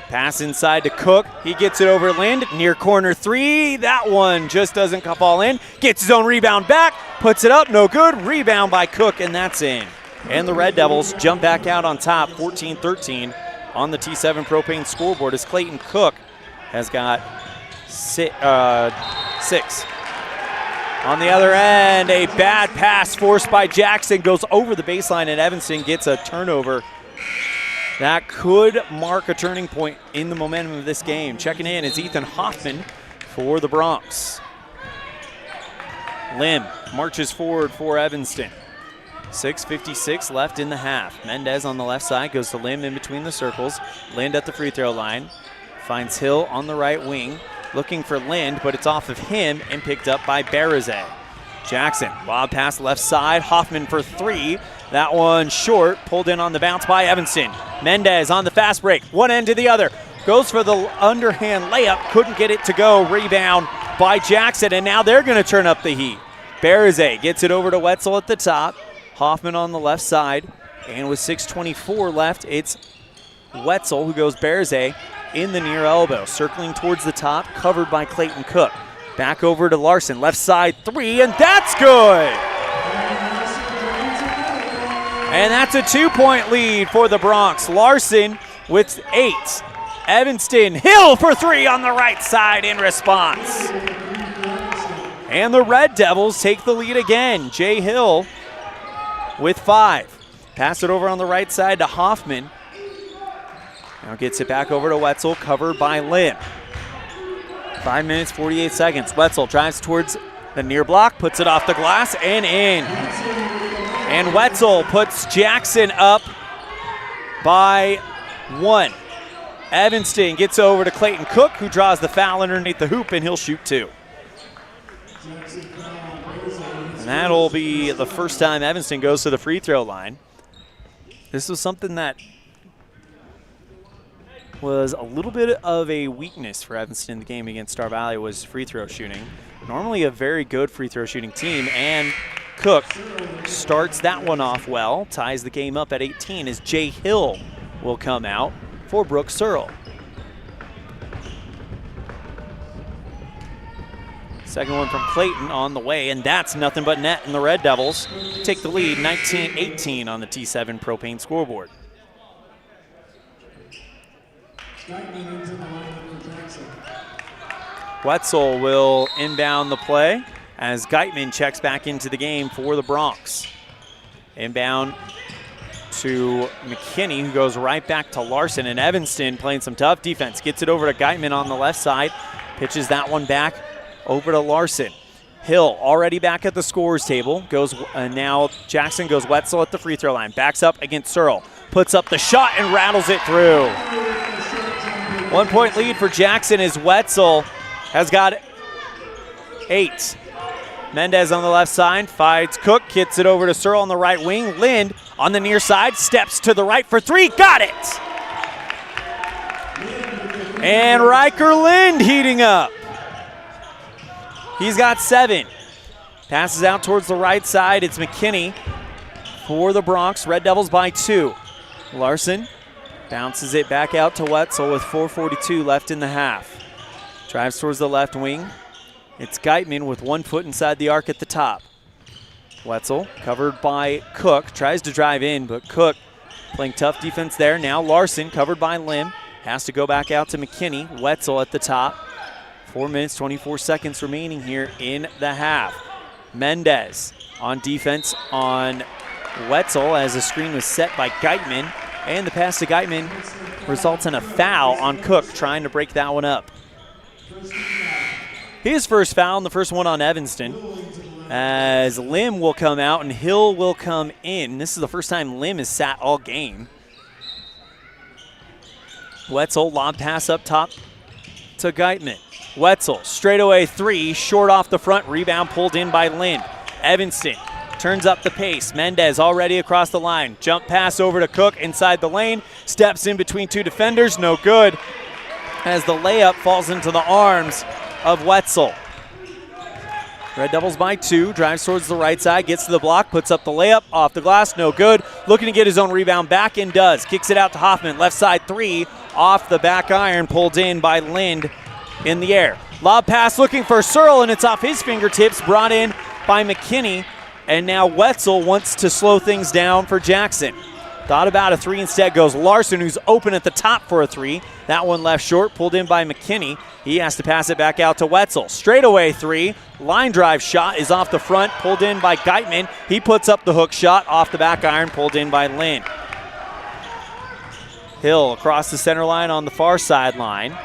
Pass inside to Cook. He gets it over Lind. Near corner three. That one just doesn't fall in. Gets his own rebound back. Puts it up. No good. Rebound by Cook, and that's in. And the Red Devils jump back out on top 14-13 on the T7 propane scoreboard as Clayton Cook has got six. On the other end, a bad pass forced by Jackson goes over the baseline, and Evanston gets a turnover. That could mark a turning point in the momentum of this game. Checking in is Ethan Hoffman for the Bronx. Lim marches forward for Evanston. 6:56 left in the half. Mendez on the left side goes to Lim in between the circles. Lind at the free throw line. Finds Hill on the right wing. Looking for Lind, but it's off of him and picked up by Bereзе. Jackson, wild pass left side. Hoffman for three. That one short, pulled in on the bounce by Evanston. Mendez on the fast break, one end to the other. Goes for the underhand layup, couldn't get it to go. Rebound by Jackson, and now they're going to turn up the heat. Bereзе gets it over to Wetzel at the top. Hoffman on the left side, and with 6:24 left, it's Wetzel who goes Bereze in the near elbow. Circling towards the top, covered by Clayton Cook. Back over to Larson, left side three, and that's good! And that's a 2-point lead for the Bronx. Larson with 8. Evanston, Hill for three on the right side in response. And the Red Devils take the lead again. Jay Hill with 5. Pass it over on the right side to Hoffman. Now gets it back over to Wetzel, covered by Lim. 5 minutes, 48 seconds. Wetzel drives towards the near block, puts it off the glass and in. And Wetzel puts Jackson up by 1. Evanston gets over to Clayton Cook, who draws the foul underneath the hoop, and he'll shoot 2. And that'll be the first time Evanston goes to the free throw line. This was something that was a little bit of a weakness for Evanston in the game against Star Valley, was free throw shooting. Normally a very good free throw shooting team, and Cook starts that one off well, ties the game up at 18 as Jay Hill will come out for Brooke Searle. Second one from Clayton on the way, and that's nothing but net, and the Red Devils take the lead 19-18 on the T7 Propane scoreboard. Wetzel will inbound the play as Geitman checks back into the game for the Bronx. Inbound to McKinney, who goes right back to Larson, and Evanston playing some tough defense. Gets it over to Geitman on the left side, pitches that one back over to Larson. Hill already back at the scorer's table. Goes now Jackson goes Wetzel at the free throw line. Backs up against Searle. Puts up the shot and rattles it through. 1 point lead for Jackson as Wetzel has got 8. Mendez on the left side, fights Cook, gets it over to Searle on the right wing. Lind on the near side, steps to the right for 3, got it! And Riker Lind heating up. He's got 7. Passes out towards the right side, it's McKinney for the Bronx. Red Devils by 2. Larson bounces it back out to Wetzel with 4:42 left in the half. Drives towards the left wing. It's Geitman with 1 foot inside the arc at the top. Wetzel covered by Cook, tries to drive in, but Cook playing tough defense there. Now Larson covered by Lim, has to go back out to McKinney. Wetzel at the top. 4 minutes, 24 seconds remaining here in the half. Mendez on defense on Wetzel as the screen was set by Geitman, and the pass to Geitman results in a foul on Cook, trying to break that one up. His first foul, and the first one on Evanston, as Lim will come out and Hill will come in. This is the first time Lim has sat all game. Wetzel, lob pass up top to Geitman. Wetzel, straightaway 3, short off the front, rebound pulled in by Lind. Evanston turns up the pace. Mendez already across the line. Jump pass over to Cook inside the lane. Steps in between 2 defenders, no good, as the layup falls into the arms of Wetzel. Red Devils by 2, drives towards the right side, gets to the block, puts up the layup, off the glass, no good. Looking to get his own rebound back and does. Kicks it out to Hoffman, left side 3, off the back iron, pulled in by Lind in the air. Lob pass looking for Searle, and it's off his fingertips, brought in by McKinney. And now Wetzel wants to slow things down for Jackson. Thought about a three, instead goes Larson, who's open at the top for a three. That one left short, pulled in by McKinney. He has to pass it back out to Wetzel. Straightaway three, line drive shot is off the front, pulled in by Geitman. He puts up the hook shot off the back iron, pulled in by Lynn. Hill across the center line on the far sideline.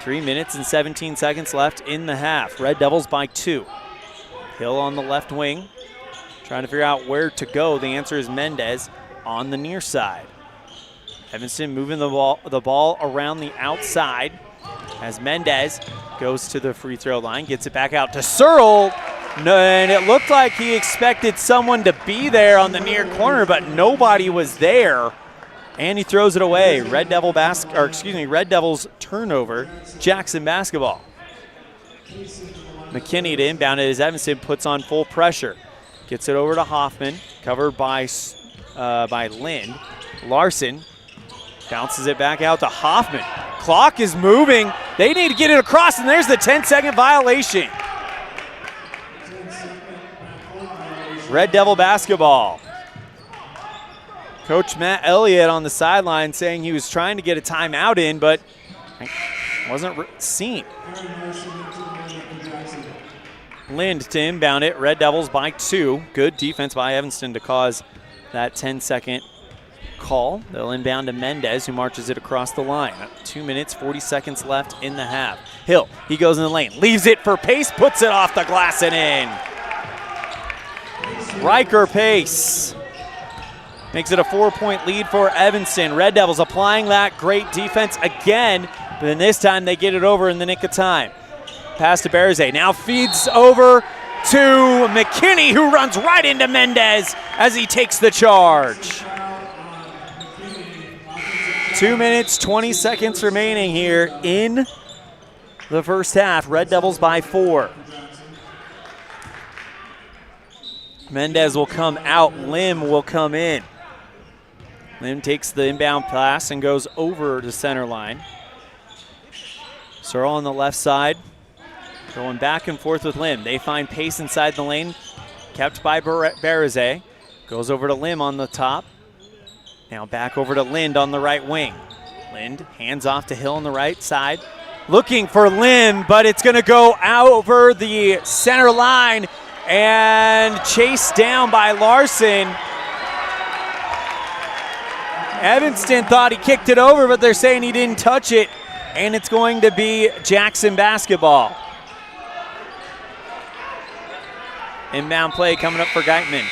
3 minutes and 17 seconds left in the half. Red Devils by 2. Hill on the left wing, trying to figure out where to go. The answer is Mendez on the near side. Evanston moving the ball around the outside as Mendez goes to the free throw line, gets it back out to Searle. No, and it looked like he expected someone to be there on the near corner, but nobody was there. And he throws it away. Red Devils turnover. Jackson basketball. McKinney to inbound it as Evanston puts on full pressure. Gets it over to Hoffman, covered by Lind. Larson bounces it back out to Hoffman. Clock is moving. They need to get it across, and there's the 10-second violation. Red Devil basketball. Coach Matt Elliott on the sideline saying he was trying to get a timeout in, but wasn't seen. Lind to inbound it. Red Devils by 2. Good defense by Evanston to cause that 10-second call. They'll inbound to Mendez, who marches it across the line. 2 minutes, 40 seconds left in the half. Hill, he goes in the lane, leaves it for Pace, puts it off the glass and in. Riker Pace makes it a 4-point lead for Evanston. Red Devils applying that great defense again, but then this time they get it over in the nick of time. Pass to Berzay, now feeds over to McKinney, who runs right into Mendez as he takes the charge. 2 minutes, 20 seconds remaining here in the first half. Red Devils by 4. Mendez will come out, Lim will come in. Lim takes the inbound pass and goes over the center line. Searle on the left side, going back and forth with Lim. They find Pace inside the lane, kept by Berzay. Goes over to Lim on the top. Now back over to Lind on the right wing. Lind hands off to Hill on the right side. Looking for Lim, but it's going to go over the center line and chased down by Larson. Evanston thought he kicked it over, but they're saying he didn't touch it, and it's going to be Jackson basketball. Inbound play coming up for Geitman.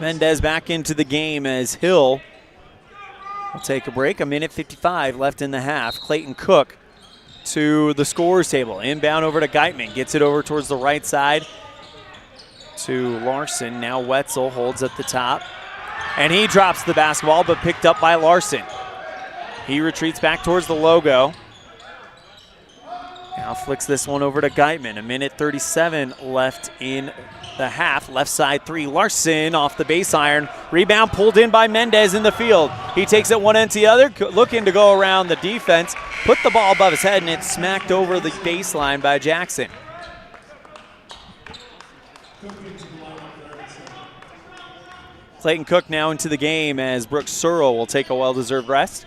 Mendez back into the game as Hill will take a break. 1:55 left in the half. Clayton Cook to the scorer's table. Inbound over to Geitman. Gets it over towards the right side to Larson. Now Wetzel holds at the top. And he drops the basketball, but picked up by Larson. He retreats back towards the logo. Now flicks this one over to Geitman. 1:37 left in the half. Left side three. Larson off the base iron. Rebound pulled in by Mendez in the field. He takes it one end to the other, looking to go around the defense. Put the ball above his head, and it's smacked over the baseline by Jackson. Clayton Cook now into the game as Brooks Searle will take a well-deserved rest.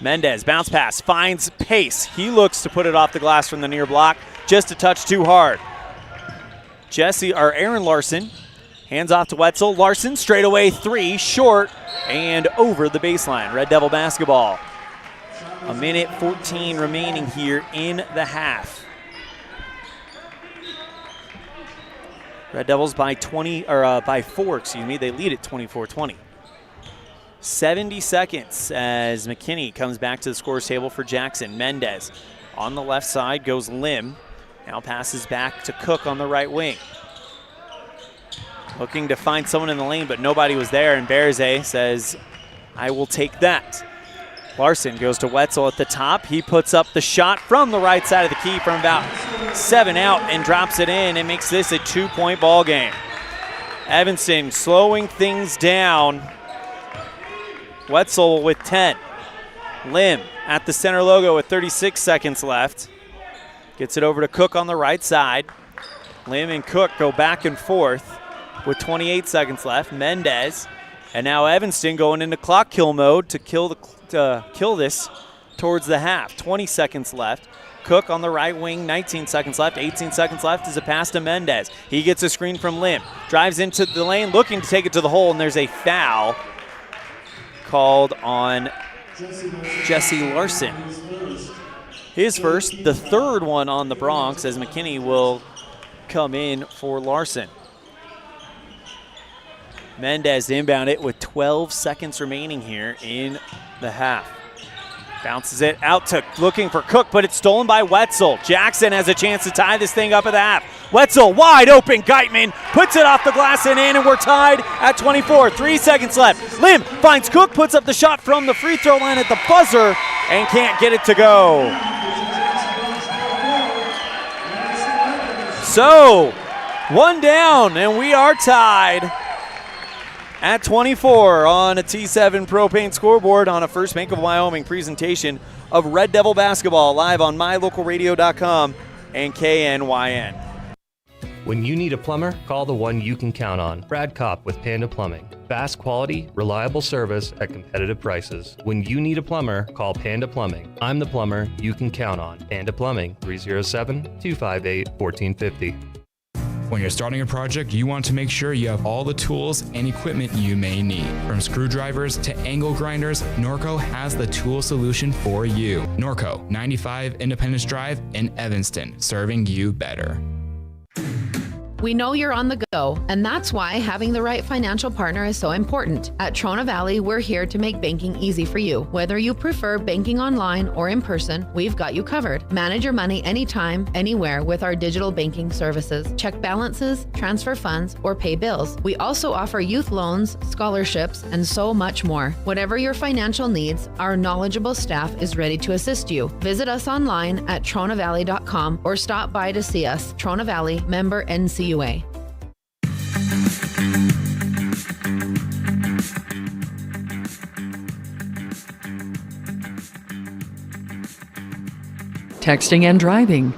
Mendez, bounce pass, finds Pace. He looks to put it off the glass from the near block, just a touch too hard. Aaron Larson hands off to Wetzel. Larson, straightaway three, short, and over the baseline. Red Devil basketball. 1:14 remaining here in the half. Red Devils by 4, They lead at 24-20. 70 seconds as McKinney comes back to the scorer's table for Jackson. Mendez on the left side goes Lim. Now passes back to Cook on the right wing. Looking to find someone in the lane, but nobody was there, and Berzay says, I will take that. Larson goes to Wetzel at the top. He puts up the shot from the right side of the key from about 7 out and drops it in and makes this a 2-point ball game. Evanston slowing things down. Wetzel with 10. Lim at the center logo with 36 seconds left. Gets it over to Cook on the right side. Lim and Cook go back and forth. with 28 seconds left. Mendez, and now Evanston going into clock kill mode to kill this towards the half. 20 seconds left. Cook on the right wing, 19 seconds left. 18 seconds left is a pass to Mendez. He gets a screen from Lim. Drives into the lane, looking to take it to the hole, and there's a foul called on Jesse Larson. His first, the third one on the Bronx, as McKinney will come in for Larson. Mendez inbound it with 12 seconds remaining here in the half. Bounces it out to looking for Cook, but it's stolen by Wetzel. Jackson has a chance to tie this thing up at the half. Wetzel wide open. Geitman puts it off the glass and in, and we're tied at 24. 3 seconds left. Lim finds Cook, puts up the shot from the free throw line at the buzzer, and can't get it to go. So, one down, and we are tied at 24 on a T7 Propane scoreboard on a First Bank of Wyoming presentation of Red Devil basketball live on mylocalradio.com and KNYN. When you need a plumber, call the one you can count on. Brad Kopp with Panda Plumbing. Fast quality, reliable service at competitive prices. When you need a plumber, call Panda Plumbing. I'm the plumber you can count on. Panda Plumbing, 307-258-1450. When you're starting a project, you want to make sure you have all the tools and equipment you may need. From screwdrivers to angle grinders, Norco has the tool solution for you. Norco, 95 Independence Drive in Evanston, serving you better. We know you're on the go, and that's why having the right financial partner is so important. At Trona Valley, we're here to make banking easy for you. Whether you prefer banking online or in person, we've got you covered. Manage your money anytime, anywhere with our digital banking services. Check balances, transfer funds, or pay bills. We also offer youth loans, scholarships, and so much more. Whatever your financial needs, our knowledgeable staff is ready to assist you. Visit us online at tronavalley.com or stop by to see us. Trona Valley, member NCUA. Texting and driving.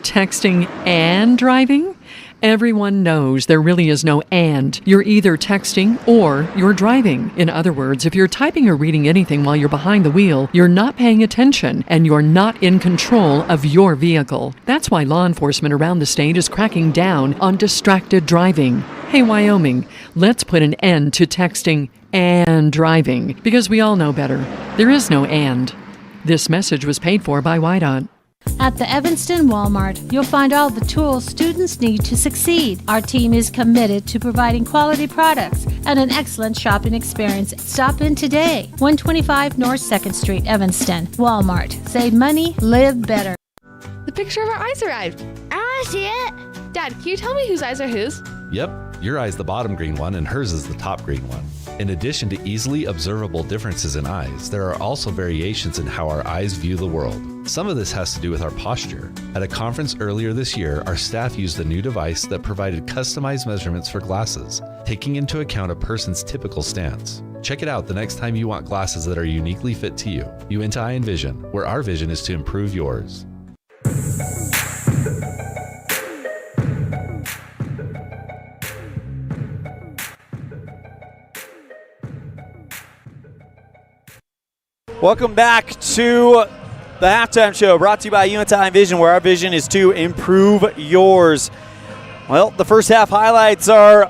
Texting and driving? Everyone knows there really is no and. You're either texting or you're driving. In other words, if you're typing or reading anything while you're behind the wheel, you're not paying attention and you're not in control of your vehicle. That's why law enforcement around the state is cracking down on distracted driving. Hey, Wyoming, let's put an end to texting and driving because we all know better. There is no and. This message was paid for by WYDOT. At the Evanston Walmart, you'll find all the tools students need to succeed. Our team is committed to providing quality products and an excellent shopping experience. Stop in today. 125 North 2nd Street, Evanston. Walmart. Save money, live better. The picture of our eyes arrived. I want to see it. Dad, can you tell me whose eyes are whose? Yep, your eye's the bottom green one and hers is the top green one. In addition to easily observable differences in eyes, there are also variations in how our eyes view the world. Some of this has to do with our posture. At a conference earlier this year, our staff used a new device that provided customized measurements for glasses, taking into account a person's typical stance. Check it out the next time you want glasses that are uniquely fit to you. Uinta Eye and Vision, where our vision is to improve yours. Welcome back to the halftime show brought to you by Uinta Eye and Vision, where our vision is to improve yours. Well, the first half highlights are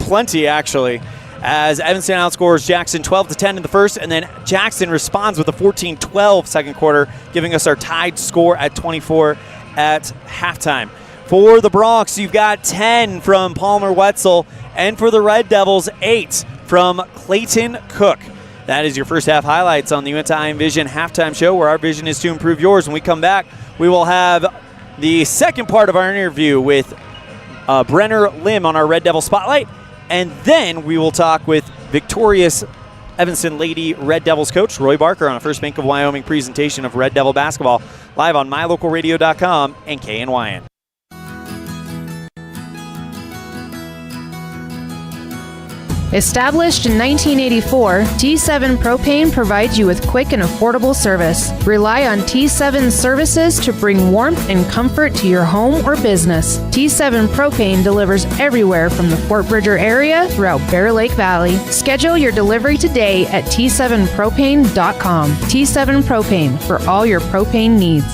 plenty, actually, as Evanston outscores Jackson 12-10 in the first, and then Jackson responds with a 14-12 second quarter, giving us our tied score at 24 at halftime. For the Bronx, you've got 10 from Palmer Wetzel, and for the Red Devils, 8 from Clayton Cook. That is your first half highlights on the Uinta Eye and Vision halftime show, where our vision is to improve yours. When we come back, we will have the second part of our interview with Brenner Lim on our Red Devil Spotlight, and then we will talk with victorious Evanston Lady Red Devils coach Roy Barker on a First Bank of Wyoming presentation of Red Devil basketball live on mylocalradio.com and KNYN. Established in 1984, T7 Propane provides you with quick and affordable service. Rely on T7's services to bring warmth and comfort to your home or business. T7 Propane delivers everywhere from the Fort Bridger area throughout Bear Lake Valley. Schedule your delivery today at T7propane.com. T7 Propane for all your propane needs.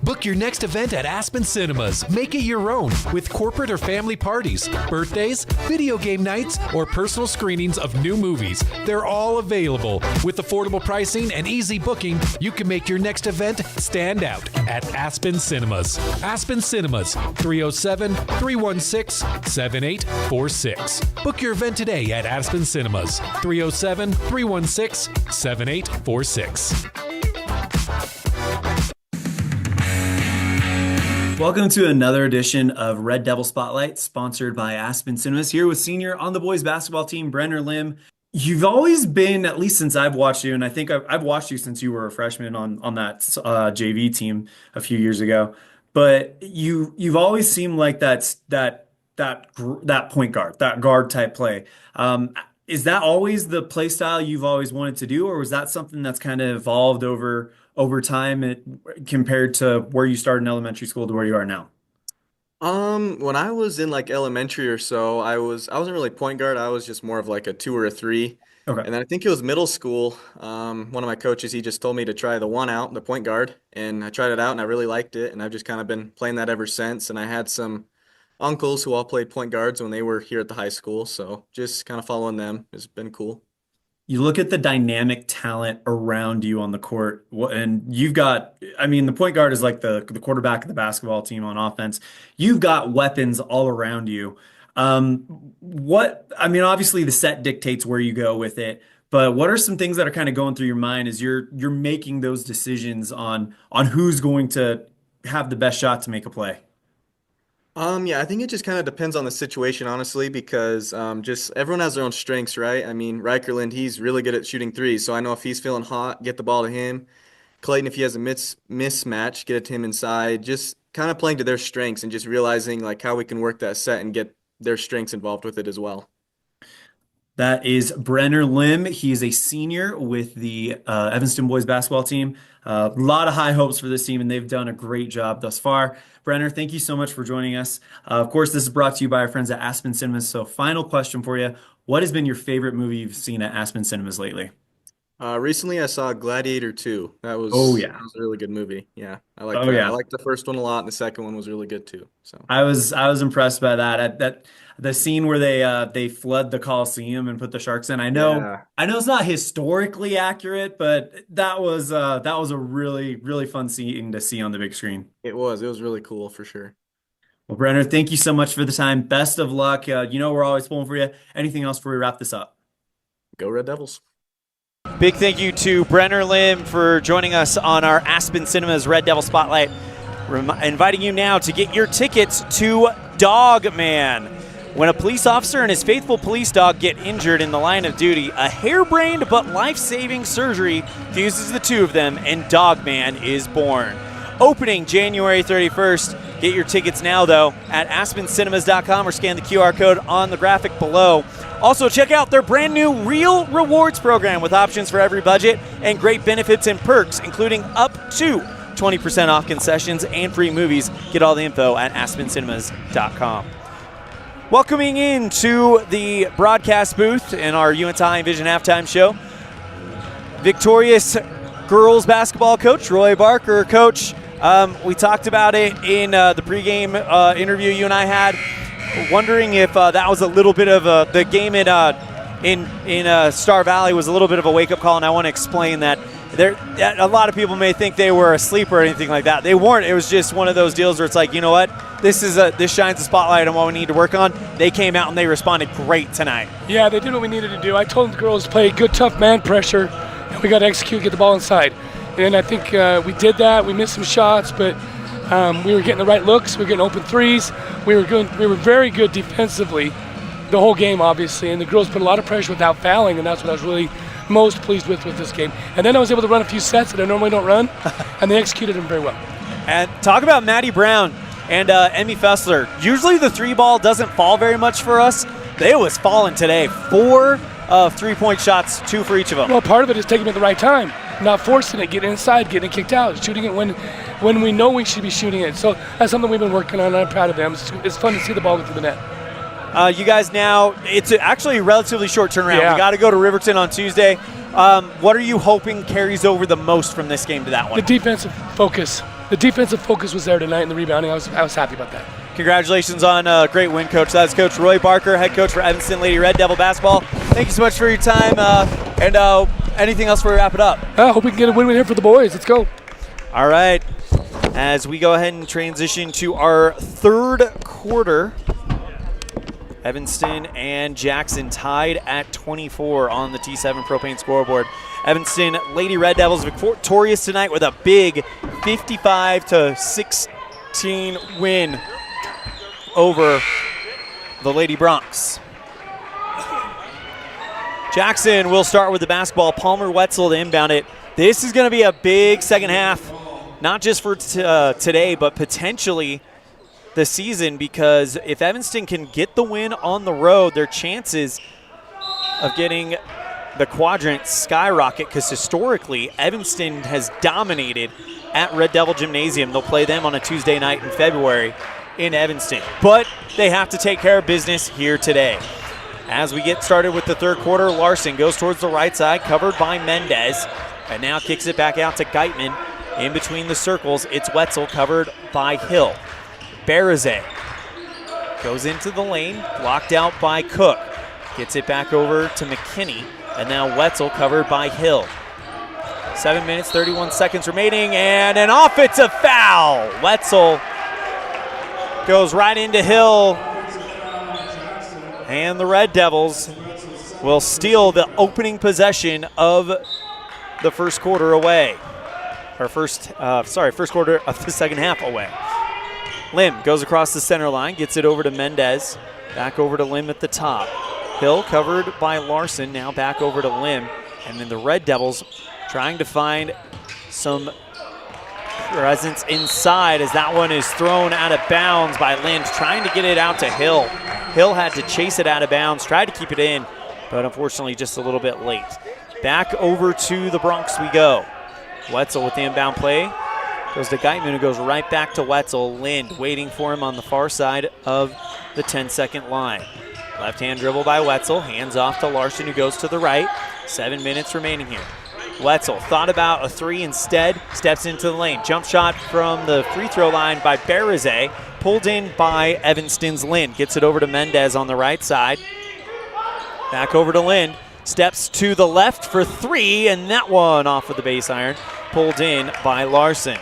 Book your next event at Aspen Cinemas. Make it your own with corporate or family parties, birthdays, video game nights, or personal screenings of new movies. They're all available. With affordable pricing and easy booking, you can make your next event stand out at Aspen Cinemas. Aspen Cinemas, 307-316-7846. Book your event today at Aspen Cinemas, 307-316-7846. Welcome to another edition of Red Devil Spotlight, sponsored by Aspen Cinemas. Here with senior on the boys basketball team, Brenner Lim. You've always been, at least since I've watched you, and I think I've watched you since you were a freshman on that JV team a few years ago. But you've always seemed like that point guard, that guard type play. Is that always the play style you've always wanted to do, or was that something that's kind of evolved over time compared to where you started in elementary school to where you are now? When I was in like elementary or so, I wasn't really point guard. I was just more of like a 2 or a 3. Okay. And then I think it was middle school. One of my coaches, he just told me to try the one out, the point guard, and I tried it out and I really liked it, and I've just kind of been playing that ever since. And I had some uncles who all played point guards when they were here at the high school, so just kind of following them has been cool. You look at the dynamic talent around you on the court, and you've got, I mean, the point guard is like the quarterback of the basketball team on offense. You've got weapons all around you. Obviously the set dictates where you go with it, but what are some things that are kind of going through your mind as you're making those decisions on who's going to have the best shot to make a play? Yeah, I think it just kind of depends on the situation, honestly, because just everyone has their own strengths, right? I mean, Reicherland, he's really good at shooting threes, so I know if he's feeling hot, get the ball to him. Clayton, if he has a mismatch, get it to him inside. Just kind of playing to their strengths and just realizing like how we can work that set and get their strengths involved with it as well. That is Brenner Lim. He is a senior with the Evanston boys basketball team. A lot of high hopes for this team, and they've done a great job thus far. Brenner, thank you so much for joining us. Of course, this is brought to you by our friends at Aspen Cinemas. So final question for you. What has been your favorite movie you've seen at Aspen Cinemas lately? Recently, I saw Gladiator 2. That was a really good movie. Yeah, I liked that. I liked the first one a lot, and the second one was really good too. So I was impressed by that. The scene where they flood the Coliseum and put the sharks in. I know it's not historically accurate, but that was a really, really fun scene to see on the big screen. It was really cool for sure. Well, Brenner, thank you so much for the time. Best of luck. We're always pulling for you. Anything else before we wrap this up? Go Red Devils. Big thank you to Brenner Lim for joining us on our Aspen Cinemas Red Devil Spotlight. Inviting you now to get your tickets to Dog Man. When a police officer and his faithful police dog get injured in the line of duty, a harebrained but life-saving surgery fuses the two of them, and Dog Man is born. Opening January 31st. Get your tickets now, though, at aspencinemas.com or scan the QR code on the graphic below. Also, check out their brand new Real Rewards program with options for every budget and great benefits and perks, including up to 20% off concessions and free movies. Get all the info at aspencinemas.com. Welcoming into the broadcast booth in our Uintah Vision halftime show, victorious girls basketball coach Roy Barker. Coach, we talked about it in the pregame interview you and I had. Wondering if that was a little bit of the game in Star Valley was a little bit of a wake-up call, and I want to explain that. A lot of people may think they were asleep or anything like that. They weren't. It was just one of those deals where it's like, you know what? This shines a spotlight on what we need to work on. They came out and they responded great tonight. Yeah, they did what we needed to do. I told the girls to play good, tough man pressure, and we got to execute, get the ball inside. And I think we did that. We missed some shots, but we were getting the right looks. We were getting open threes. We were very good defensively the whole game, obviously, and the girls put a lot of pressure without fouling, and that's what I was really most pleased with this game. And then I was able to run a few sets that I normally don't run, and they executed them very well. And talk about Maddie Brown. And Emmy Fessler, usually the 3-ball doesn't fall very much for us. It was falling today. 4 3-point shots, 2 for each of them. Well, part of it is taking it at the right time, not forcing it, getting inside, getting it kicked out, shooting it when we know we should be shooting it. So that's something we've been working on, and I'm proud of them. It's fun to see the ball go through the net. You guys now, it's actually a relatively short turnaround. Yeah. We got to go to Riverton on Tuesday. What are you hoping carries over the most from this game to that one? The defensive focus. The defensive focus was there tonight in the rebounding. I was happy about that. Congratulations on a great win, Coach. That's Coach Roy Barker, head coach for Evanston Lady Red Devil basketball. Thank you so much for your time. And anything else before we wrap it up? I hope we can get a win-win here for the boys. Let's go. All right. As we go ahead and transition to our third quarter, Evanston and Jackson tied at 24 on the T7 Propane scoreboard. Evanston Lady Red Devils victorious tonight with a big 55-16 win over the Lady Bronx. Jackson will start with the basketball. Palmer Wetzel to inbound it. This is going to be a big second half, not just for today, but potentially the season, because if Evanston can get the win on the road, their chances of getting the quadrant skyrocket, because historically Evanston has dominated at Red Devil Gymnasium. They'll play them on a Tuesday night in February in Evanston, but they have to take care of business here today. As we get started with the third quarter, Larson goes towards the right side, covered by Mendez, and now kicks it back out to Geitman. In between the circles, it's Wetzel, covered by Hill. Barazay goes into the lane, blocked out by Cook. Gets it back over to McKinney, and now Wetzel covered by Hill. 7 minutes, 31 seconds remaining, and an offensive foul. Wetzel goes right into Hill, and the Red Devils will steal the opening possession of the first quarter away. First quarter of the second half away. Lim goes across the center line, gets it over to Mendez, back over to Lim at the top. Hill covered by Larson, now back over to Lim, and then the Red Devils trying to find some presence inside as that one is thrown out of bounds by Lind, trying to get it out to Hill. Hill had to chase it out of bounds, tried to keep it in, but unfortunately just a little bit late. Back over to the Bronx we go. Wetzel with the inbound play. Goes to Geitman, who goes right back to Wetzel. Lind waiting for him on the far side of the 10-second line. Left-hand dribble by Wetzel. Hands off to Larson, who goes to the right. 7 minutes remaining here. Wetzel thought about a three instead. Steps into the lane. Jump shot from the free throw line by Barazay. Pulled in by Evanston's Lind. Gets it over to Mendez on the right side. Back over to Lind. Steps to the left for three, and that one off of the base iron. Pulled in by Larson.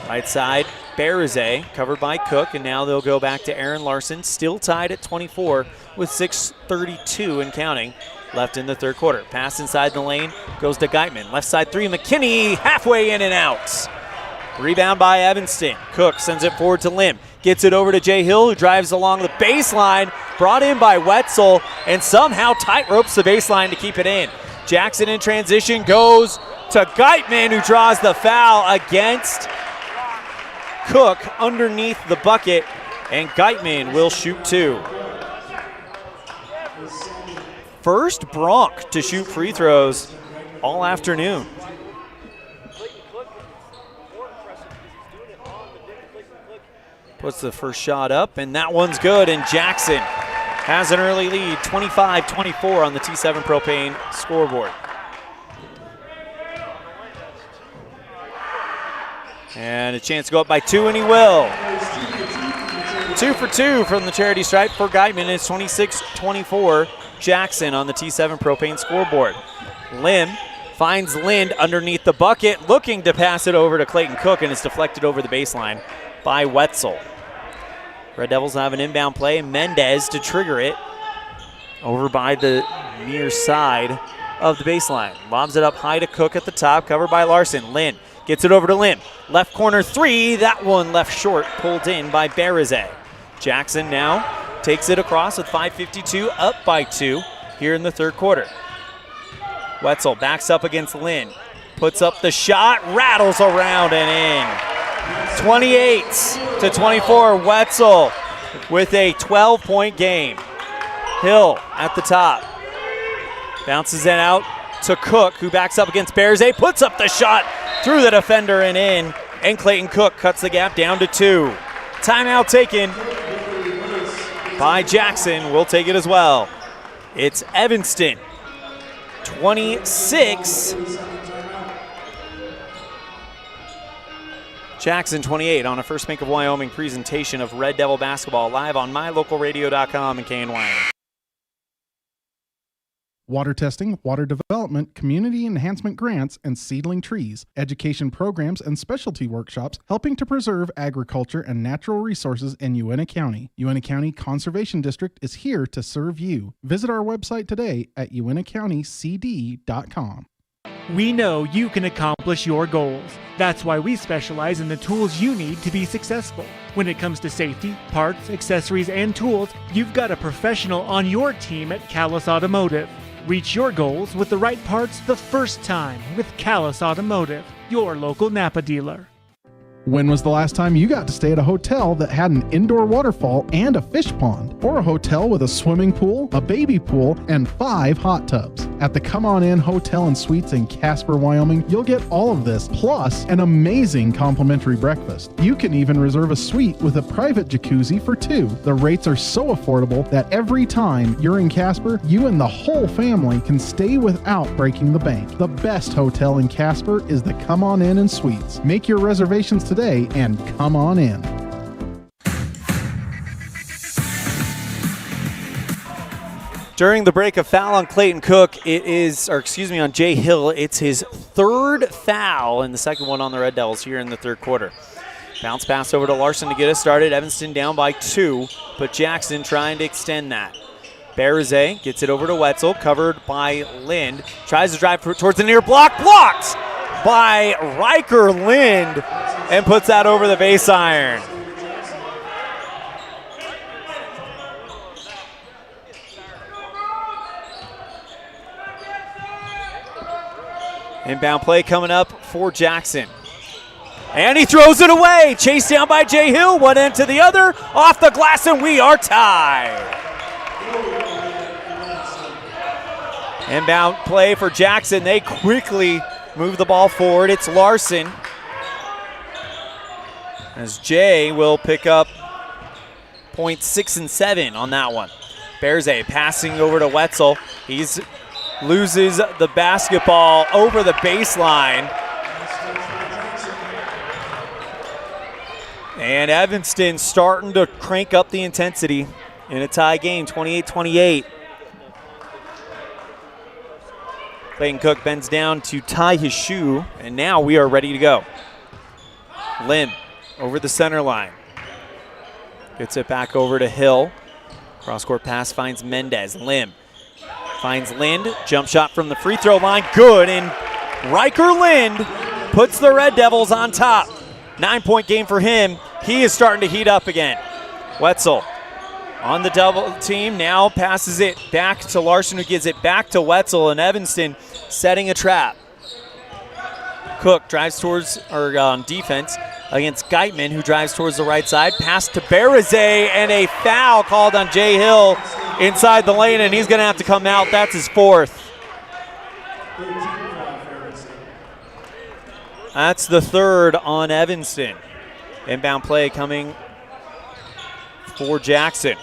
Right side, Barazay, covered by Cook, and now they'll go back to Aaron Larson, still tied at 24 with 6:32 and counting left in the third quarter. Pass inside the lane, goes to Geitman. Left side three, McKinney, halfway in and out. Rebound by Evanston. Cook sends it forward to Lim. Gets it over to Jay Hill, who drives along the baseline, brought in by Wetzel, and somehow tight ropes the baseline to keep it in. Jackson in transition goes to Geitman, who draws the foul against Cook underneath the bucket, and Geitman will shoot two. First Bronc to shoot free throws all afternoon. Puts the first shot up, and that one's good, and Jackson has an early lead, 25-24 on the T7 Propane scoreboard. And a chance to go up by two, and he will. 2 for 2 from the charity stripe for Geitman. It's 26-24 Jackson on the T7 Propane scoreboard. Lim finds Lind underneath the bucket, looking to pass it over to Clayton Cook, and it's deflected over the baseline by Wetzel. Red Devils have an inbound play. Mendez to trigger it over by the near side of the baseline. Lobs it up high to Cook at the top, covered by Larson. Lind gets it over to Lim. Left corner three, that one left short, pulled in by Barazay. Jackson now takes it across with 5:52, up by 2 here in the third quarter. Wetzel backs up against Lind, puts up the shot, rattles around and in. 28-24, Wetzel with a 12-point game. Hill at the top. Bounces it out to Cook, who backs up against Bearzay, puts up the shot through the defender and in, and Clayton Cook cuts the gap down to 2. Timeout taken by Jackson. We'll take it as well. It's Evanston, 26. Jackson 28 on a First Bank of Wyoming presentation of Red Devil basketball live on mylocalradio.com and KNY. Water testing, water development, community enhancement grants, and seedling trees, education programs, and specialty workshops helping to preserve agriculture and natural resources in Uintah County. Uintah County Conservation District is here to serve you. Visit our website today at uintahcountycd.com. We know you can accomplish your goals. That's why we specialize in the tools you need to be successful. When it comes to safety, parts, accessories, and tools, you've got a professional on your team at Callus Automotive. Reach your goals with the right parts the first time with Callus Automotive, your local Napa dealer. When was the last time you got to stay at a hotel that had an indoor waterfall and a fish pond? Or a hotel with a swimming pool, a baby pool, and 5 hot tubs? At the Come On In Hotel and Suites in Casper, Wyoming, you'll get all of this, plus an amazing complimentary breakfast. You can even reserve a suite with a private jacuzzi for 2. The rates are so affordable that every time you're in Casper, you and the whole family can stay without breaking the bank. The best hotel in Casper is the Come On In and Suites. Make your reservations today and come on in. During the break, a foul on Clayton Cook. On Jay Hill. It's his 3rd foul and the second one on the Red Devils here in the 3rd quarter. Bounce pass over to Larson to get us started. Evanston down by 2, but Jackson trying to extend that. Bearzay gets it over to Wetzel, covered by Lind. Tries to drive towards the near block, blocked by Riker Lind, and puts that over the base iron. Inbound play coming up for Jackson. And he throws it away. Chased down by Jay Hill. One end to the other. Off the glass, and we are tied. Inbound play for Jackson. They quickly move the ball forward. It's Larson, as Jay will pick up points 6 and 7 on that one. Bearzay passing over to Wetzel. He loses the basketball over the baseline. And Evanston starting to crank up the intensity in a tie game, 28-28. Clayton Cook bends down to tie his shoe, and now we are ready to go. Lim over the center line. Gets it back over to Hill. Cross-court pass finds Mendez. Lim finds Lind. Jump shot from the free throw line. Good, and Riker Lind puts the Red Devils on top. 9-point game for him. He is starting to heat up again. Wetzel on the double team, now passes it back to Larson, who gives it back to Wetzel, and Evanston setting a trap. Cook drives towards, on defense against Geitman, who drives towards the right side. Pass to Bearzay, and a foul called on Jay Hill inside the lane, and he's going to have to come out. That's his 4th. That's the 3rd on Evanston. Inbound play coming for Jackson.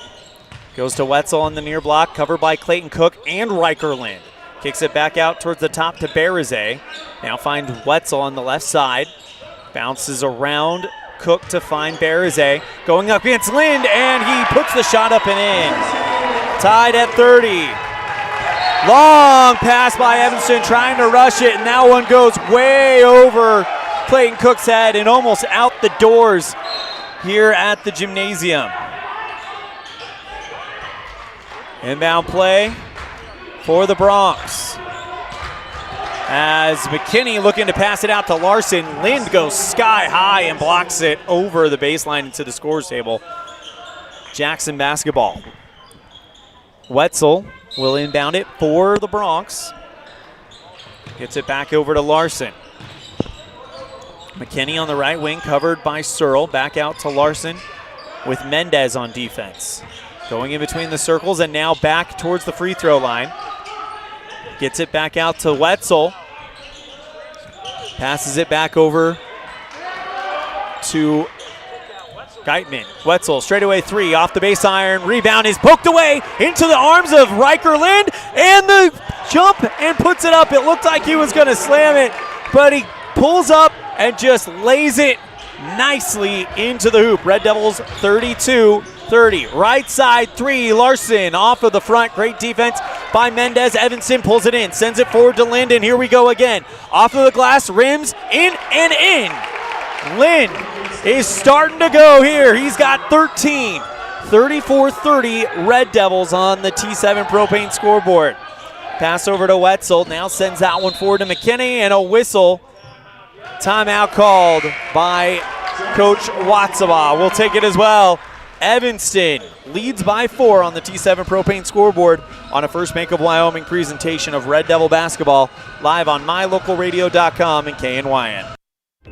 Goes to Wetzel on the near block, covered by Clayton Cook and Riker Lind. Kicks it back out towards the top to Bearzay. Now finds Wetzel on the left side. Bounces around Cook to find Bearzay. Going up against Lind, and he puts the shot up and in. Tied at 30. Long pass by Evanston, trying to rush it, and that one goes way over Clayton Cook's head and almost out the doors here at the gymnasium. Inbound play for the Bronx. As McKinney looking to pass it out to Larson. Lind goes sky high and blocks it over the baseline into the scores table. Jackson basketball. Wetzel will inbound it for the Bronx. Gets it back over to Larson. McKinney on the right wing, covered by Searle. Back out to Larson with Mendez on defense. Going in between the circles and now back towards the free throw line. Gets it back out to Wetzel. Passes it back over to Geitman. Wetzel, straightaway three, off the base iron. Rebound is poked away into the arms of Riker Lind, and the jump and puts it up. It looked like he was going to slam it, but he pulls up and just lays it nicely into the hoop. Red Devils 32-30. Right side three, Larson off of the front. Great defense by Mendez. Evanston pulls it in, sends it forward to Lind, and here we go again. Off of the glass, rims, in and in. Lind is starting to go here. He's got 13. 34-30 Red Devils on the T7 Propane scoreboard. Pass over to Wetzel. Now sends that one forward to McKinney, and a whistle. Timeout called by Coach Watsaba. We'll take it as well. Evanston leads by 4 on the T7 Propane scoreboard on a First Bank of Wyoming presentation of Red Devil basketball, live on mylocalradio.com and KNYN.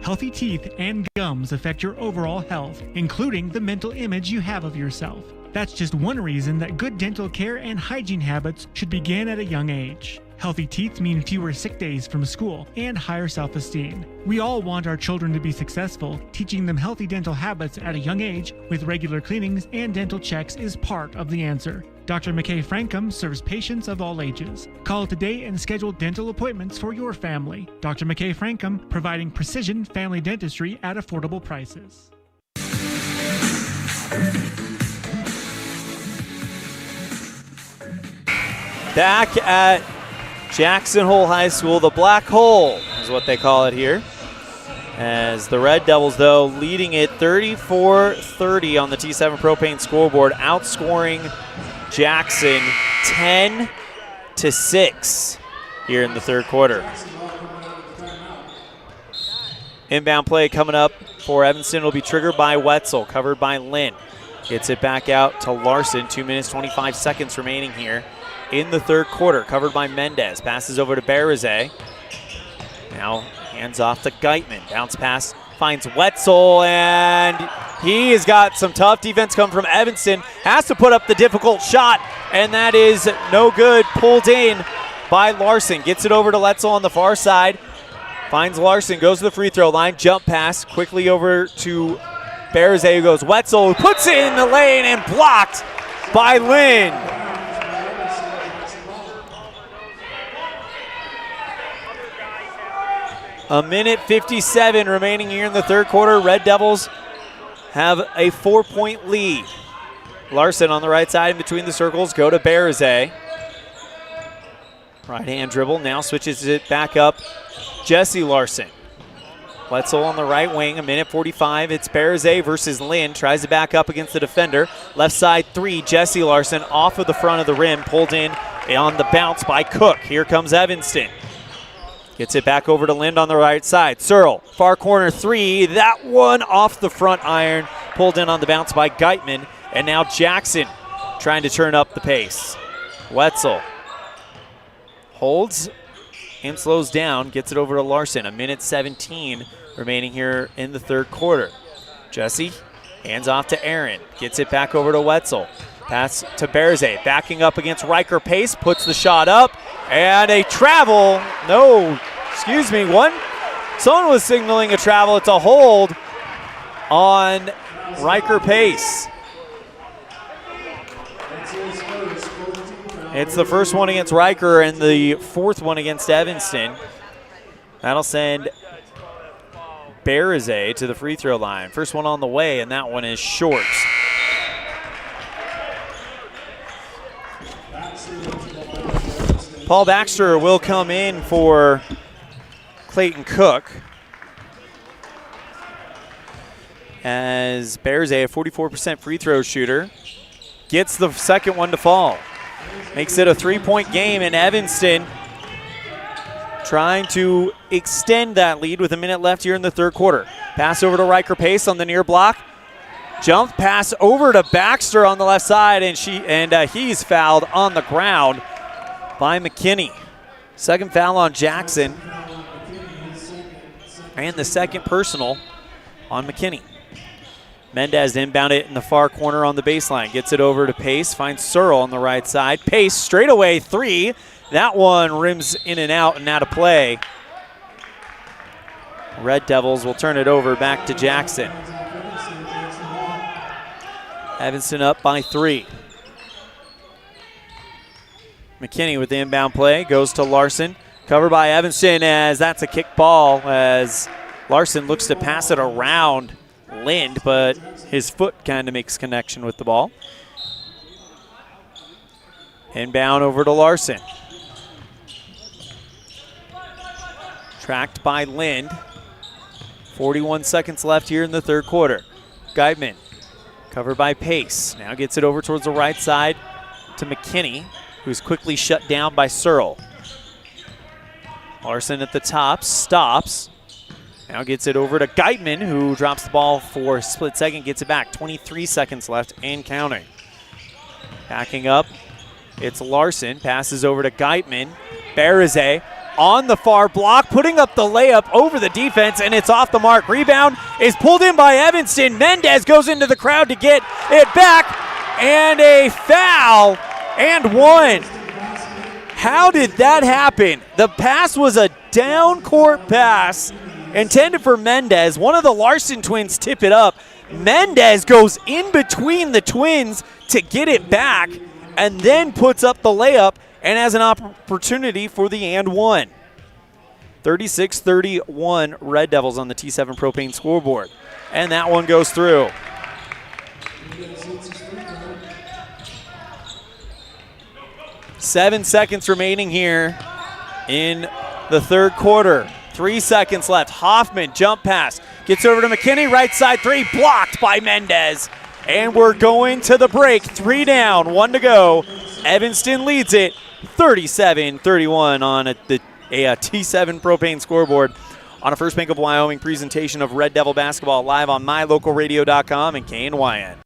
Healthy teeth and gums affect your overall health, including the mental image you have of yourself. That's just one reason that good dental care and hygiene habits should begin at a young age. Healthy teeth mean fewer sick days from school and higher self-esteem. We all want our children to be successful. Teaching them healthy dental habits at a young age with regular cleanings and dental checks is part of the answer. Dr. McKay Frankum serves patients of all ages. Call today and schedule dental appointments for your family. Dr. McKay Frankum, providing precision family dentistry at affordable prices. Back at Jackson Hole High School, the Black Hole is what they call it here. As the Red Devils, though, leading it 34-30 on the T7 Propane scoreboard, outscoring Jackson 10-6 here in the third quarter. Inbound play coming up for Evanston will be triggered by Wetzel, covered by Lynn. Gets it back out to Larson. 2 minutes, 25 seconds remaining here in the third quarter, covered by Mendez. Passes over to Barazay. Now hands off to Geitman. Bounce pass finds Wetzel, and he has got some tough defense coming from Evanston. Has to put up the difficult shot, and that is no good. Pulled in by Larson. Gets it over to Wetzel on the far side. Finds Larson, goes to the free throw line. Jump pass quickly over to Barazay, who goes Wetzel, who puts it in the lane and blocked by Lynn. A minute 57 remaining here in the third quarter. Red Devils have a 4-point lead. Larson on the right side in between the circles. Go to Barazay. Right hand dribble. Now switches it back up. Jesse Larson. Wetzel on the right wing. A minute 45. It's Barazay versus Lynn. Tries to back up against the defender. Left side three. Jesse Larson off of the front of the rim. Pulled in on the bounce by Cook. Here comes Evanston. Gets it back over to Lind on the right side. Searle, far corner three. That one off the front iron. Pulled in on the bounce by Geitman. And now Jackson trying to turn up the pace. Wetzel holds and slows down. Gets it over to Larson. A minute 17 remaining here in the third quarter. Jesse hands off to Aaron. Gets it back over to Wetzel. Pass to Barazay. Backing up against Riker Pace. Puts the shot up. And a travel. No, excuse me. Someone was signaling a travel. It's a hold on Riker Pace. It's the first one against Riker and the fourth one against Evanston. That'll send Barazay to the free throw line. First one on the way, and that one is short. Paul Baxter will come in for Clayton Cook, as Barazay, a 44% free throw shooter, gets the second one to fall. Makes it a 3-point game, and Evanston trying to extend that lead with a minute left here in the third quarter. Pass over to Riker Pace on the near block. Jump pass over to Baxter on the left side, and he's fouled on the ground by McKinney. Second foul on Jackson. And the second personal on McKinney. Mendez inbound it in the far corner on the baseline. Gets it over to Pace. Finds Searle on the right side. Pace straightaway three. That one rims in and out of play. Red Devils will turn it over back to Jackson. Evanston up by 3. McKinney with the inbound play. Goes to Larson. Covered by Evanston as that's a kick ball as Larson looks to pass it around Lind, but his foot kind of makes connection with the ball. Inbound over to Larson. Tracked by Lind. 41 seconds left here in the third quarter. Geitman covered by Pace. Now gets it over towards the right side to McKinney, who's quickly shut down by Searle. Larson at the top, stops. Now gets it over to Geitman, who drops the ball for a split second, gets it back. 23 seconds left and counting. Backing up, it's Larson, passes over to Geitman. Bereзе on the far block, putting up the layup over the defense, and it's off the mark. Rebound is pulled in by Evanston. Mendez goes into the crowd to get it back, and a foul, and one. How did that happen? The pass was a down-court pass intended for Mendez. One of the Larson twins tip it up. Mendez goes in between the twins to get it back and then puts up the layup and has an opportunity for the and one. 36-31 Red Devils on the T7 Propane scoreboard. And that one goes through. Seven seconds remaining here in the third quarter. 3 seconds left. Hoffman, jump pass. Gets over to McKinney, right side three, blocked by Mendez. And we're going to the break. 3 down, 1 to go. Evanston leads it 37-31 on the T7 Propane scoreboard on a First Bank of Wyoming presentation of Red Devil basketball live on mylocalradio.com and KNYN.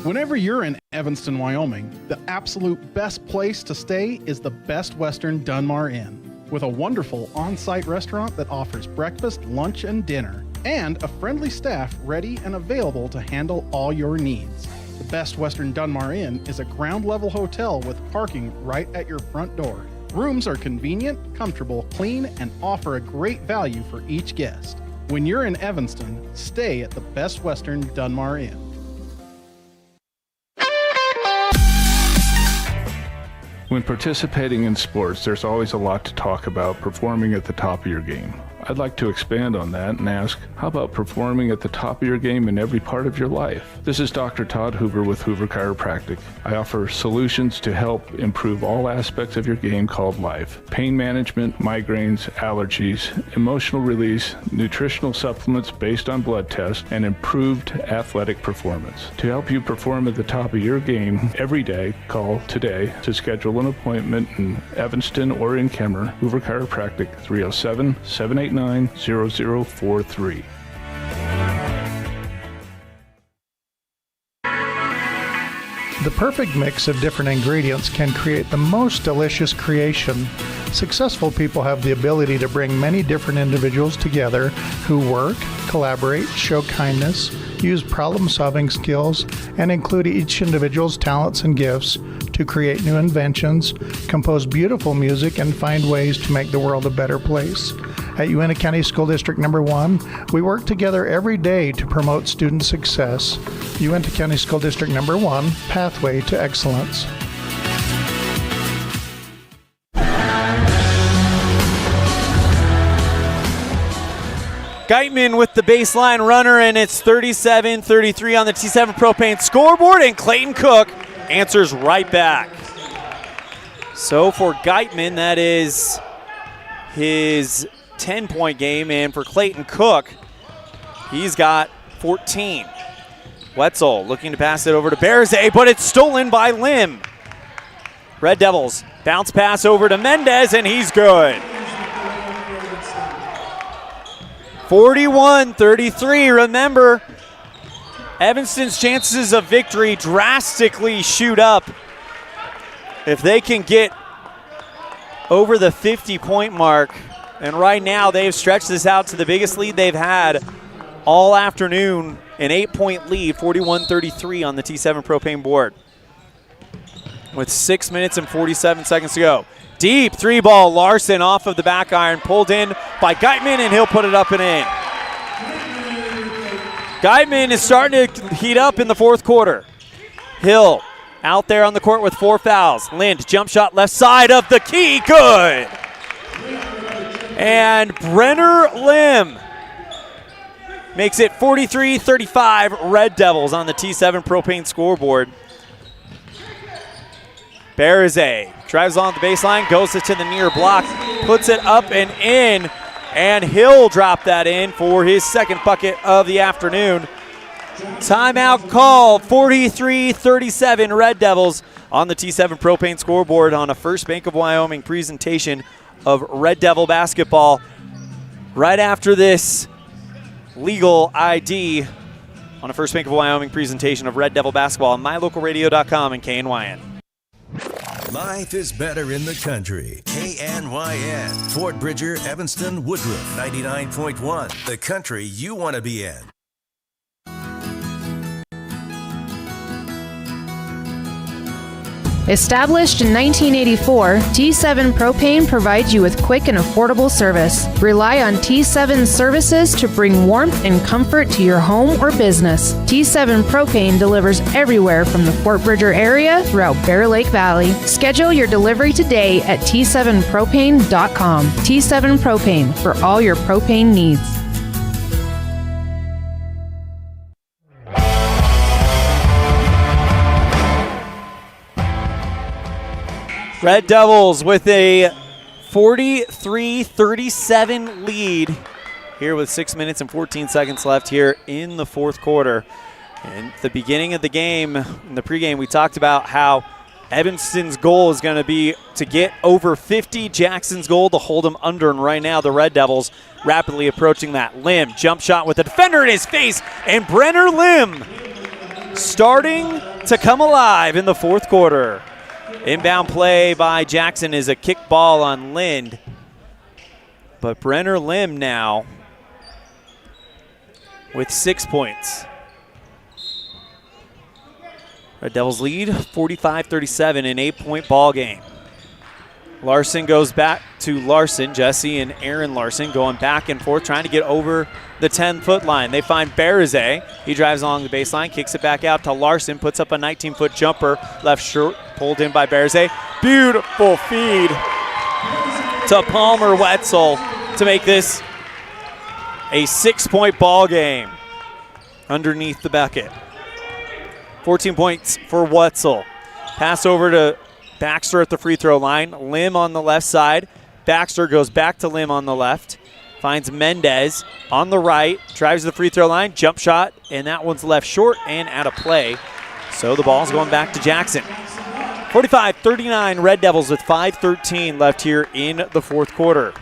Whenever you're in Evanston, Wyoming, the absolute best place to stay is the Best Western Dunmar Inn, with a wonderful on-site restaurant that offers breakfast, lunch, and dinner, and a friendly staff ready and available to handle all your needs. The Best Western Dunmar Inn is a ground-level hotel with parking right at your front door. Rooms are convenient, comfortable, clean, and offer a great value for each guest. When you're in Evanston, stay at the Best Western Dunmar Inn. When participating in sports, there's always a lot to talk about performing at the top of your game. I'd like to expand on that and ask, how about performing at the top of your game in every part of your life? This is Dr. Todd Hoover with Hoover Chiropractic. I offer solutions to help improve all aspects of your game called life. Pain management, migraines, allergies, emotional release, nutritional supplements based on blood tests, and improved athletic performance. To help you perform at the top of your game every day, call today to schedule an appointment in Evanston or in Kemmer. Hoover Chiropractic, 307-789-0043. The perfect mix of different ingredients can create the most delicious creation. Successful people have the ability to bring many different individuals together who work, collaborate, show kindness, use problem-solving skills, and include each individual's talents and gifts to create new inventions, compose beautiful music, and find ways to make the world a better place. At Uintah County School District Number 1, we work together every day to promote student success. Uintah County School District Number 1, Pathway to Excellence. Geitman with the baseline runner, and it's 37-33 on the T7 Propane scoreboard, and Clayton Cook answers right back. So for Geitman, that is his 10-point game, and for Clayton Cook, he's got 14. Wetzel looking to pass it over to Bereзе, but it's stolen by Lim. Red Devils bounce pass over to Mendez, and he's good. 41-33. Remember, Evanston's chances of victory drastically shoot up if they can get over the 50-point mark And right now they've stretched this out to the biggest lead they've had all afternoon, an 8-point lead, 41-33 on the T7 Propane board. With 6 minutes and 47 seconds to go. Deep three ball, Larson off of the back iron, pulled in by Geitman, and he'll put it up and in. Geitman is starting to heat up in the fourth quarter. Hill out there on the court with 4 fouls. Lind, jump shot left side of the key, good. And Brenner Lim makes it 43-35 Red Devils on the T7 Propane scoreboard. Berzay drives along the baseline, goes to the near block, puts it up and in, and Hill dropped that in for his second bucket of the afternoon. Timeout call, 43-37 Red Devils on the T7 Propane scoreboard on a First Bank of Wyoming presentation of Red Devil basketball. Right after this legal ID on a First Bank of Wyoming presentation of Red Devil basketball on mylocalradio.com and KNYN. Life is better in the country. KNYN. Fort Bridger, Evanston, Woodruff. 99.1. The country you want to be in. Established in 1984, T7 Propane provides you with quick and affordable service. Rely on T7 services to bring warmth and comfort to your home or business. T7 Propane delivers everywhere from the Fort Bridger area throughout Bear Lake Valley. Schedule your delivery today at t7propane.com. T7 Propane, for all your propane needs. Red Devils with a 43-37 lead here with 6 minutes and 14 seconds left here in the fourth quarter. And at the beginning of the game, in the pregame, we talked about how Evanston's goal is going to be to get over 50. Jackson's goal to hold them under. And right now, the Red Devils rapidly approaching that. Lim, jump shot with the defender in his face. And Brenner Lim starting to come alive in the fourth quarter. Inbound play by Jackson is a kick ball on Lind. But Brenner Lim now with 6 points. Red Devils lead 45-37, an 8-point ball game. Larson goes back to Larson. Jesse and Aaron Larson going back and forth, trying to get over the 10-foot line. They find Berzay. He drives along the baseline, kicks it back out to Larson, puts up a 19-foot jumper, left short, pulled in by Berzay. Beautiful feed to Palmer Wetzel to make this a 6-point ball game underneath the bucket. 14 points for Wetzel. Pass over to Baxter at the free throw line. Lim on the left side. Baxter goes back to Lim on the left. Finds Mendez on the right. Drives to the free throw line. Jump shot, and that one's left short and out of play. So the ball's going back to Jackson. 45-39 Red Devils with 5:13 left here in the fourth quarter.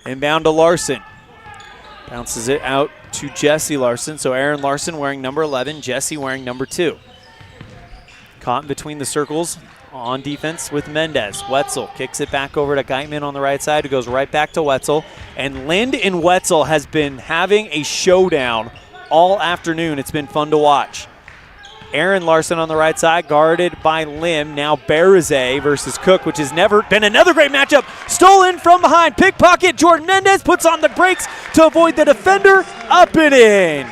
Inbound to Larson. Bounces it out to Jesse Larson. So Aaron Larson wearing number 11, Jesse wearing number 2. Caught in between the circles on defense with Mendez. Wetzel kicks it back over to Geitman on the right side, who goes right back to Wetzel. And Lind and Wetzel has been having a showdown all afternoon. It's been fun to watch. Aaron Larson on the right side, guarded by Lim. Now Berzay versus Cook, which has never been another great matchup. Stolen from behind, pickpocket. Jordan Mendez puts on the brakes to avoid the defender. Up and in.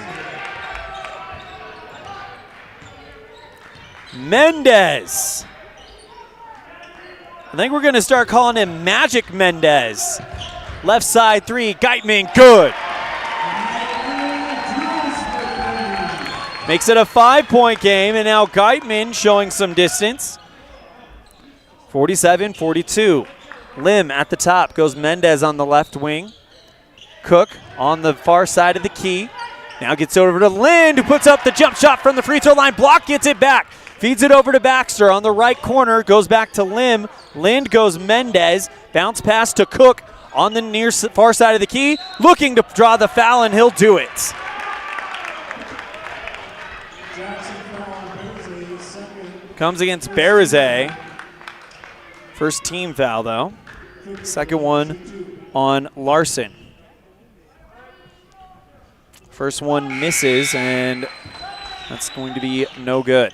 Mendez. I think we're going to start calling him Magic Mendez. Left side three, Geitman, good. Makes it a 5-point game, and now Geitman showing some distance. 47-42. Lim at the top, goes Mendez on the left wing. Cook on the far side of the key. Now gets over to Lind, who puts up the jump shot from the free throw line. Block, gets it back. Feeds it over to Baxter on the right corner. Goes back to Lim. Lind goes Mendez. Bounce pass to Cook on the near far side of the key. Looking to draw the foul, and he'll do it. Comes against Berzay. First team foul, though. Second one on Larson. First one misses, and that's going to be no good.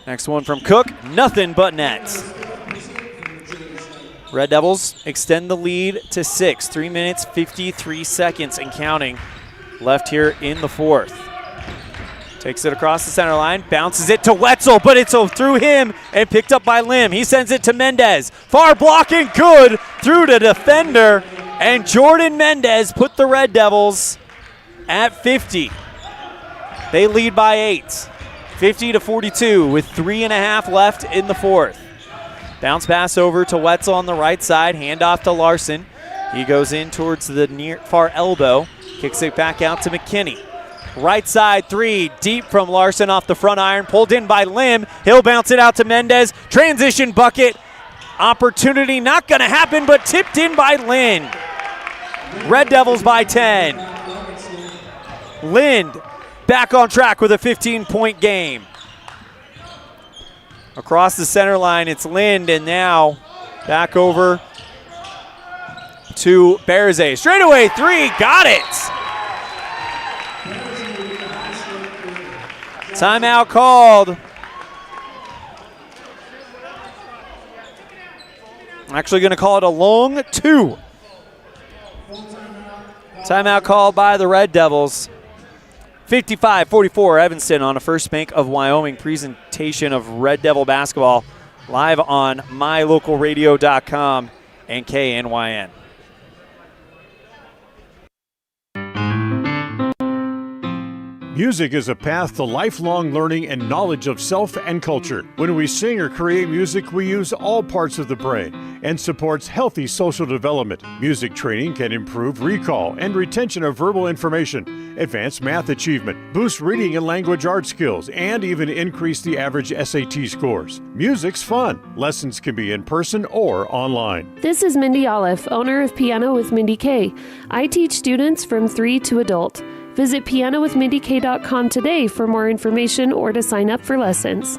Next one from Cook, nothing but nets. Red Devils extend the lead to 6. 3 minutes, 53 seconds and counting left here in the fourth. Takes it across the center line, bounces it to Wetzel, but it's through him and picked up by Lim. He sends it to Mendez. Far blocking, good, through to defender, and Jordan Mendez put the Red Devils at 50. They lead by 8, 50-42 with 3.5 left in the fourth. Bounce pass over to Wetzel on the right side, handoff to Larson. He goes in towards the near far elbow, kicks it back out to McKinney. Right side three, deep from Larson off the front iron, pulled in by Lim. He'll bounce it out to Mendez. Transition bucket. Opportunity not going to happen, but tipped in by Lind. Red Devils by 10. Lind back on track with a 15-point game. Across the center line, it's Lind, and now back over to Berzay. Straightaway three, got it. Timeout called. Actually going to call it a long 2. Timeout called by the Red Devils. 55-44 Evanston on a First Bank of Wyoming presentation of Red Devil basketball live on mylocalradio.com and KNYN. Music is a path to lifelong learning and knowledge of self and culture. When we sing or create music, we use all parts of the brain and supports healthy social development. Music training can improve recall and retention of verbal information, advance math achievement, boost reading and language arts skills, and even increase the average SAT scores. Music's fun. Lessons can be in person or online. This is Mindy Olliff, owner of Piano with Mindy K. I teach students from 3 to adult. Visit pianowithmindyk.com today for more information or to sign up for lessons.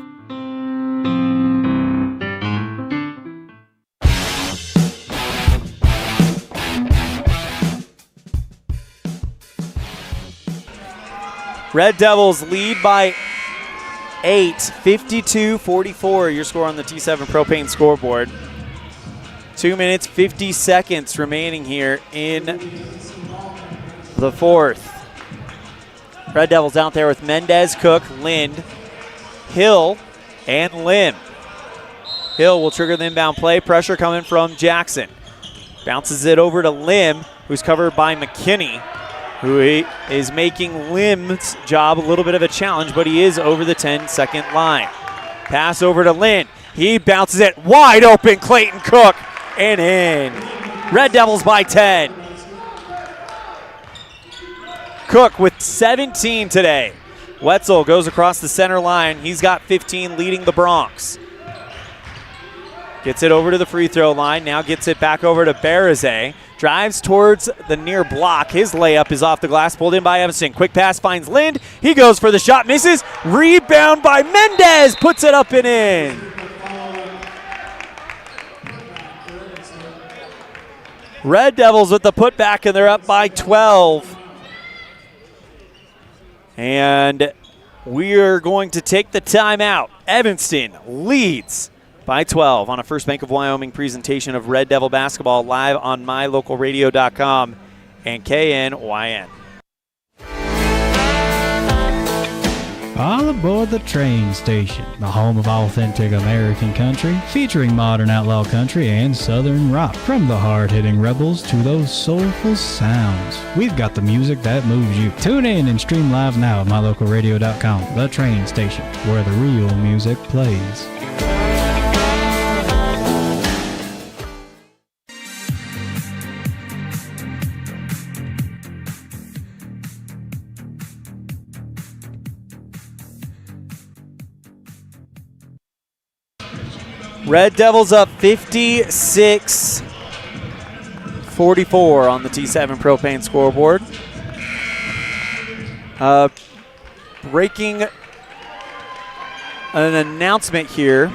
Red Devils lead by 8, 52-44. Your score on the T7 Propane scoreboard. 2 minutes, 50 seconds remaining here in the fourth. Red Devils out there with Mendez, Cook, Lind, Hill, and Lim. Hill will trigger the inbound play. Pressure coming from Jackson. Bounces it over to Lim, who's covered by McKinney, who is making Lim's job a little bit of a challenge, but he is over the 10-second line. Pass over to Lind. He bounces it wide open. Clayton Cook and in. Red Devils by 10. Cook with 17 today. Wetzel goes across the center line. He's got 15, leading the Bronx. Gets it over to the free throw line. Now gets it back over to Berzay. Drives towards the near block. His layup is off the glass, pulled in by Evanston. Quick pass finds Lind. He goes for the shot, misses. Rebound by Mendez. Puts it up and in. Red Devils with the putback, and they're up by 12. And we're going to take the timeout. Evanston leads by 12 on a First Bank of Wyoming presentation of Red Devil basketball live on mylocalradio.com and KNYN. All aboard the train station, the home of authentic American country, featuring modern outlaw country and southern rock. From the hard-hitting rebels to those soulful sounds, we've got the music that moves you. Tune in and stream live now at mylocalradio.com, the train station, where the real music plays. Red Devils up 56-44 on the T7 Propane scoreboard. Breaking an announcement here.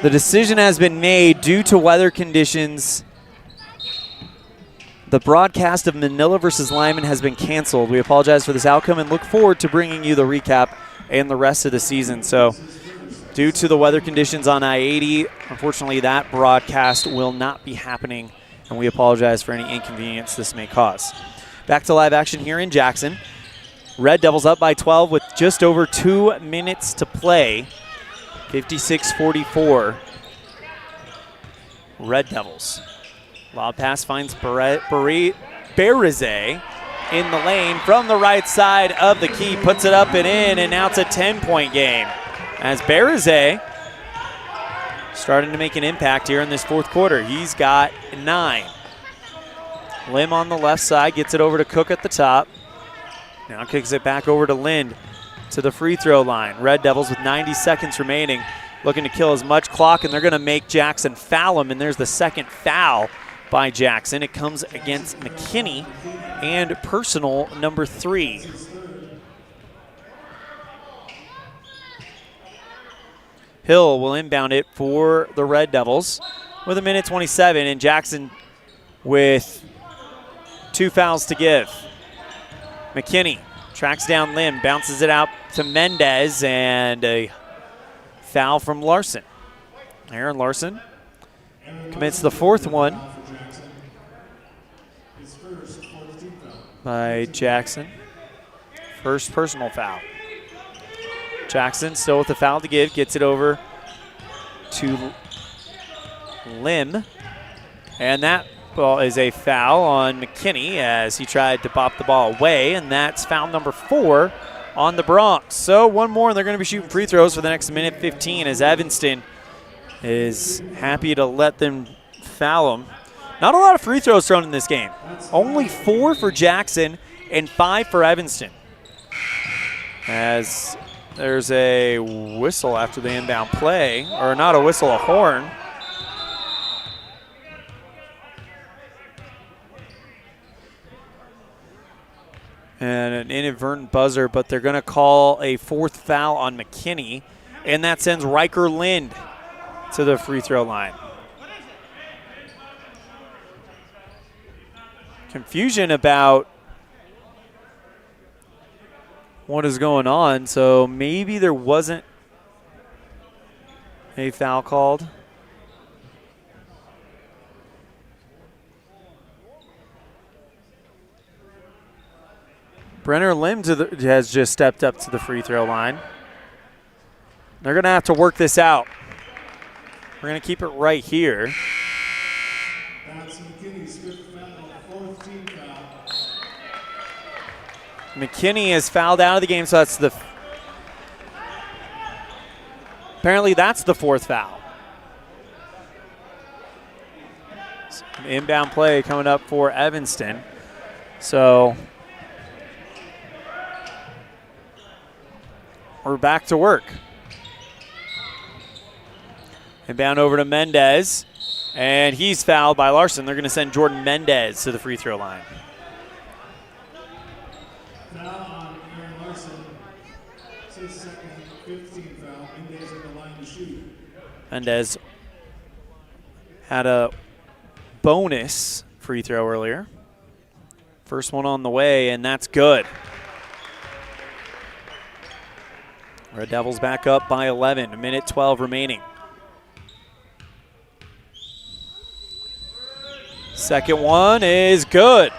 The decision has been made due to weather conditions. The broadcast of Manila versus Lyman has been canceled. We apologize for this outcome and look forward to bringing you the recap and the rest of the season. So due to the weather conditions on I-80, unfortunately that broadcast will not be happening, and we apologize for any inconvenience this may cause. Back to live action here in Jackson. Red Devils up by 12 with just over 2 minutes to play. 56-44. Red Devils. Lob pass finds Berize in the lane from the right side of the key. Puts it up and in, and now it's a 10-point game. As Berize starting to make an impact here in this fourth quarter. He's got 9. Lim on the left side gets it over to Cook at the top. Now kicks it back over to Lind to the free throw line. Red Devils with 90 seconds remaining, looking to kill as much clock, and they're going to make Jackson foul him, and there's the second foul by Jackson. It comes against McKinney and personal number 3. Hill will inbound it for the Red Devils with 1:27, and Jackson with 2 fouls to give. McKinney tracks down Lim, bounces it out to Mendez, and a foul from Larson. Aaron Larson commits the 4th one by Jackson. First personal foul. Jackson still with the foul to give, gets it over to Lim, and that ball is a foul on McKinney as he tried to pop the ball away, and that's foul number 4 on the Bronx. So one more, and they're going to be shooting free throws for the next 1:15 as Evanston is happy to let them foul them. Not a lot of free throws thrown in this game. Only 4 for Jackson and 5 for Evanston. As there's a whistle after the inbound play, or not a whistle, a horn. And an inadvertent buzzer, but they're going to call a 4th foul on McKinney, and that sends Riker Lind to the free throw line. Confusion about what is going on, so maybe there wasn't a foul called. Brenner Lim has just stepped up to the free throw line. They're going to have to work this out. We're going to keep it right here. McKinney is fouled out of the game, so that's apparently that's the 4th foul. Some inbound play coming up for Evanston. So we're back to work. Inbound over to Mendez, and he's fouled by Larson. They're going to send Jordan Mendez to the free throw line. Mendez had a bonus free throw earlier. First one on the way, and that's good. Red Devils back up by 11, 1:12 remaining. Second one is good.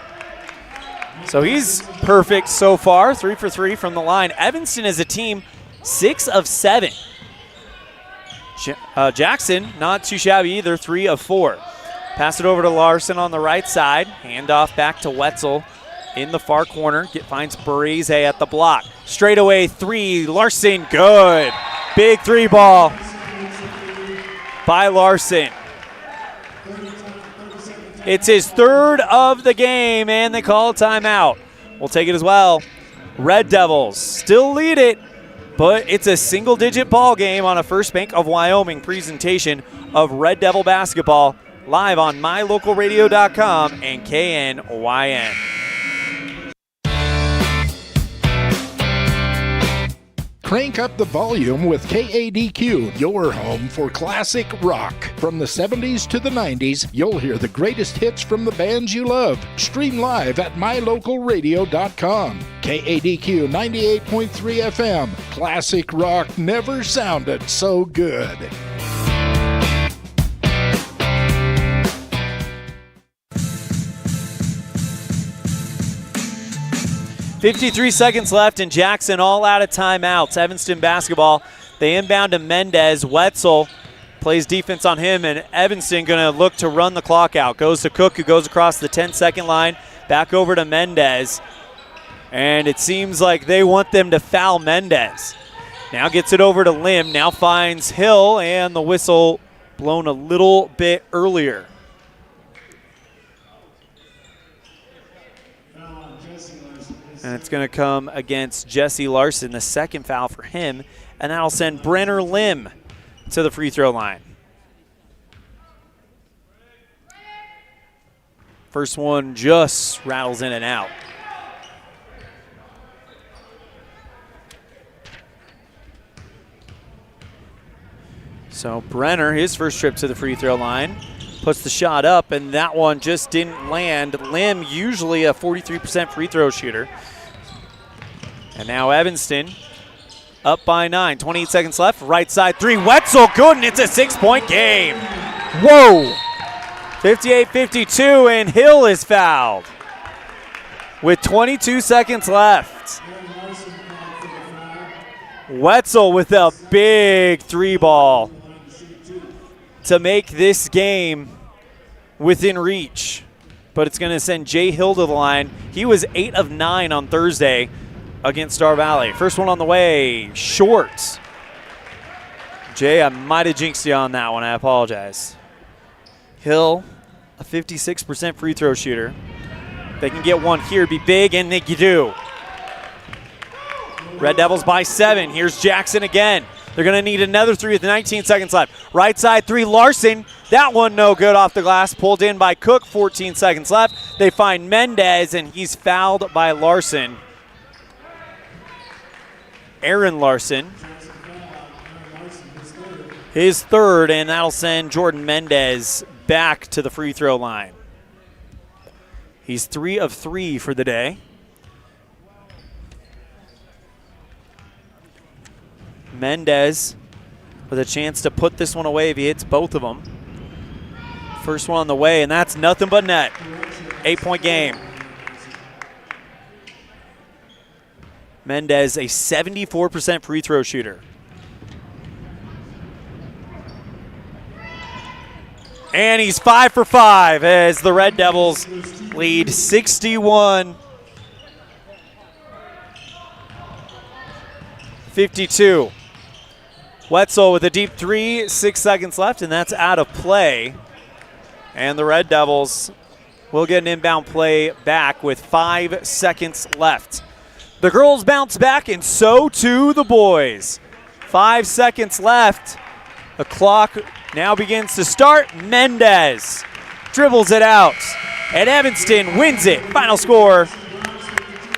So he's perfect so far, 3 for 3 from the line. Evanston is a team 6 of 7. Jackson, not too shabby either, 3 of 4. Pass it over to Larson on the right side. Handoff back to Wetzel in the far corner. Finds Berize at the block. Straightaway 3, Larson, good. Big 3 ball by Larson. It's his 3rd of the game, and they call a timeout. We'll take it as well. Red Devils still lead it, but it's a single-digit ball game on a First Bank of Wyoming presentation of Red Devil basketball live on mylocalradio.com and KNYN. Crank up the volume with KADQ, your home for classic rock. From the 70s to the 90s, you'll hear the greatest hits from the bands you love. Stream live at mylocalradio.com. KADQ 98.3 FM. Classic rock never sounded so good. 53 seconds left, and Jackson all out of timeouts. Evanston basketball. They inbound to Mendez. Wetzel plays defense on him, and Evanston going to look to run the clock out. Goes to Cook, who goes across the 10-second line. Back over to Mendez. And it seems like they want them to foul Mendez. Now gets it over to Lim. Now finds Hill, and the whistle blown a little bit earlier. And it's going to come against Jesse Larson, the second foul for him. And that'll send Brenner Lim to the free throw line. First one just rattles in and out. So Brenner, his first trip to the free throw line, puts the shot up, and that one just didn't land. Lim, usually a 43% free throw shooter. And now Evanston up by 9. 28 seconds left. Right side three. Wetzel, good, and it's a 6-point game. Whoa. 58-52, and Hill is fouled with 22 seconds left. Wetzel with a big three ball to make this game within reach. But it's going to send Jay Hill to the line. He was 8 of 9 on Thursday against Star Valley. First one on the way, short. Jay, I might have jinxed you on that one. I apologize. Hill, a 56% free throw shooter. They can get one here, be big, and they do. Red Devils by 7. Here's Jackson again. They're going to need another three with 19 seconds left. Right side three, Larson. That one no good off the glass. Pulled in by Cook, 14 seconds left. They find Mendez, and he's fouled by Larson. Aaron Larson, his third, and that'll send Jordan Mendez back to the free throw line. He's 3 of 3 for the day. Mendez with a chance to put this one away if he hits both of them. First one on the way, and that's nothing but net. 8-point game. Mendez, a 74% free throw shooter. And he's 5 for 5 as the Red Devils lead 61-52. Wetzel with a deep three, 6 seconds left, and that's out of play. And the Red Devils will get an inbound play back with 5 seconds left. The girls bounce back, and so too the boys. 5 seconds left. The clock now begins to start. Mendez dribbles it out, and Evanston wins it. Final score,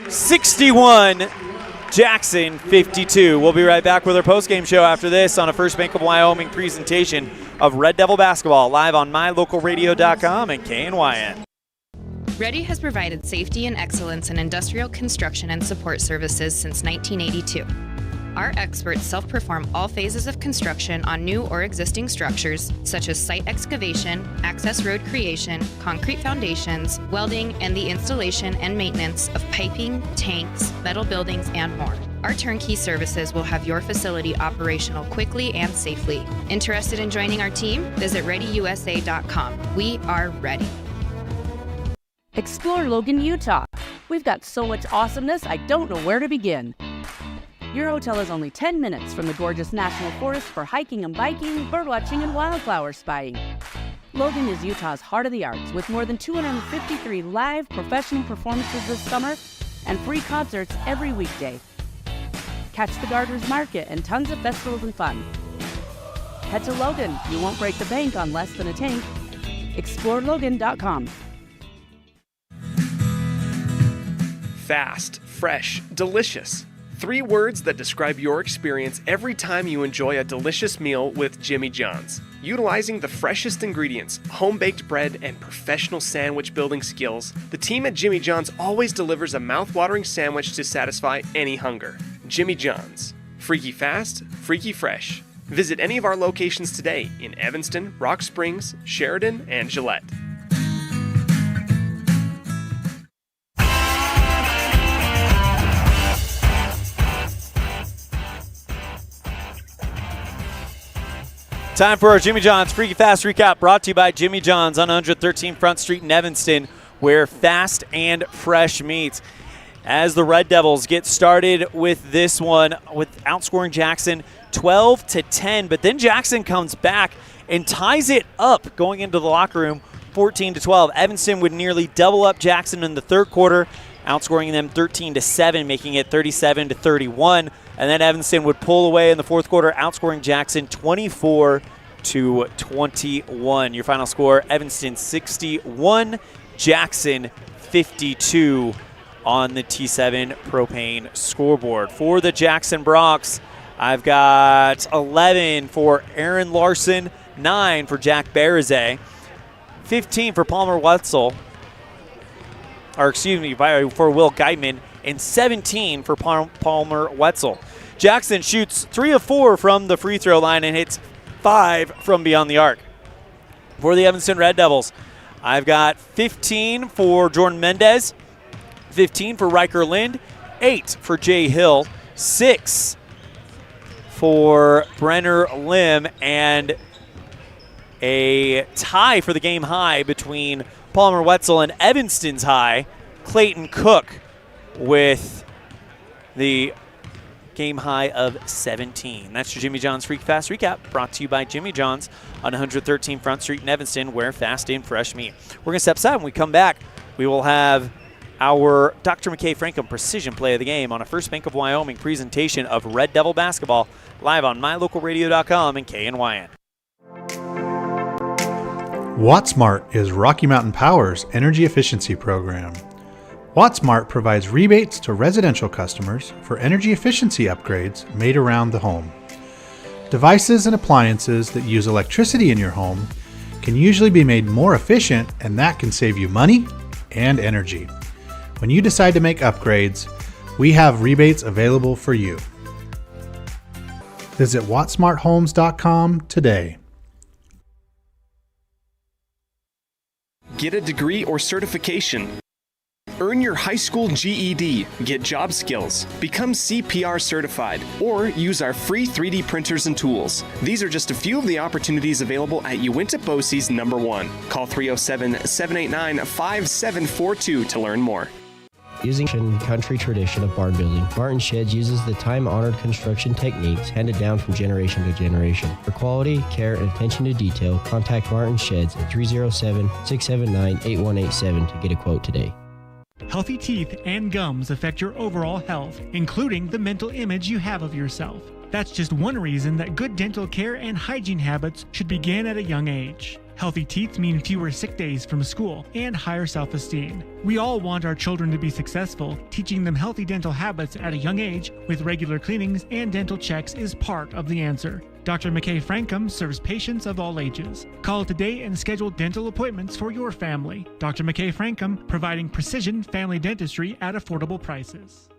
61, Jackson 52. We'll be right back with our postgame show after this on a First Bank of Wyoming presentation of Red Devil basketball live on mylocalradio.com and KNYN. Ready has provided safety and excellence in industrial construction and support services since 1982. Our experts self-perform all phases of construction on new or existing structures, such as site excavation, access road creation, concrete foundations, welding, and the installation and maintenance of piping, tanks, metal buildings, and more. Our turnkey services will have your facility operational quickly and safely. Interested in joining our team? Visit ReadyUSA.com. We are ready. Explore Logan, Utah. We've got so much awesomeness, I don't know where to begin. Your hotel is only 10 minutes from the gorgeous National Forest for hiking and biking, birdwatching, and wildflower spying. Logan is Utah's heart of the arts, with more than 253 live professional performances this summer and free concerts every weekday. Catch the Garters Market and tons of festivals and fun. Head to Logan. You won't break the bank on less than a tank. ExploreLogan.com. Fast, fresh, delicious. 3 words that describe your experience every time you enjoy a delicious meal with Jimmy John's. Utilizing the freshest ingredients, home-baked bread, and professional sandwich building skills, the team at Jimmy John's always delivers a mouth-watering sandwich to satisfy any hunger. Jimmy John's. Freaky fast, freaky fresh. Visit any of our locations today in Evanston, Rock Springs, Sheridan, and Gillette. Time for our Jimmy John's Freaky Fast Recap, brought to you by Jimmy John's on 113 Front Street in Evanston, where fast and fresh meets. As the Red Devils get started with this one, with outscoring Jackson 12-10, but then Jackson comes back and ties it up going into the locker room 14-12. Evanston would nearly double up Jackson in the third quarter, outscoring them 13-7, making it 37-31. And then Evanston would pull away in the fourth quarter, outscoring Jackson 24-21. Your final score, Evanston 61, Jackson 52 on the T7 Propane scoreboard. For the Jackson Bronx, I've got 11 for Aaron Larson, 9 for Jack Barazay, 15 for Palmer Wetzel, for Will Geitman, and 17 for Palmer Wetzel. Jackson shoots 3 of 4 from the free throw line and hits 5 from beyond the arc. For the Evanston Red Devils, I've got 15 for Jordan Mendez, 15 for Riker Lind, 8 for Jay Hill, 6 for Brenner Lim, and a tie for the game high between Palmer Wetzel and Evanston's high, Clayton Cook, with the game high of 17. That's your Jimmy John's Freak Fast Recap, brought to you by Jimmy John's on 113 Front Street in Evanston, where fast and fresh meat. We're going to step aside. When we come back, we will have our Dr. McKay Frankham Precision Play of the Game on a First Bank of Wyoming presentation of Red Devil basketball, live on mylocalradio.com and KNYN. WattSmart is Rocky Mountain Power's energy efficiency program. WattSmart provides rebates to residential customers for energy efficiency upgrades made around the home. Devices and appliances that use electricity in your home can usually be made more efficient, and that can save you money and energy. When you decide to make upgrades, we have rebates available for you. Visit wattsmarthomes.com today. Get a degree or certification. Earn your high school GED, get job skills, become CPR certified, or use our free 3D printers and tools. These are just a few of the opportunities available at Uinta Bosie's number 1. Call 307-789-5742 to learn more. Using country tradition of barn building, Martin Sheds uses the time-honored construction techniques handed down from generation to generation. For quality, care, and attention to detail, contact Martin Sheds at 307-679-8187 to get a quote today. Healthy teeth and gums affect your overall health, including the mental image you have of yourself. That's just one reason that good dental care and hygiene habits should begin at a young age. Healthy teeth mean fewer sick days from school and higher self-esteem. We all want our children to be successful. Teaching them healthy dental habits at a young age with regular cleanings and dental checks is part of the answer. Dr. McKay Frankham serves patients of all ages. Call today and schedule dental appointments for your family. Dr. McKay Frankham, providing precision family dentistry at affordable prices.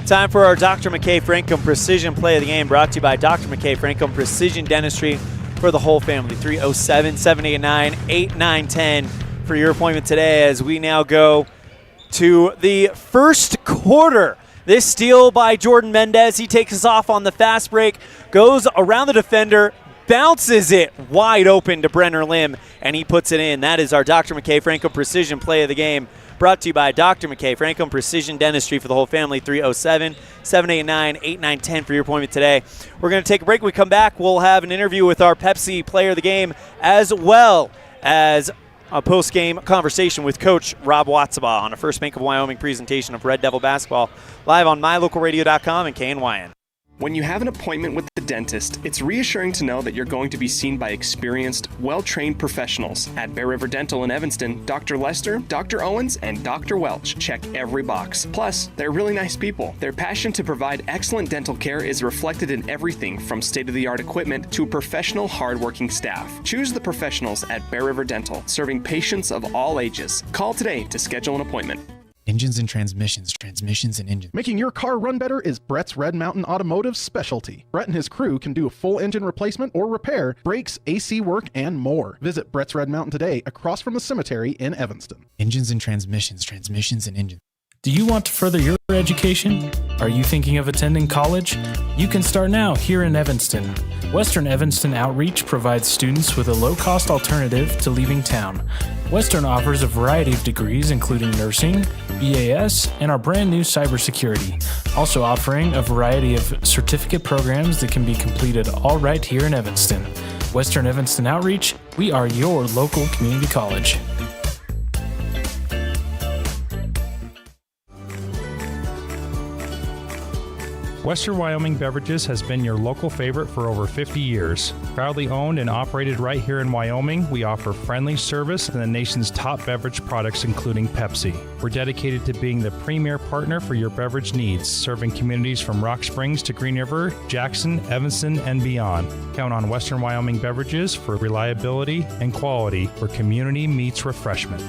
Time for our Dr. McKay Frankham Precision Play of the Game, brought to you by Dr. McKay Frankham Precision Dentistry for the whole family. 307-789-8910 for your appointment today, as we now go to the first quarter. This steal by Jordan Mendez. He takes us off on the fast break, goes around the defender, bounces it wide open to Brenner Lim, and he puts it in. That is our Dr. McKay Frankham Precision Play of the Game, brought to you by Dr. McKay Frankham Precision Dentistry for the whole family. 307-789-8910 for your appointment today. We're going to take a break. When we come back, we'll have an interview with our Pepsi Player of the Game, as well as a post-game conversation with Coach Rob Watsabaugh on a First Bank of Wyoming presentation of Red Devil basketball, live on mylocalradio.com and KNYN. When you have an appointment with the dentist, it's reassuring to know that you're going to be seen by experienced, well-trained professionals. At Bear River Dental in Evanston, Dr. Lester, Dr. Owens, and Dr. Welch check every box. Plus, they're really nice people. Their passion to provide excellent dental care is reflected in everything from state-of-the-art equipment to a professional, hard-working staff. Choose the professionals at Bear River Dental, serving patients of all ages. Call today to schedule an appointment. Engines and transmissions, transmissions and engines. Making your car run better is Brett's Red Mountain Automotive's specialty. Brett and his crew can do a full engine replacement or repair, brakes, AC work, and more. Visit Brett's Red Mountain today across from the cemetery in Evanston. Engines and transmissions, transmissions and engines. Do you want to further your education? Are you thinking of attending college? You can start now here in Evanston. Western Evanston Outreach provides students with a low-cost alternative to leaving town. Western offers a variety of degrees including nursing, EAS, and our brand new cybersecurity, also offering a variety of certificate programs that can be completed all right here in Evanston. Western Evanston Outreach, we are your local community college. Western Wyoming Beverages has been your local favorite for over 50 years. Proudly owned and operated right here in Wyoming, we offer friendly service and the nation's top beverage products, including Pepsi. We're dedicated to being the premier partner for your beverage needs, serving communities from Rock Springs to Green River, Jackson, Evanston, and beyond. Count on Western Wyoming Beverages for reliability and quality where community meets refreshment.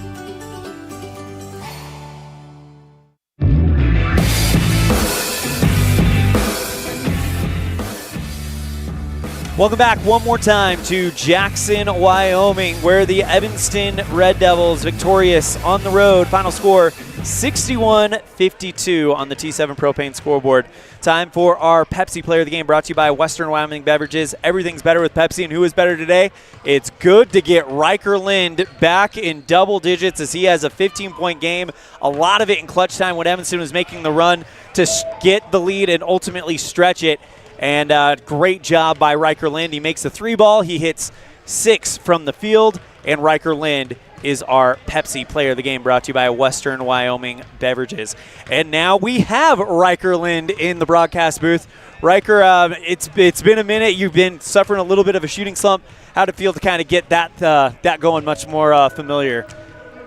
Welcome back one more time to Jackson, Wyoming, where the Evanston Red Devils victorious on the road. Final score 61-52 on the T7 Propane scoreboard. Time for our Pepsi Player of the Game, brought to you by Western Wyoming Beverages. Everything's better with Pepsi, and who is better today? It's good to get Riker Lind back in double digits as he has a 15-point game. A lot of it in clutch time when Evanston was making the run to get the lead and ultimately stretch it. And great job by Riker Lind. He makes the 3-ball. He hits 6 from the field. And Riker Lind is our Pepsi Player of the Game, brought to you by Western Wyoming Beverages. And now we have Riker Lind in the broadcast booth. Riker, it's been a minute. You've been suffering a little bit of a shooting slump. How'd it feel to kind of get that going much more familiar?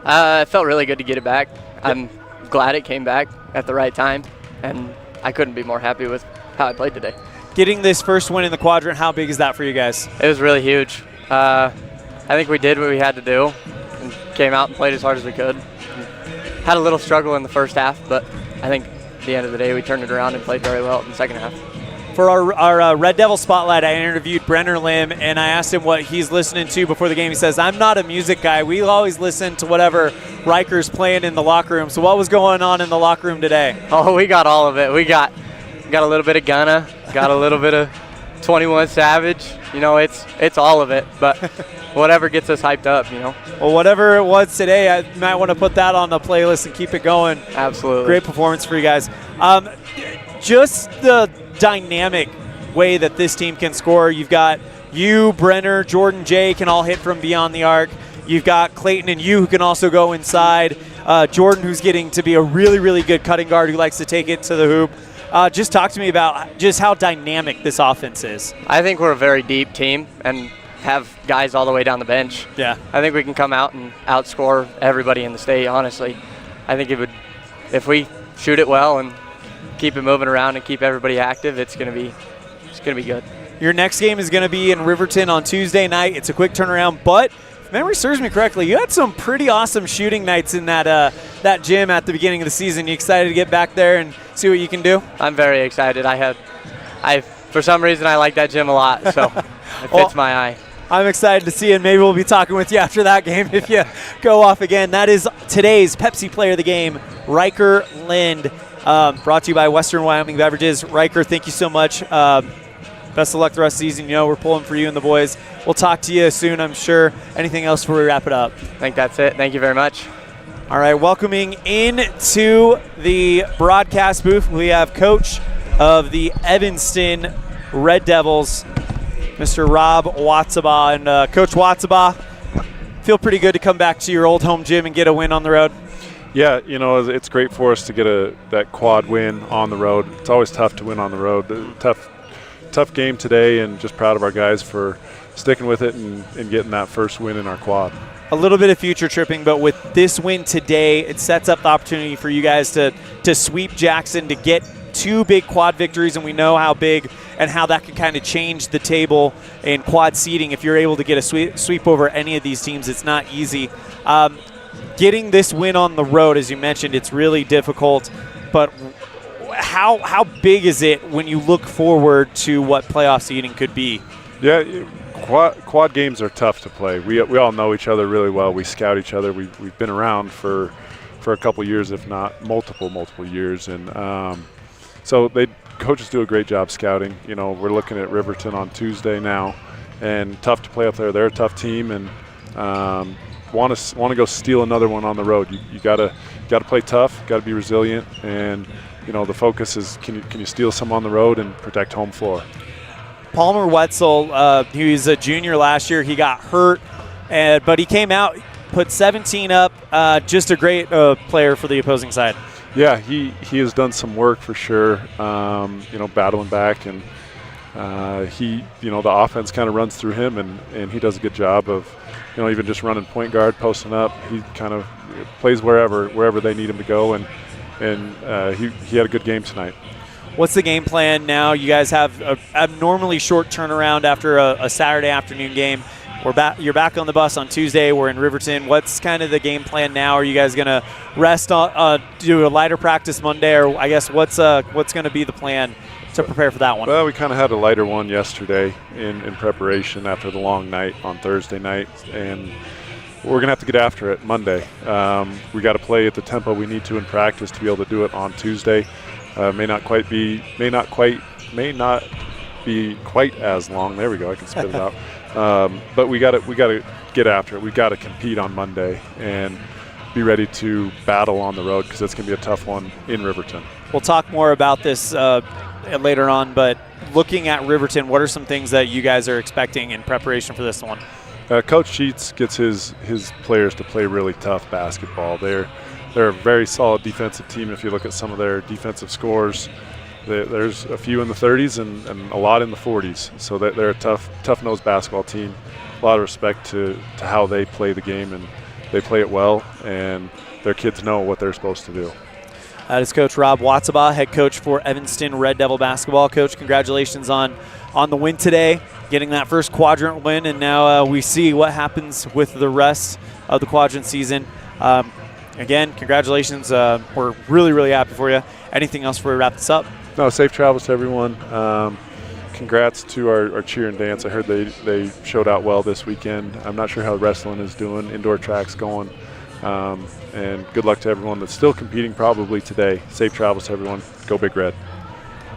It felt really good to get it back. I'm glad it came back at the right time, and I couldn't be more happy with how I played today. Getting this first win in the quadrant, how big is that for you guys? It was really huge. I think we did what we had to do and came out and played as hard as we could. Had a little struggle in the first half, but I think at the end of the day we turned it around and played very well in the second half. For our Red Devil Spotlight, I interviewed Brenner Lim, and I asked him what he's listening to before the game. He says, I'm not a music guy. We always listen to whatever Riker's playing in the locker room. So what was going on in the locker room today? Oh, we got all of it. We got a little bit of Gunna, got a little bit of 21 Savage. You know, it's all of it, but whatever gets us hyped up, you know. Well, whatever it was today, I might want to put that on the playlist and keep it going. Absolutely. Great performance for you guys. Just the dynamic way that this team can score. You've got you, Brenner, Jordan, Jay can all hit from beyond the arc. You've got Clayton and you who can also go inside. Jordan, who's getting to be a really, really good cutting guard who likes to take it to the hoop. Just talk to me about just how dynamic this offense is. I think we're a very deep team and have guys all the way down the bench. Yeah. I think we can come out and outscore everybody in the state, honestly. I think if we shoot it well and keep it moving around and keep everybody active, it's gonna be good. Your next game is gonna be in Riverton on Tuesday night. It's a quick turnaround, but if memory serves me correctly, you had some pretty awesome shooting nights in that gym at the beginning of the season. You excited to get back there and see what you can do? I'm very excited. For some reason, I like that gym a lot, so it fits my eye. I'm excited to see it. Maybe we'll be talking with you after that game if you go off again. That is today's Pepsi Player of the Game, Riker Lind, brought to you by Western Wyoming Beverages. Riker, thank you so much. Best of luck the rest of the season. You know we're pulling for you and the boys. We'll talk to you soon, I'm sure. Anything else before we wrap it up? I think that's it. Thank you very much. All right, welcoming into the broadcast booth, we have coach of the Evanston Red Devils, Mr. Rob Watsabaugh. And Coach Watsabaugh, feel pretty good to come back to your old home gym and get a win on the road? Yeah, it's great for us to get that quad win on the road. It's always tough to win on the road. Tough game today, and just proud of our guys for sticking with it and getting that first win in our quad. A little bit of future tripping, but with this win today, it sets up the opportunity for you guys to sweep Jackson, to get 2 big quad victories, and we know how big and how that can kind of change the table in quad seeding. If you're able to get a sweep over any of these teams, it's not easy. Getting this win on the road, as you mentioned, it's really difficult, but how big is it when you look forward to what playoff seeding could be? Yeah, quad games are tough to play. We all know each other really well. We scout each other. We've been around for a couple years, if not multiple years, and so coaches do a great job scouting. We're looking at Riverton on Tuesday now, and tough to play up there. They're a tough team, and want to go steal another one on the road. You gotta play tough, gotta be resilient, and the focus is can you steal some on the road and protect home floor. Palmer Wetzel, he was a junior last year. He got hurt, but he came out, put 17 up. Just a great player for the opposing side. Yeah, he has done some work for sure. Battling back, and the offense kind of runs through him, and he does a good job of even just running point guard, posting up. He kind of plays wherever they need him to go, and he had a good game tonight. What's the game plan now? You guys have an abnormally short turnaround after a Saturday afternoon game. You're back on the bus on Tuesday. We're in Riverton. What's kind of the game plan now? Are you guys going to rest, do a lighter practice Monday, or I guess what's going to be the plan to prepare for that one? Well, we kind of had a lighter one yesterday in preparation after the long night on Thursday night, and we're going to have to get after it Monday. We got to play at the tempo we need to in practice to be able to do it on Tuesday. May not be quite as long. There we go. I can spit it out. But we got to get after it. We got to compete on Monday and be ready to battle on the road, because it's going to be a tough one in Riverton. We'll talk more about this later on, but looking at Riverton, what are some things that you guys are expecting in preparation for this one? Coach Sheets gets his players to play really tough basketball. They're a very solid defensive team. If you look at some of their defensive scores, there's a few in the 30s and a lot in the 40s. So they're a tough-nosed basketball team. A lot of respect to how they play the game, and they play it well, and their kids know what they're supposed to do. That is Coach Rob Watsabaugh, head coach for Evanston Red Devil basketball. Coach, congratulations on the win today, getting that first quadrant win, and now we see what happens with the rest of the quadrant season. Again, congratulations. We're really, really happy for you. Anything else before we wrap this up? No, safe travels to everyone. Congrats to our cheer and dance. I heard they showed out well this weekend. I'm not sure how wrestling is doing, indoor track's going. And good luck to everyone that's still competing probably today. Safe travels to everyone. Go Big Red.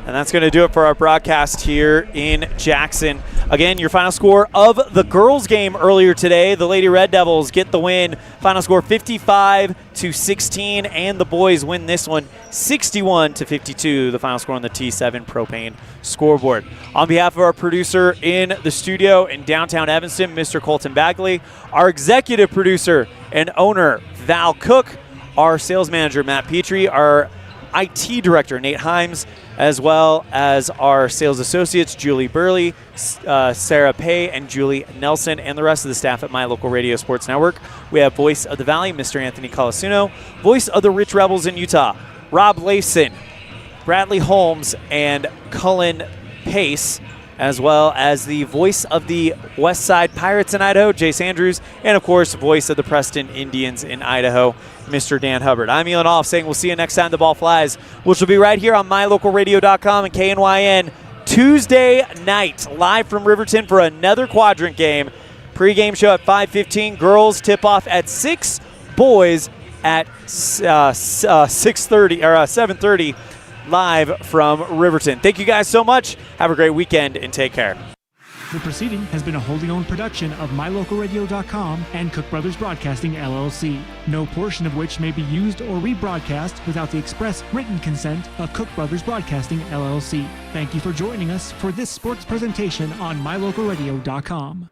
And that's going to do it for our broadcast here in Jackson. Again, your final score of the girls' game earlier today. The Lady Red Devils get the win. Final score 55-16, and the boys win this one 61-52. The final score on the T7 Propane scoreboard. On behalf of our producer in the studio in downtown Evanston, Mr. Colton Bagley, our executive producer and owner, Val Cook, our sales manager, Matt Petrie, our IT director, Nate Himes, as well as our sales associates, Julie Burley, Sarah Pay, and Julie Nelson, and the rest of the staff at My Local Radio Sports Network. We have Voice of the Valley, Mr. Anthony Colasuno, Voice of the Rich Rebels in Utah, Rob Layson, Bradley Holmes, and Cullen Pace, as well as the voice of the West Side Pirates in Idaho, Jace Andrews, and, of course, voice of the Preston Indians in Idaho, Mr. Dan Hubbard. I'm Elan Olliff saying we'll see you next time the ball flies, which will be right here on mylocalradio.com and KNYN Tuesday night, live from Riverton for another quadrant game. Pre-game show at 5:15. Girls tip-off at 6. Boys at 6:30 or 7:30. Live from Riverton. Thank you guys so much. Have a great weekend and take care. The proceeding has been a wholly owned production of mylocalradio.com and Cook Brothers Broadcasting, LLC. No portion of which may be used or rebroadcast without the express written consent of Cook Brothers Broadcasting, LLC. Thank you for joining us for this sports presentation on mylocalradio.com.